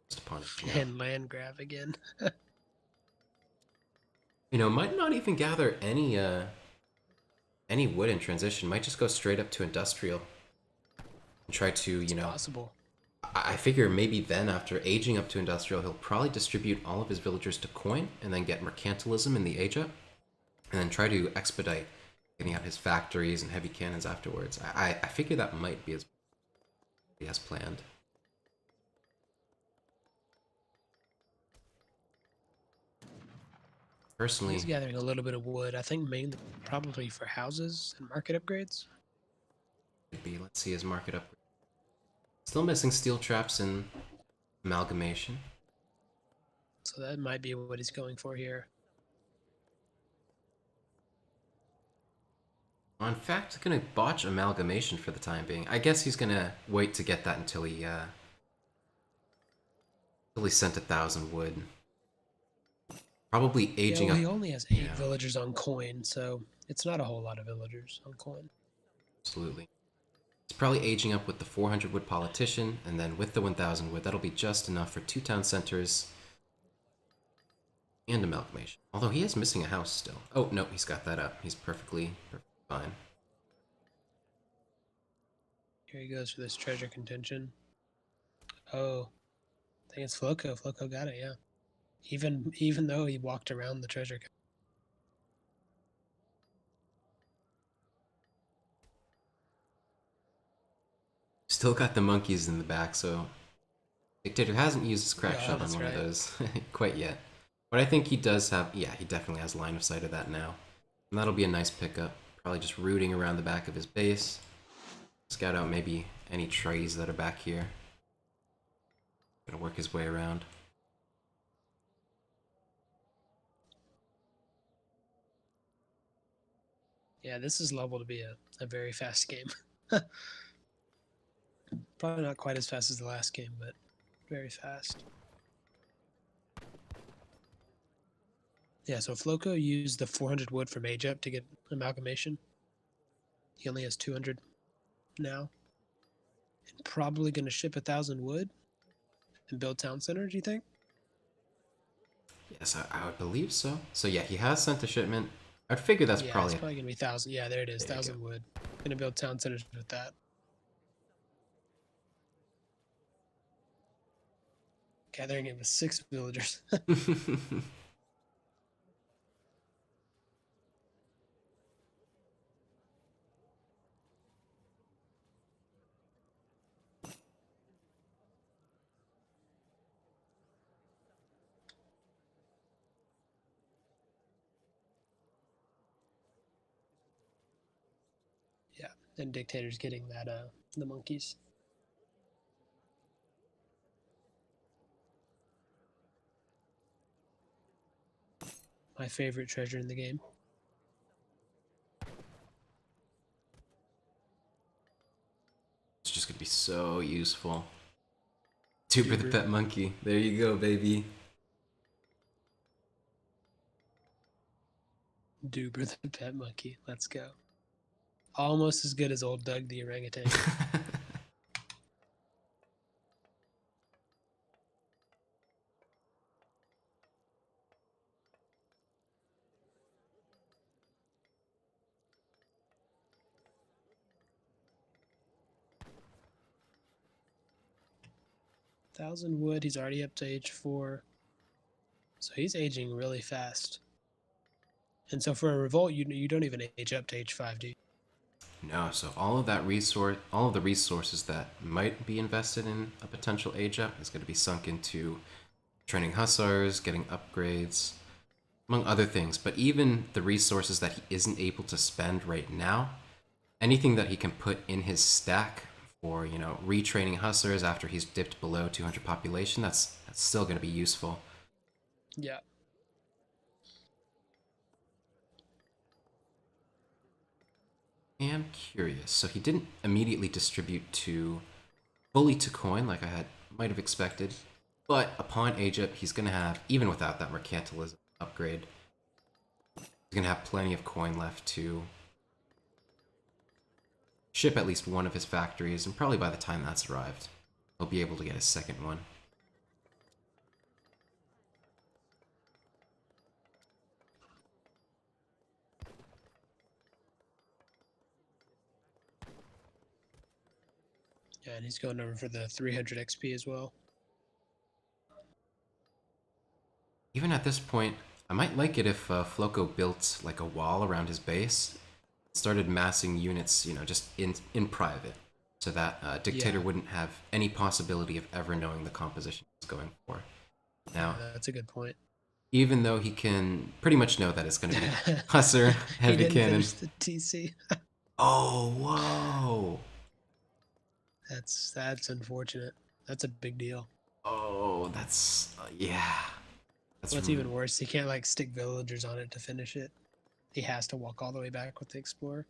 just upon it. And land grab again. You know, might not even gather any wood in transition. Might just go straight up to industrial and try to, you know. Possible. I figure maybe then after aging up to industrial, he'll probably distribute all of his villagers to coin and then get mercantilism in the age up, and then try to expedite getting out his factories and heavy cannons afterwards. I figure that might be as he has planned. Personally, He's gathering a little bit of wood. I think mainly probably for houses and market upgrades. let's see his market up. Still missing steel traps and amalgamation. So that might be what he's going for here. In fact, gonna botch amalgamation for the time being. I guess he's gonna wait to get that until he sent 1,000 wood. Probably aging yeah, well, up. he only has 8 villagers on coin, so it's not a whole lot of villagers on coin. Absolutely. He's probably aging up with the 400 wood politician, and then with the 1,000 wood, that'll be just enough for 2 town centers and amalgamation. Although he is missing a house still. Oh, no, he's got that up. He's perfectly fine. Here he goes for this treasure contention. Oh, I think it's FloKo. FloKo got it, yeah. Even though he walked around the treasure. Still got the monkeys in the back, so Dictator hasn't used his crack shot on one of those quite yet. But I think he does have, yeah, he definitely has line of sight of that now. And that'll be a nice pickup. Probably just rooting around the back of his base. Scout out maybe any trays that are back here. Gonna work his way around. Yeah, this is level to be a very fast game. Probably not quite as fast as the last game, but very fast. Yeah, so FloKo used the 400 wood from age up to get amalgamation. He only has 200 now. And probably going to ship 1,000 wood and build town center, do you think? Yes, I would believe so. So yeah, he has sent a shipment. I'd figure that's yeah, probably... it's probably going to be 1,000. Yeah, there it is, 1,000 wood. Going to build town centers with that. Gathering it with 6 villagers. Yeah, and Dictator's getting that, the monkeys. My favorite treasure in the game. It's just gonna be so useful. Duper the pet monkey. There you go, baby. Duper the pet monkey. Let's go. Almost as good as old Doug the orangutan. 1,000 wood. He's already up to age 4. So he's aging really fast. And so for a revolt, you don't even age up to age 5, do you? No, so all of that resource, all of the resources that might be invested in a potential age up is going to be sunk into training hussars, getting upgrades, among other things. But even the resources that he isn't able to spend right now, anything that he can put in his stack for, retraining hussars after he's dipped below 200 population, that's still going to be useful. Yeah. I am curious. So he didn't immediately distribute fully to coin like I might have expected, but upon age up, he's going to have, even without that mercantilism upgrade, he's going to have plenty of coin left to ship at least one of his factories, and probably by the time that's arrived, he'll be able to get a second one. Yeah, and he's going over for the 300 XP as well. Even at this point, I might like it if FloKo built like a wall around his base, started massing units, just in private, so that Dictator Yeah. wouldn't have any possibility of ever knowing the composition he's going for. Now, That's a good point. even though he can pretty much know that it's going to be Hussar, He Heavy didn't Cannon. finish the TC. Oh, whoa! That's unfortunate. That's a big deal. Oh, that's yeah. That's What's even worse, he can't like stick villagers on it to finish it. He has to walk all the way back with the explorer.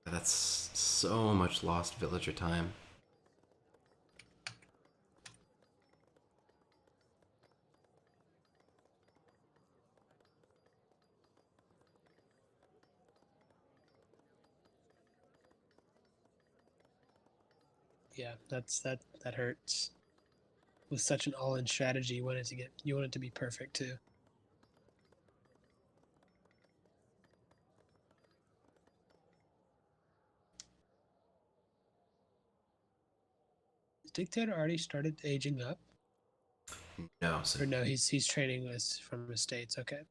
that's so much lost villager time. Yeah, that hurts. With such an all-in strategy, you want it to be perfect too. Has Dictator already started aging up? No, so Or no, he's training us from the States. Okay.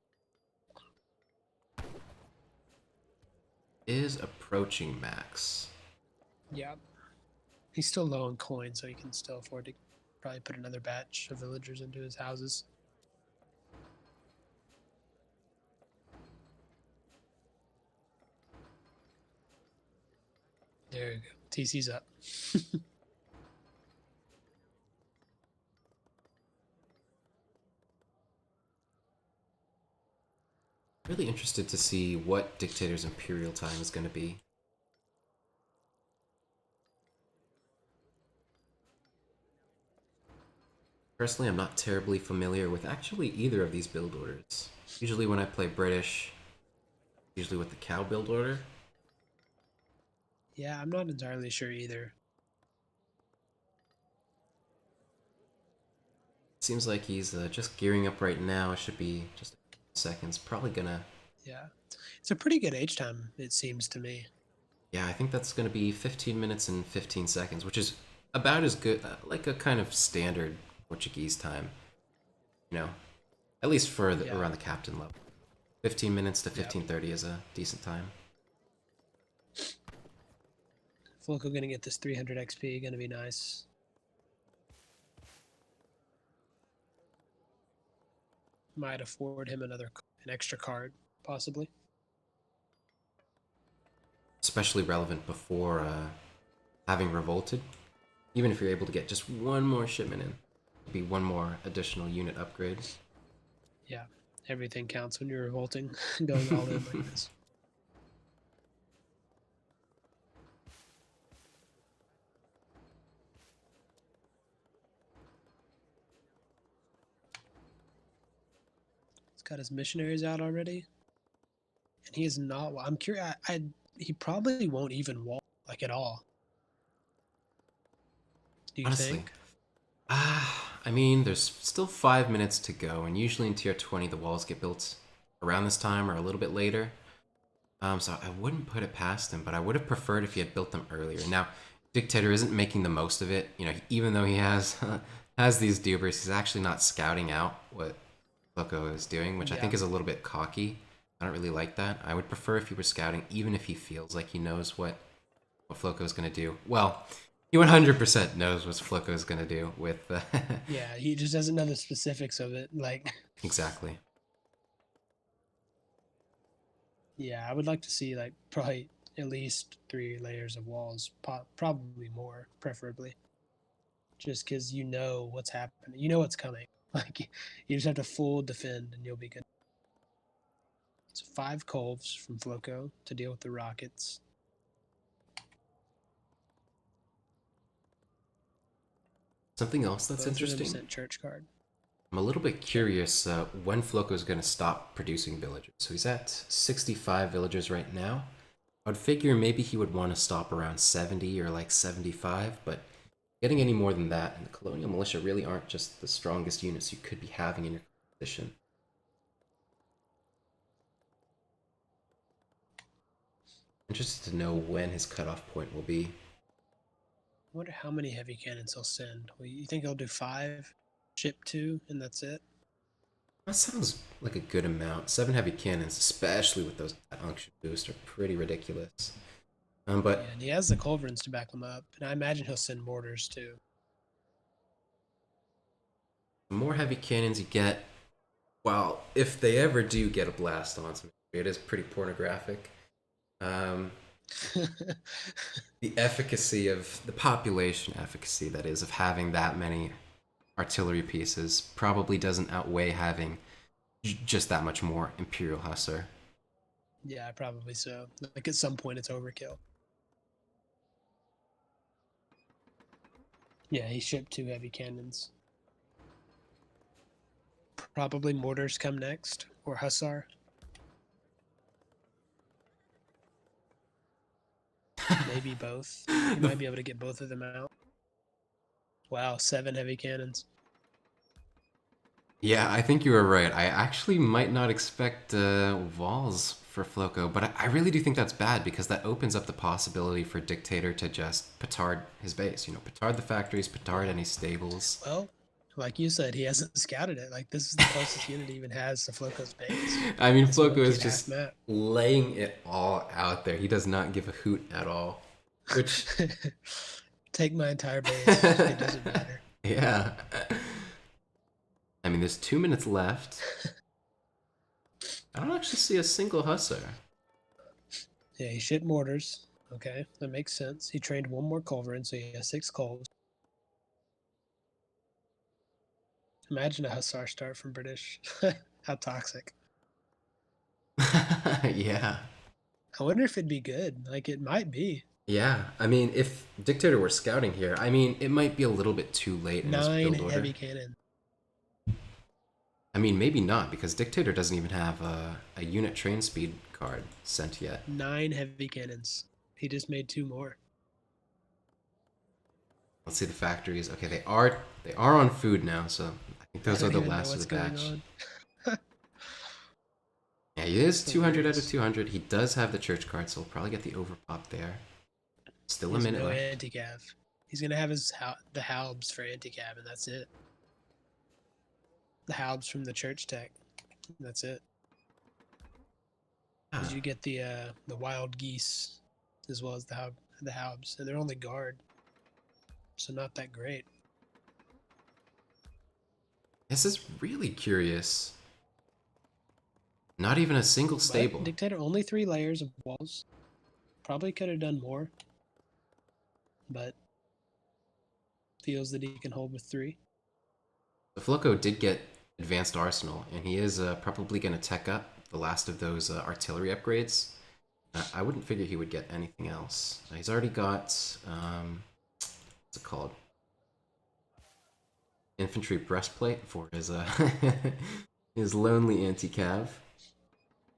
is approaching max. Yeah. He's still low on coin, so he can still afford to probably put another batch of villagers into his houses. There you go. TC's up. Really interested to see what Dictator's Imperial time is going to be. Personally, I'm not terribly familiar with actually either of these build orders. Usually when I play Britsh, usually with the cow build order. Yeah, I'm not entirely sure either. Seems like he's just gearing up right now. It should be just a few seconds. Probably gonna... Yeah. It's a pretty good H time, it seems to me. Yeah, I think that's gonna be 15 minutes and 15 seconds, which is about as good, like a kind of standard Portuguese time. You know, at least for Yeah. around the captain level. 15 minutes to Yeah. 15:30 is a decent time. FloKo gonna get this 300 XP, gonna be nice. Might afford him an extra card, possibly. Especially relevant before having revolted. Even if you're able to get just one more shipment in, it'd be one more additional unit upgrade. Yeah, everything counts when you're revolting, going all in like this. He's got his missionaries out already, and he is not. I'm curious. He probably won't even walk like at all. Do you Honestly, think? I mean, there's still 5 minutes to go, and usually in tier 20 the walls get built around this time or a little bit later. So I wouldn't put it past him, but I would have preferred if he had built them earlier. Now, Dictator isn't making the most of it. You know, even though he has has these dubers, he's actually not scouting out what FloKo is doing, which I Yeah. think is a little bit cocky. I don't really like that. I would prefer if he were scouting, even if he feels like he knows what FloKo is going to do. Well, he 100% knows what FloKo is going to do with. Yeah, he just doesn't know the specifics of it. Like, Exactly. yeah, I would like to see like probably at least 3 layers of walls, probably more, preferably, just because you know what's happening, you know what's coming. Like, you just have to full defend and you'll be good. So 5 Colves from FloKo to deal with the rockets. Something else that's Both of them interesting. sent church card. I'm a little bit Yep. curious when FloKo is going to stop producing villagers. So he's at 65 villagers right now. I would figure maybe he would want to stop around 70 or like 75, but getting any more than that, and the Colonial Militia really aren't just the strongest units you could be having in your competition. Interested to know when his cutoff point will be. I wonder how many heavy cannons he'll send. Well, you think he'll do 5, ship 2, and that's it? That sounds like a good amount. 7 heavy cannons, especially with those unction boost, are pretty ridiculous. Yeah, But and he has the culverins to back them up, and I imagine he'll send mortars too. the more heavy cannons you get, well, if they ever do get a blast on some, it is pretty pornographic. Um, the efficacy of the population efficacy, that is, of having that many artillery pieces probably doesn't outweigh having just that much more Imperial Hussar. Yeah, probably so. Like at some point, it's overkill. Yeah, he shipped 2 heavy cannons. Probably mortars come next, or hussar. Maybe both. He The might be able to get both of them out. Wow, 7 heavy cannons. Yeah, I think you were right. I actually might not expect walls for FloKo, but I really do think that's bad because that opens up the possibility for Dictator to just petard his base. You know, petard the factories, petard Yeah. any stables. Well, like you said, he hasn't scouted it. Like this is the closest unit he even has to FloKo's base. I mean, And so FloKo look is at half just map. laying it all out there. He does not give a hoot at all, which, Take my entire base. It doesn't matter. yeah. I mean, there's 2 minutes left. I don't actually see a single Hussar. Yeah, he shipped mortars. Okay, that makes sense. He trained 1 more culverin, so he has 6 Colves. Imagine a hussar start from Britsh. How toxic. Yeah. I wonder if it'd be good. Like it might be. Yeah, I mean, if Dictator were scouting here, I mean, it might be a little bit too late in his Nine build order. heavy cannon. I mean, maybe not, because Dictator doesn't even have a unit train speed card sent yet. 9 heavy cannons. He just made 2 more. Let's see the factories. Okay, they are on food now, so I think I those are don't the even know last of what's the going batch. on. Yeah, he is It's 200 out of hilarious. 200. He does have the church card, so we'll probably get the overpop there. Still He a has minute no left. anti-cav. He's gonna have the halbs for anti-cav, and that's it. The halbs from the church tech. That's it. Ah, Because you get the wild geese as well as the halbs, and they're only guard, so not that great. this is really curious. Not even a single But stable. Dictator only 3 layers of walls. Probably could have done more, but feels that he can hold with 3. The FloKo did get advanced arsenal, and he is probably going to tech up the last of those artillery upgrades. I wouldn't figure he would get anything else. He's already got what's it called? Infantry breastplate for his his lonely anti-cav.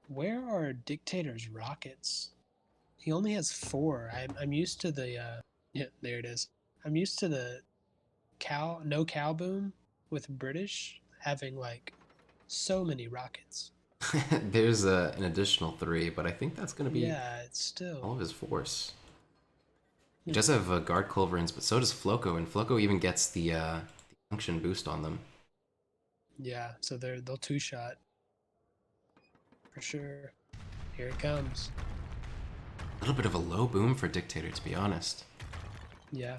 Where are Dictator's rockets? He only has 4. I'm used to the yeah, there it is. I'm used to the no cow boom with Britsh having like so many rockets. There's an additional 3, but I think that's going to be Yeah, it's all still of his force. He does have guard culverins, but so does FloKo, and FloKo even gets the function boost on them. Yeah, so they'll two-shot for sure. Here it comes. A little bit of a low boom for Dictator, to be honest. Yeah.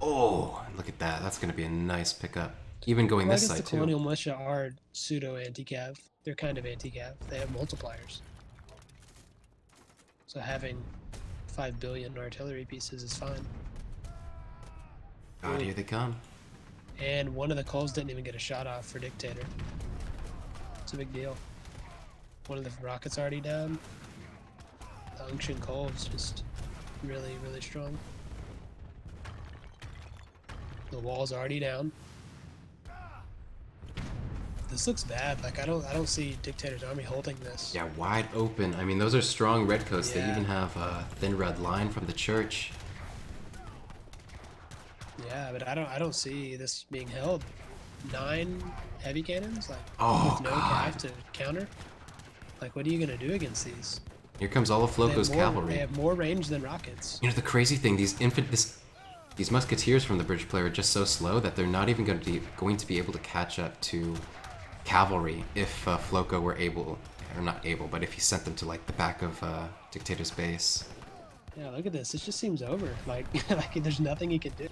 Oh, look at that. That's going to be a nice pickup. Even going Well, I this guess the side, too. Colonial Militia are pseudo anti-cav. They're kind of anti-cav. They have multipliers. So having 5 billion artillery pieces is fine. God, here they come. And one of the Coles didn't even get a shot off for Dictator. It's a big deal. One of the rockets already down. The Unction Cole's just really, really strong. The wall's already down. This looks bad. Like I don't see Dictator's army holding this. Yeah, wide open. I mean, those are strong redcoats. Yeah. They even have a thin red line from the church. Yeah, but I don't see this being held. 9 heavy cannons, like Oh, with no God. cav to counter. Like, what are you gonna do against these? Here comes all of FloKo's cavalry. They have more range than rockets. You know, the crazy thing, these musketeers from the Britsh player are just so slow that they're not even going to be able to catch up to cavalry if FloKo were able, or not able, but if he sent them to like the back of Dictator's base. Yeah, look at this. It just seems over. Like, like there's nothing he can do.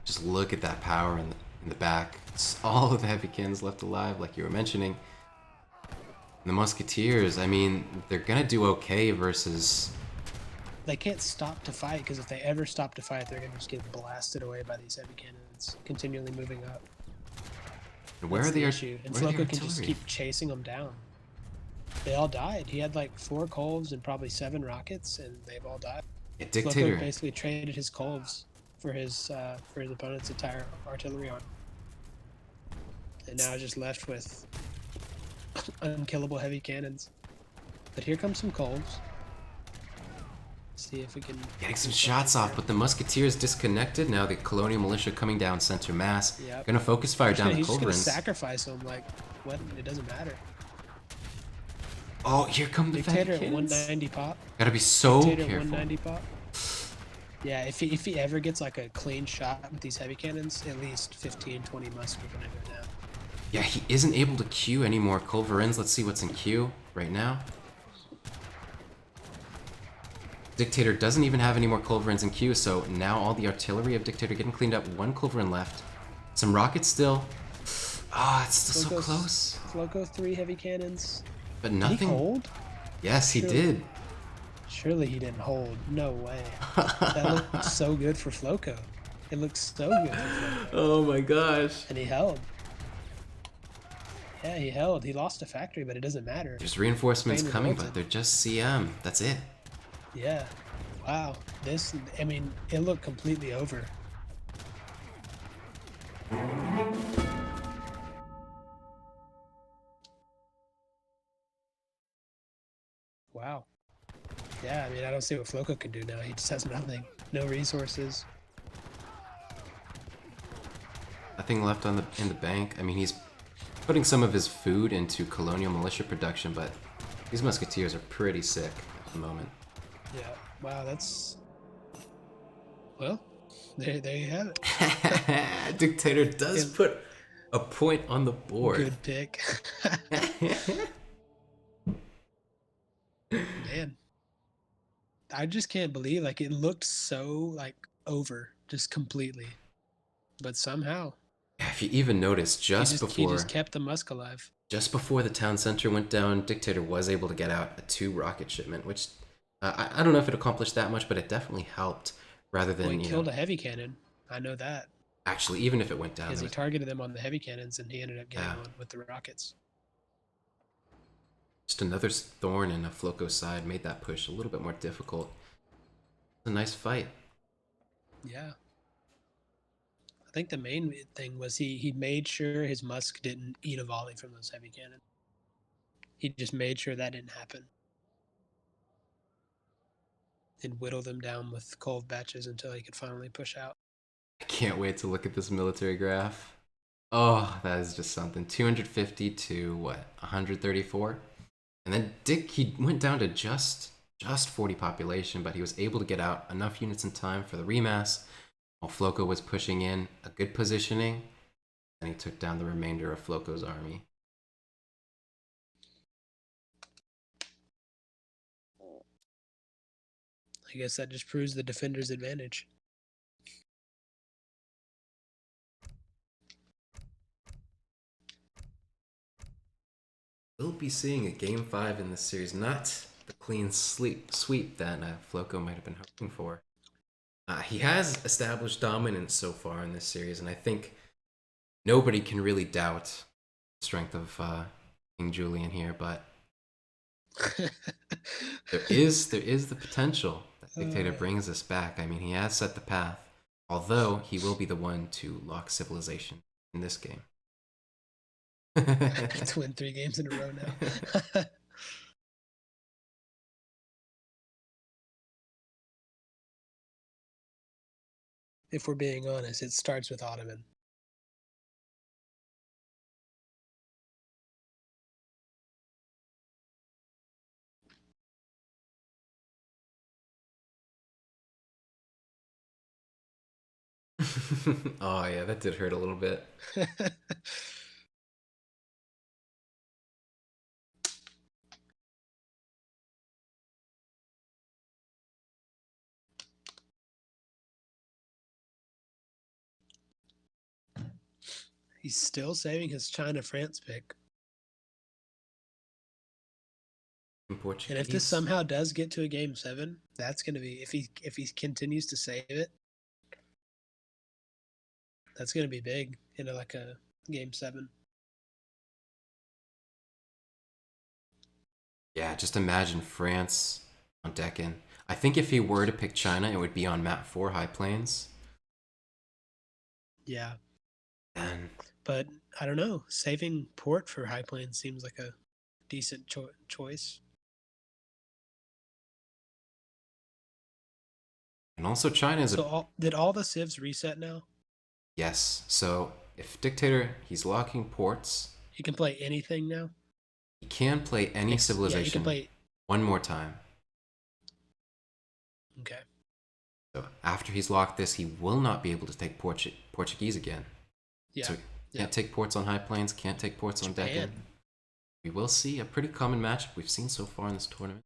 Just look at that power in the back. It's all of the heavy cannons left alive, like you were mentioning. And the musketeers, I mean, they're gonna do okay versus. They can't stop to fight because if they ever stop to fight, they're gonna just get blasted away by these heavy cannons, continually moving up. Where That's are the issue? And where are the FloKo can just artillery? keep chasing them down. They all died. He had like 4 Colves and probably 7 rockets, and they've all died. Yeah, FloKo Dictator. basically traded his Colves for his opponent's entire artillery arm, and now just left with unkillable heavy cannons. But here comes some Colves. See if we can Getting some shots off, but the musketeers disconnected. Now the colonial militia coming down center mass. Yep. Gonna focus fire down the He's just gonna culverins. sacrifice them. Like, what? It doesn't matter. Oh, here come the Dictator at Vatican's. 190 pop. Gotta be so Dictator at careful. 190 pop. Yeah, if he ever gets like a clean shot with these heavy cannons, at least 15, 20 musk are gonna go down. Yeah, he isn't able to queue any more culverins. Let's see what's in queue right now. Dictator doesn't even have any more culverins in queue, so now all the artillery of Dictator getting cleaned up. 1 culverin left. Some rockets still. Ah, it's still so close. FloKo83 heavy cannons. But Did he nothing. hold? Yes, he Surely. did. Surely he didn't hold. No way. That looks so good for FloKo. It looks so good for FloKo. Oh my gosh. And he held. Yeah, he held. He lost a factory, but it doesn't matter. There's reinforcements Spain coming, revolted. but they're just CM. That's it. Yeah. Wow. This, I mean, it looked completely over. Wow. Yeah, I mean, I don't see what FloKo can do now. He just has nothing. No resources. Nothing left on in the bank. I mean, he's putting some of his food into colonial militia production, but these musketeers are pretty sick at the moment. Yeah. Wow, that's... Well, there you have it. Dictator does put a point on the board. Good pick. Man. I just can't believe, like, it looked so, like, over, just completely. But somehow, If you even notice, he just kept the musk alive. just before the town center went down, Dictator was able to get out a 2 rocket shipment, which I don't know if it accomplished that much, but it definitely helped. Rather than Well, he killed a heavy cannon. I know that. actually, even if it went down, Because he there was- targeted them on the heavy cannons, and he ended up getting one with the rockets. just another thorn in a FloKo side made that push a little bit more difficult. It's a nice fight. Yeah. I think the main thing was he made sure his musk didn't eat a volley from those heavy cannons. He just made sure that didn't happen. And whittle them down with cold batches until he could finally push out. I can't wait to look at this military graph. Oh, that is just something. 250 to what? 134? And then Dick, he went down to just just 40 population, but he was able to get out enough units in time for the remass while FloKo was pushing in a good positioning, and he took down the remainder of FloKo's army. I guess that just proves the defender's advantage. We'll be seeing a Game 5 in this series, not the clean sweep that FloKo might have been hoping for. He has established dominance so far in this series, and I think nobody can really doubt the strength of King Julian here, but there is the potential that Dictator brings us back. I mean, he has set the path, although he will be the one to lock civilization in this game. To win 3 games in a row now. If we're being honest, it starts with Ottoman. Oh yeah, that did hurt a little bit. He's still saving his China-France pick. And if this somehow does get to a game 7, that's going to be, if he continues to save it, that's going to be big into like a game 7. Yeah, just imagine France on Deccan. I think if he were to pick China, it would be on map 4 High Plains. Yeah. And but I don't know. Saving port for High Plains seems like a decent choice. And also China is did all the civs reset now? Yes. So if Dictator, he's locking ports. He can play anything now? He can play any civilization yeah, he can play... one more time. Okay. So after he's locked this, he will not be able to take Portuguese again. Yeah. So can't take ports on High Plains, can't take ports on Deccan. We will see a pretty common matchup we've seen so far in this tournament.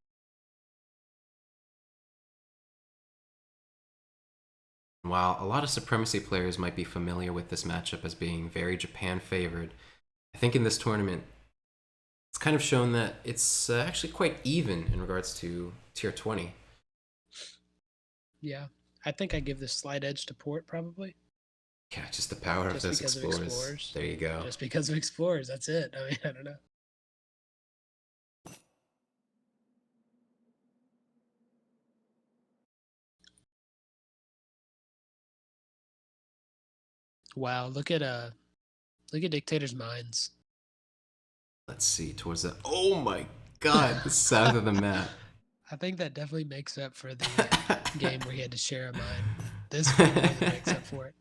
While a lot of Supremacy players might be familiar with this matchup as being very Japan favored, I think in this tournament, it's kind of shown that it's actually quite even in regards to tier 20. Yeah, I think I give this slight edge to port probably. Yeah, just the power of those explorers. There you go. Just because of explorers, that's it. I mean, I don't know. Wow, look at Dictator's mines. Let's see, towards the... Oh my god, the south of the map. I think that definitely makes up for the game where he had to share a mine. This more than makes up for it.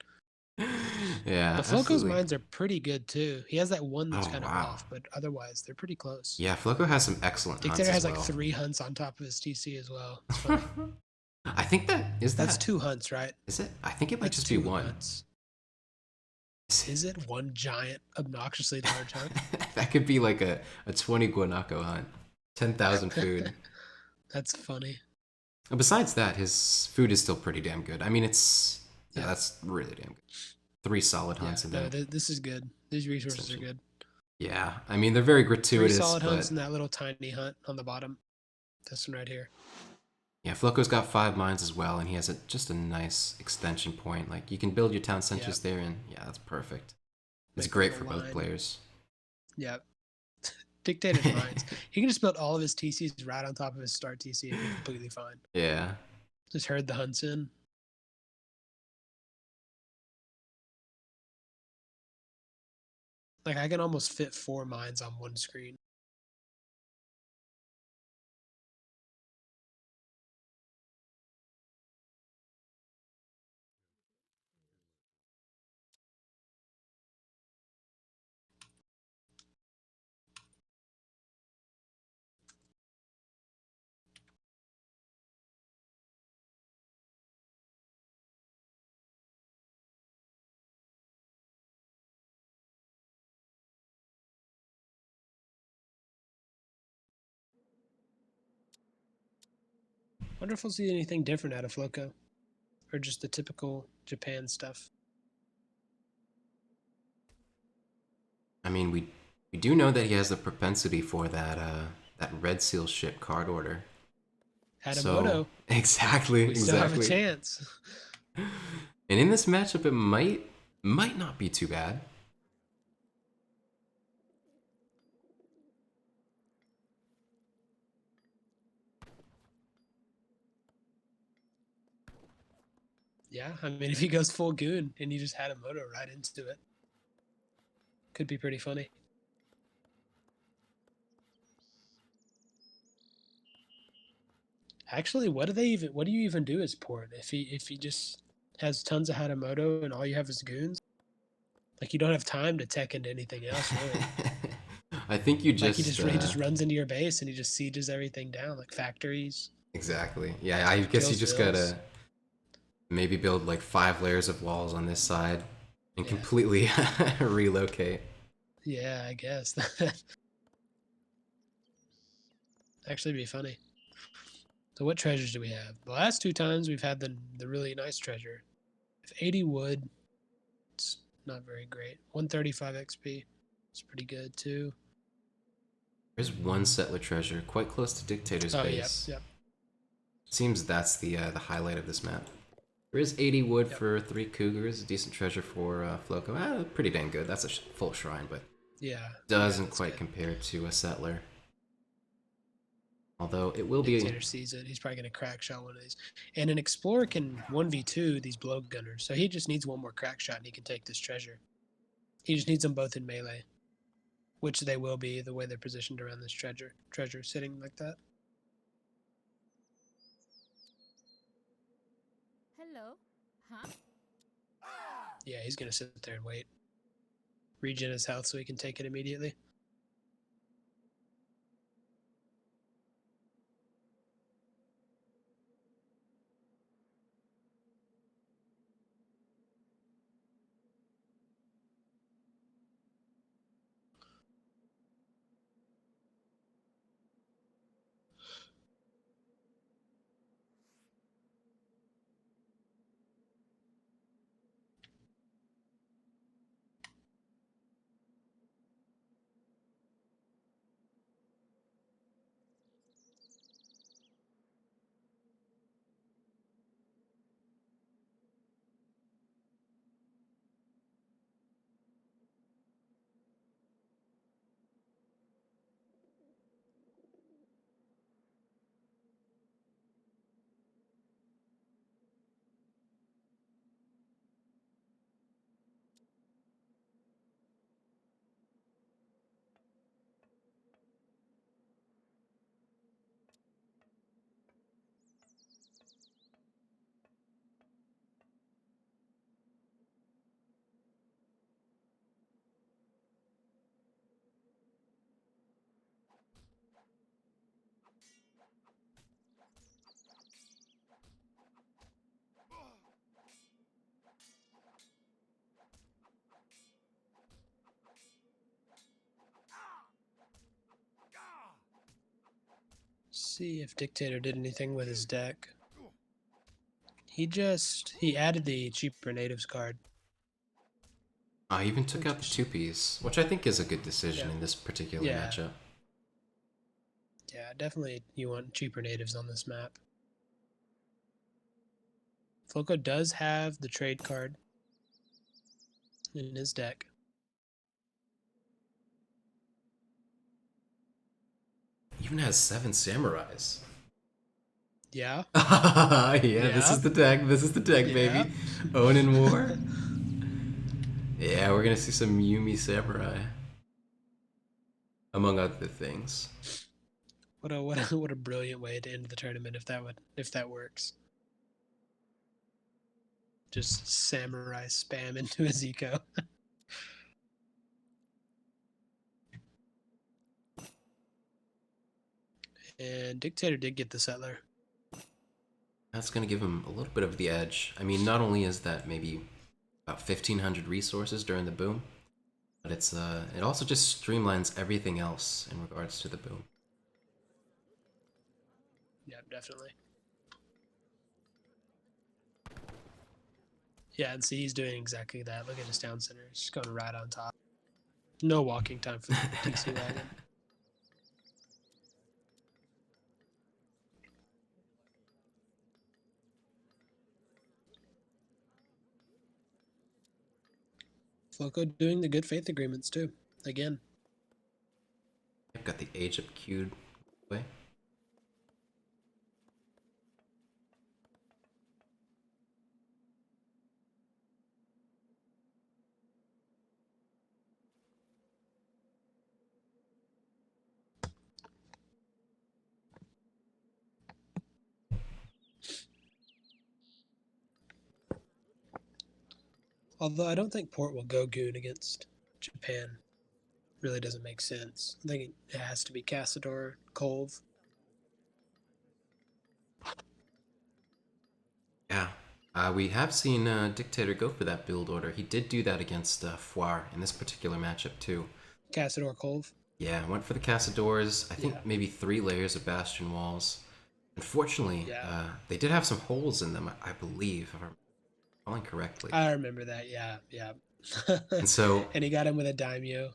Yeah, but FloKo's mines are pretty good too. He has that one that's kind of off, but otherwise they're pretty close. Yeah, FloKo has some excellent hunts as well. Dictator has like 3 hunts on top of his TC as well. It's funny. I think that's 2 hunts, right? Is it? I think it might just be 1. Hunts. Is it one giant, obnoxiously large hunt? That could be like a 20 guanaco hunt. 10,000 food. That's funny. And besides that, his food is still pretty damn good. I mean, that's really damn good. 3 solid hunts. No, this is good. These resources are good. Yeah, I mean, they're very gratuitous. 3 solid hunts and that little tiny hunt on the bottom. This one right here. Yeah, FloKo's got 5 mines as well, and he has just a nice extension point. Like, you can build your town centers there, and yeah, that's perfect. It's great for both players. Yep. Dictator's mines. He can just build all of his TCs right on top of his start TC and be completely fine. Yeah. Just herd the hunts in. Like, I can almost fit 4 mines on one screen. Wonder if we'll see anything different out of FloKo, or just the typical Japan stuff. I mean, we do know that he has a propensity for that Red Seal ship card order. So Hatamoto, exactly, we still have a exactly. chance. And in this matchup, it might not be too bad. Yeah, I mean, if he goes full goon and you just Hatamoto right into it, could be pretty funny. Actually, what do you even do as port if he just has tons of Hatamoto and all you have is goons? Like you don't have time to tech into anything else really. I think you Like just he just runs into your base and he just sieges everything down, like factories, exactly. Yeah, I guess you kills just vills. gotta maybe build like 5 layers of walls on this side and Yeah, completely relocate. yeah, I guess actually be funny. So what treasures do we have? The last two times we've had the really nice treasure. If 80 wood, it's not very great. 135 XP, it's pretty good too. There's one settler treasure quite close to Dictator's Oh, yep, base. yep, Seems that's the highlight of this map. There is 80 wood yep. for 3 cougars, a decent treasure for FloKo. Pretty dang good. That's a full shrine, but Yeah, yeah, doesn't that's quite good. compare to a settler. Although it will be. Dictator sees it. He's probably going to crack shot one of these. And an explorer can 1v2 these blowgunners. So he just needs one more crack shot and he can take this treasure. He just needs them both in melee, which they will be the way they're positioned around this treasure sitting like that. Hello. Huh? Yeah, he's going to sit there and wait. Regen his health so he can take it immediately. See if Dictator did anything with his deck. He added the cheaper natives card. I even took Which out the 2-piece, which I think is a good decision yeah, in this particular yeah, matchup. yeah. Definitely, you want cheaper natives on this map. FloKo does have the trade card in his deck. Even has 7 samurais. Yeah, Yeah, this yeah, is the deck. This is the deck, yeah. baby. Own in war. Yeah, we're gonna see some Yumi samurai, among other things. What a brilliant way to end the tournament if that works. Just samurai spam into his eco. And Dictator did get the settler. That's gonna give him a little bit of the edge. I mean, not only is that maybe about 1,500 resources during the boom, but it also just streamlines everything else in regards to the boom. Yeah, definitely. Yeah, and see, he's doing exactly that. Look at his town center. He's just going right on top. No walking time for the TC wagon. FloKo doing the good faith agreements too. Again. I've got the age up queued way. Although I don't think Port will go Goon against Japan. Really doesn't make sense. I think it has to be Cassador, Colv. Yeah. We have seen Dictator go for that build order. He did do that against Foire in this particular matchup too. Cassador, Colv. Yeah, went for the Cassadors. I think Yeah. maybe 3 layers of Bastion walls. Unfortunately, Yeah. they did have some holes in them, I believe, if I'm recalling correctly. I remember that. Yeah, yeah. And so, and he got him with a daimyo.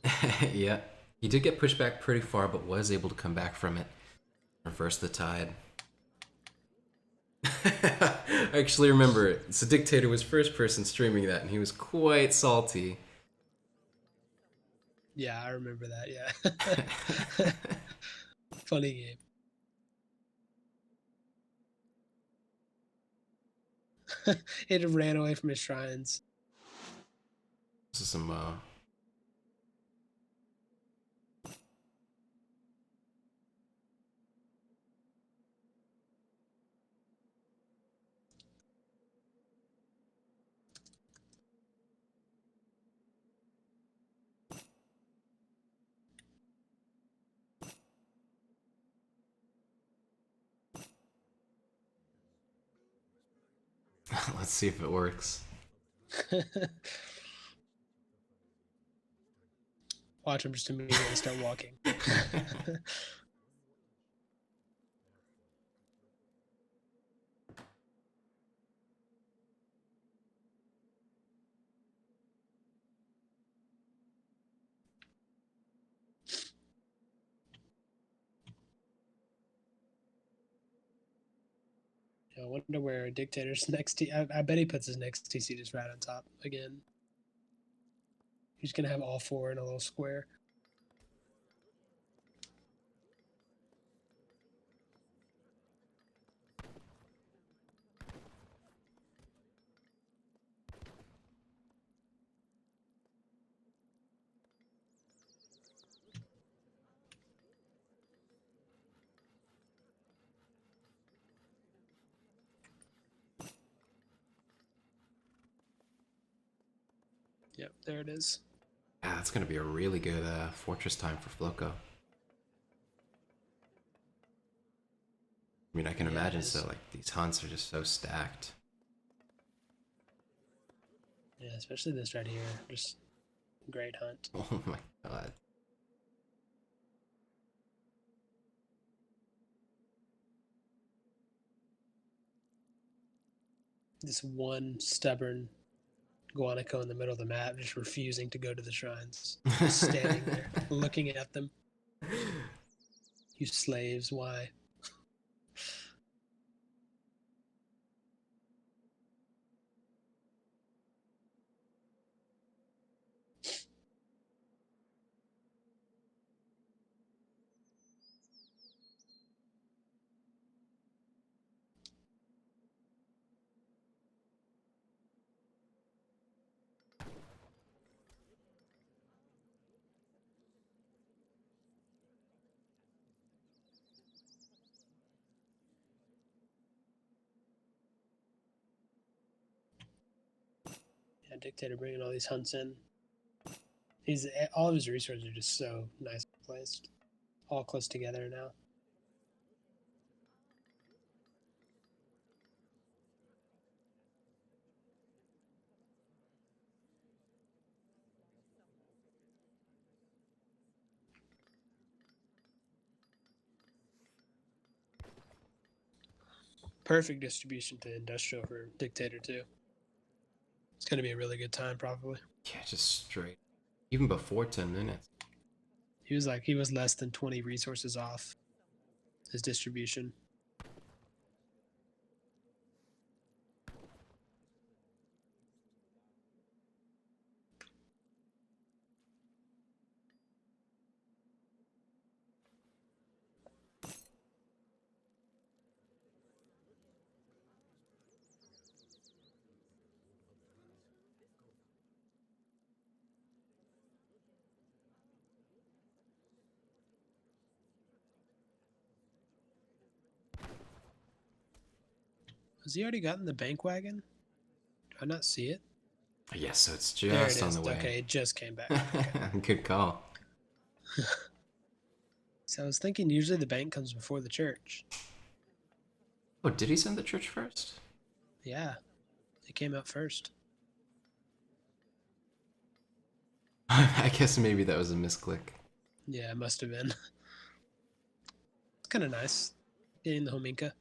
yeah, he did get pushed back pretty far, but was able to come back from it, reverse the tide. I actually remember it. So Dictator was first person streaming that, and he was quite salty. Yeah, I remember that. Yeah. Funny game. It ran away from his shrines. This is some let's see if it works. Watch him just immediately start walking. I wonder where Dictator's next. I bet he puts his next TC just right on top again. He's gonna have all 4 in a little square. Yep, there it is. Yeah, that's gonna be a really good fortress time for FloKo. I mean, I can Yeah, it imagine is. so. Like, these hunts are just so stacked. Yeah, especially this right here. Just great hunt. Oh my god. This one stubborn guanaco in the middle of the map just refusing to go to the shrines. Just standing there, looking at them. You slaves, why? Yeah, Dictator bringing all these hunts in. All of his resources are just so nice placed, all close together now. Perfect distribution to industrial for Dictator too. It's gonna be a really good time, probably. Yeah, just straight. Even before 10 minutes. He was less than 20 resources off his distribution. Has he already gotten the bank wagon? Do I not see it? Yes, so it's There it just on is. the way. Okay, it just came back. Okay. Good call. So I was thinking usually the bank comes before the church. Oh, did he send the church first? Yeah, it came out first. I guess maybe that was a misclick. Yeah, it must have been. It's kind of nice getting the Hominka.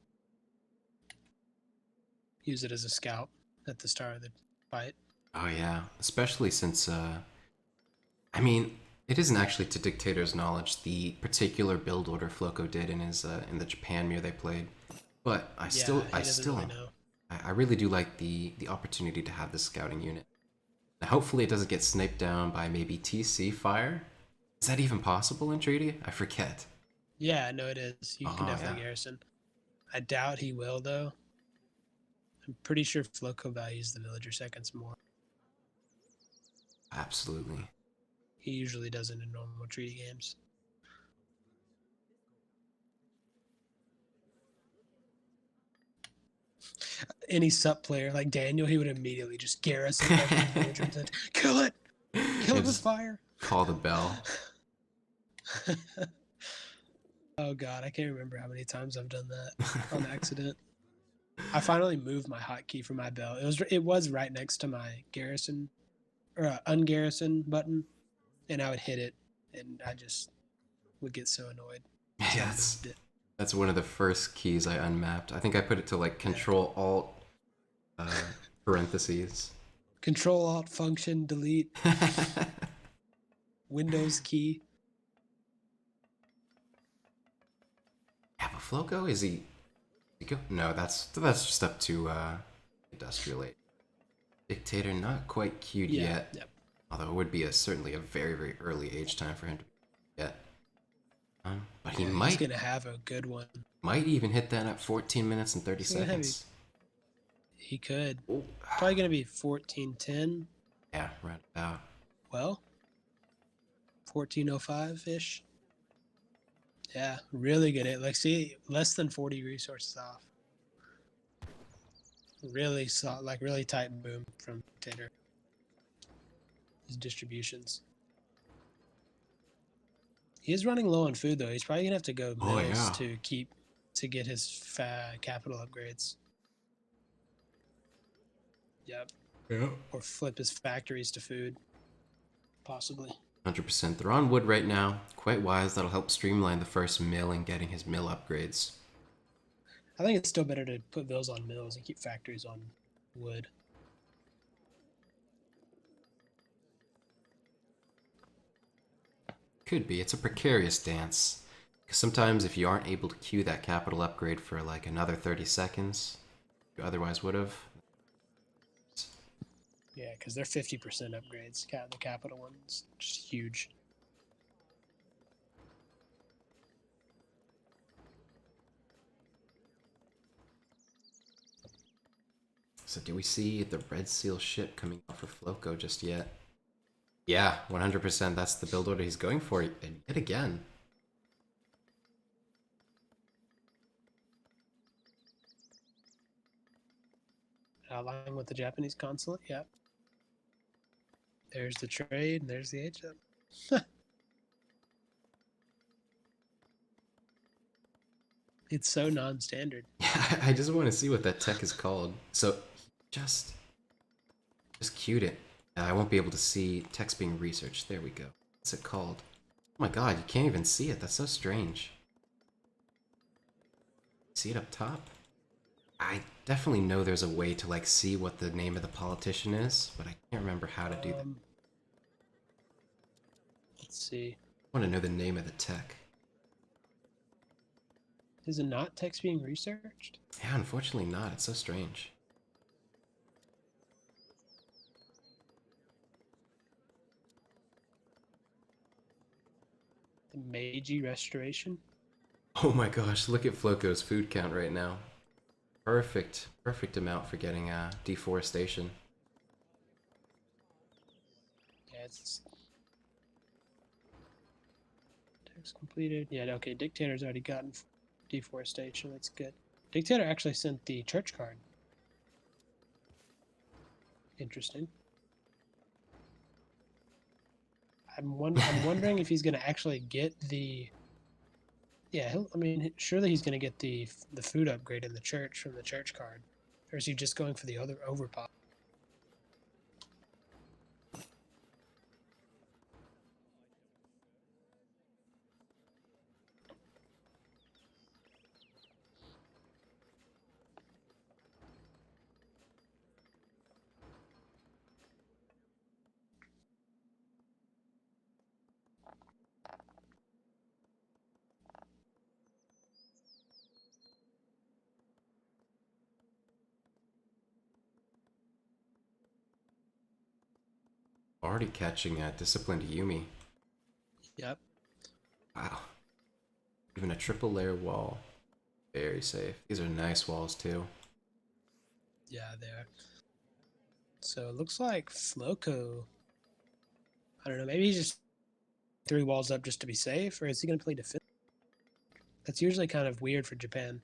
Use it as a scout at the start of the fight. Oh yeah, especially since I mean, it isn't actually to Dictator's knowledge the particular build order FloKo did in his in the Japan mirror they played, but I still really know. I really do like the opportunity to have this scouting unit. Now, hopefully, it doesn't get sniped down by maybe TC fire. Is that even possible in Treaty? I forget. Yeah, no, it is. You can Oh, definitely yeah. garrison. I doubt he will, though. I'm pretty sure FloKo values the villager seconds more. Absolutely. He usually doesn't in normal treaty games. Any sup player like Daniel, he would immediately just garrison every villager and say, kill it! Kill it with Just fire! call the bell. Oh god, I can't remember how many times I've done that on accident. I finally moved my hotkey from my bell. It was right next to my garrison or ungarrison button, and I would hit it, and I just would get so annoyed. So Yeah, I moved it. that's one of the first keys I unmapped. I think I put it to like Control Alt parentheses. Control Alt Function Delete Yeah, Windows key. but FloKo is he? No, that's just up to Industrial Age. Dictator not quite queued yet. Yep. Although it would be certainly a very, very early age time for him to get. But he He's gonna have a good one. might even hit that at 14 minutes and 30 seconds. He could. Oh, Probably gonna be 14:10. yeah, right about. Well, 14:05 ish. Yeah, really good. Like, see, less than 40 resources off. Really saw really tight boom from Tater. His distributions. He is running low on food though. He's probably gonna have to go mills to get his capital upgrades. Yep. Yeah. Or flip his factories to food. Possibly. 100%. They're on wood right now. Quite wise. That'll help streamline the first mill and getting his mill upgrades. I think it's still better to put bills on mills and keep factories on wood. Could be. It's a precarious dance. Because sometimes if you aren't able to queue that capital upgrade for like another 30 seconds, you otherwise would have. Yeah, because they're 50% upgrades. The capital one's just huge. So do we see the Red Seal ship coming out for FloKo just yet? Yeah, 100%. That's the build order he's going for yet again. Allying with the Japanese consulate, yep. There's the trade, and there's the HM. It's so non-standard. Yeah, I just want to see what that tech is called. So just queued it. I won't be able to see text being researched. There we go. What's it called? Oh my god, you can't even see it. That's so strange. See it up top? I definitely know there's a way to like see what the name of the politician is, but I can't remember how to do that. Let's see. I want to know the name of the tech. Is it not text being researched? Yeah, unfortunately not. It's so strange. The Meiji Restoration? Oh my gosh, look at FloKo's food count right now. Perfect, perfect amount for getting deforestation. Yeah, it's text completed. Yeah, okay, Dictator's already gotten deforestation. That's good. Dictator actually sent the church card. Interesting. I'm wondering if he's gonna actually get the. Yeah, I mean, surely he's gonna get the food upgrade in the church from the church card, or is he just going for the other overpop? Already catching a disciplined Yumi. Yep. Wow. Even a triple layer wall. Very safe. These are nice walls too. Yeah, they are. So it looks like FloKo. I don't know. Maybe he's just 3 walls up just to be safe, or is he gonna play defense? That's usually kind of weird for Japan.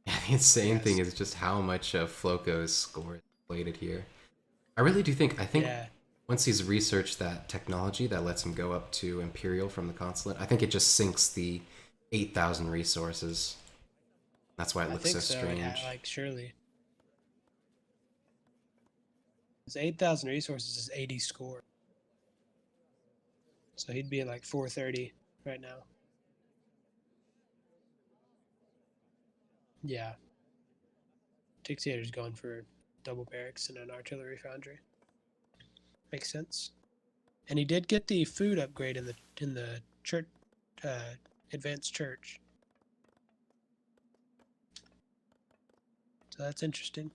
Yeah, the insane thing Yes. is just how much of FloKo's score is plated here. I really do think, Yeah. once he's researched that technology that lets him go up to Imperial from the consulate, I think it just sinks the 8,000 resources. That's why it I looks think so so. strange. Like surely, his 8,000 resources is 80 score, so he'd be at like 430 right now. Yeah, Dictator's going for double barracks and an artillery foundry. Makes sense. And he did get the food upgrade in the church, uh, advanced church. So that's interesting.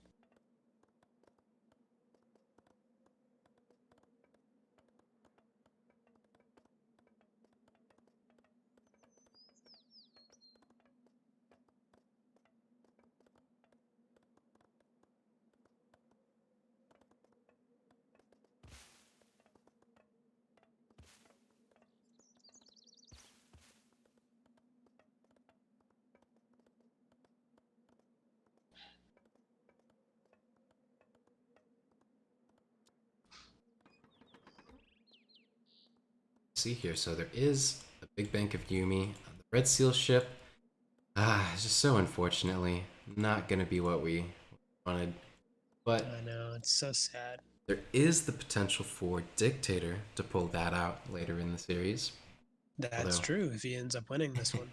See here, so there is a big bank of Yumi. The Red Seal ship, it's just so unfortunately not gonna be what we wanted. But I know, it's so sad. there is the potential for Dictator to pull that out later in the series. That's Although, true if he ends up winning this one.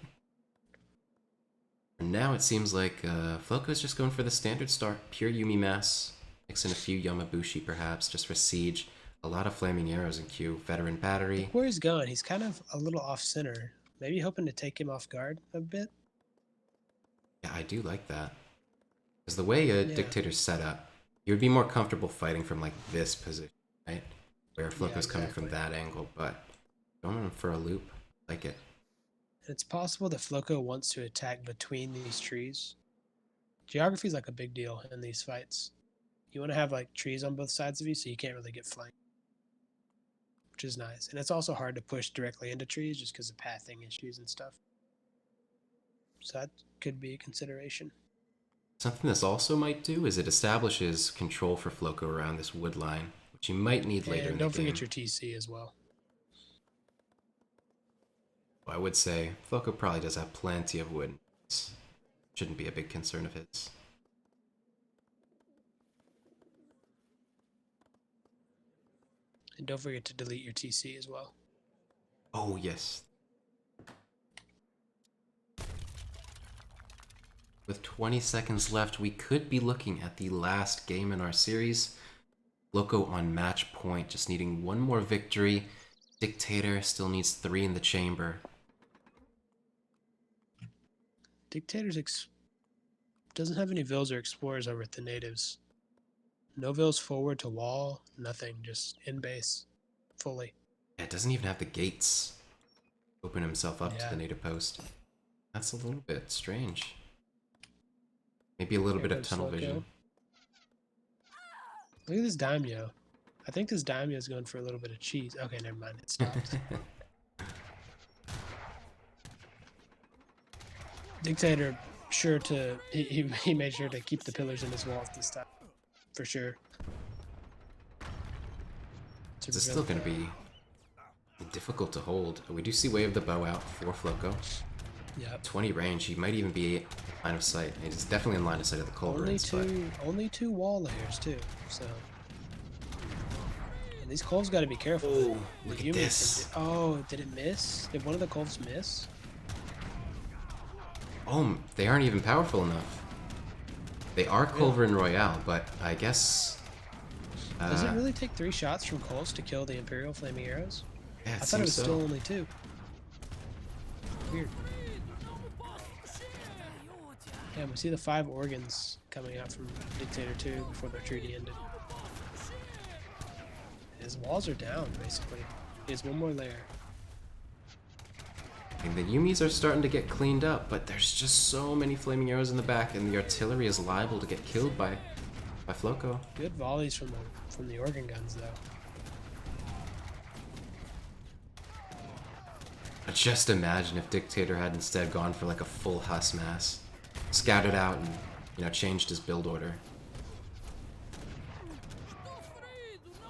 for now it seems like FloKo's just going for the standard start, pure Yumi mass, mix in a few Yamabushi perhaps, just for siege. A lot of flaming arrows in queue, veteran battery. Look where he's going. He's kind of a little off center. Maybe hoping to take him off guard a bit. Yeah, I do like that. Because the way a Yeah. Dictator's set up, you would be more comfortable fighting from like this position, right? Where FloKo's Yeah, coming from exactly. that angle, but going him for a loop, like it. And it's possible that FloKo wants to attack between these trees. Geography is like a big deal in these fights. You want to have like trees on both sides of you so you can't really get flanked, which is nice. And it's also hard to push directly into trees just because of pathing issues and stuff. So that could be a consideration. Something this also might do is it establishes control for FloKo around this wood line, which you might need later in And the don't game. forget your TC as well. I would say FloKo probably does have plenty of wood. It shouldn't be a big concern of his. And don't forget to delete your TC as well. Oh, yes. With 20 seconds left, we could be looking at the last game in our series. FloKo on match point, just needing one more victory. Dictator still needs 3 in the chamber. Dictator's doesn't have any vills or explorers over at the natives. No vills forward to wall, nothing, just in base, fully. Yeah, it doesn't even have the gates. Open himself up to the native post. That's a little bit strange. Maybe a little bit of tunnel vision. Look at this daimyo. I think this daimyo is going for a little bit of cheese. Okay, never mind. It stopped. Dictator, sure to he made sure to keep the pillars in his walls this time, for sure. This is still going to be difficult to hold. We do see Way of the Bow out for FloKo. Yep. 20 range. He might even be line of sight. He's definitely in line of sight of the culverins. Only two wall layers too. So. And these Culves got to be careful. Oh, look at this. Oh, did it miss? Did one of the Culves miss? Oh, they aren't even powerful enough. They are Culverin Royale, but I guess... Does it really take 3 shots from Culves to kill the Imperial Flaming Arrows? Yeah, I thought it was still only 2. Weird. Yeah, we see the 5 organs coming out from Dictator 2 before the treaty ended. His walls are down, basically. He has one more layer. And the Yumis are starting to get cleaned up, but there's just so many flaming arrows in the back, and the artillery is liable to get killed by FloKo. Good volleys from the organ guns, though. But just imagine if Dictator had instead gone for like a full Huss mass, scattered out, and changed his build order.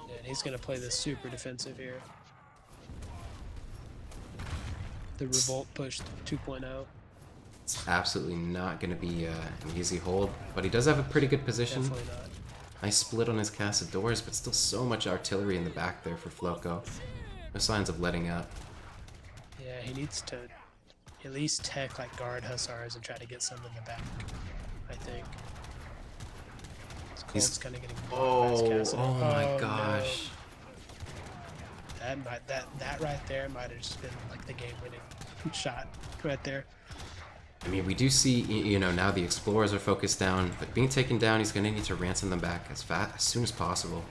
Yeah, and he's gonna play this super defensive here. The revolt pushed 2.0. It's absolutely not going to be an easy hold, but he does have a pretty good position. Definitely not. Nice split on his Castadors, but still so much artillery in the back there for FloKo. No signs of letting up. Yeah, he needs to at least tech like guard Hussars and try to get some in the back, I think. He's kind of getting oh my gosh. No. That right there might have just been like the game-winning shot right there. I mean, we do see, now the Explorers are focused down, but being taken down, he's going to need to ransom them back as soon as possible.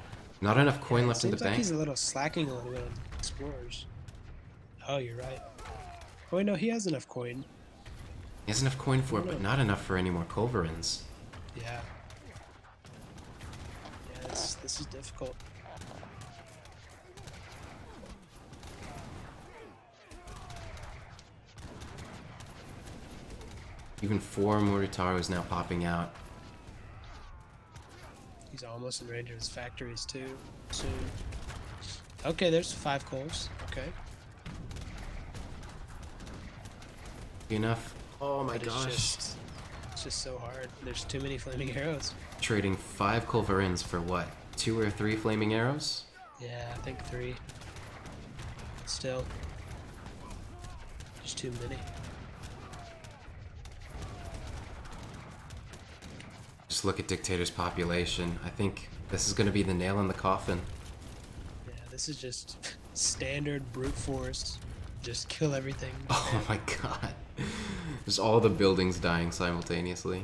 Not enough coin left in the Seems like bank. he's a little slacking a little bit on Explorers. Oh, you're right. Oh, wait, no, he has enough coin. He has enough coin for it, but not enough for any more Culverins. Yeah. Yeah, this is difficult. Even 4 Moritaros now popping out. He's almost in range of his factories too, soon. Okay, there's 5 coals. Okay. Enough. Oh my gosh. It's just so hard. There's too many flaming arrows. Trading 5 Culverins for what? 2 or 3 flaming arrows? Yeah, I think 3. Still. Just too many. Just look at Dictator's population. I think this is going to be the nail in the coffin. Yeah, this is just standard brute force. Just kill everything. Oh my god. Just all the buildings dying simultaneously.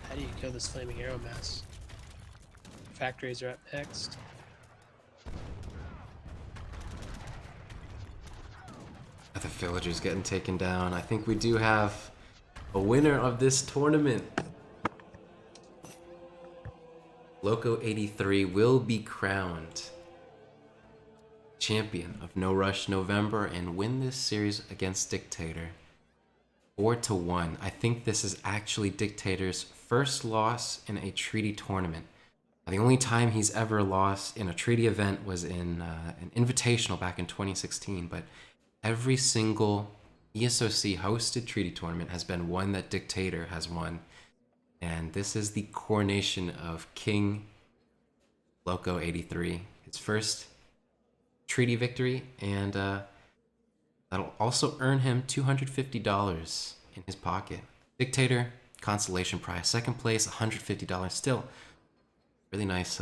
How do you kill this flaming arrow mass? Factories are up next. The villagers getting taken down. I think we do have a winner of this tournament. FloKo83 will be crowned champion of No Rush November and win this series against Dictator 4-1. I think this is actually Dictator's first loss in a treaty tournament. The only time he's ever lost in a treaty event was in an invitational back in 2016, but every single ESOC hosted treaty tournament has been one that Dictator has won. And this is the coronation of King FloKo83. His first treaty victory, and that'll also earn him $250 in his pocket. Dictator, consolation prize. Second place, $150. Still, really nice,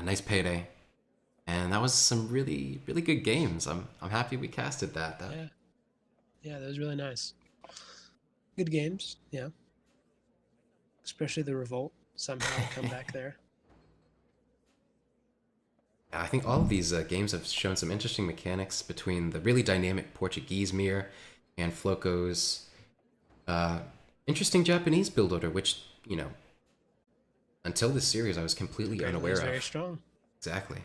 nice payday. And that was some really, really good games. I'm happy we casted that. Yeah, that was really nice. Good games, yeah. Especially the revolt. Somehow come back there. I think all of these games have shown some interesting mechanics between the really dynamic Portuguese mirror and FloKo's interesting Japanese build order, which, you know, until this series I was completely Apparently unaware is of. very strong. Exactly.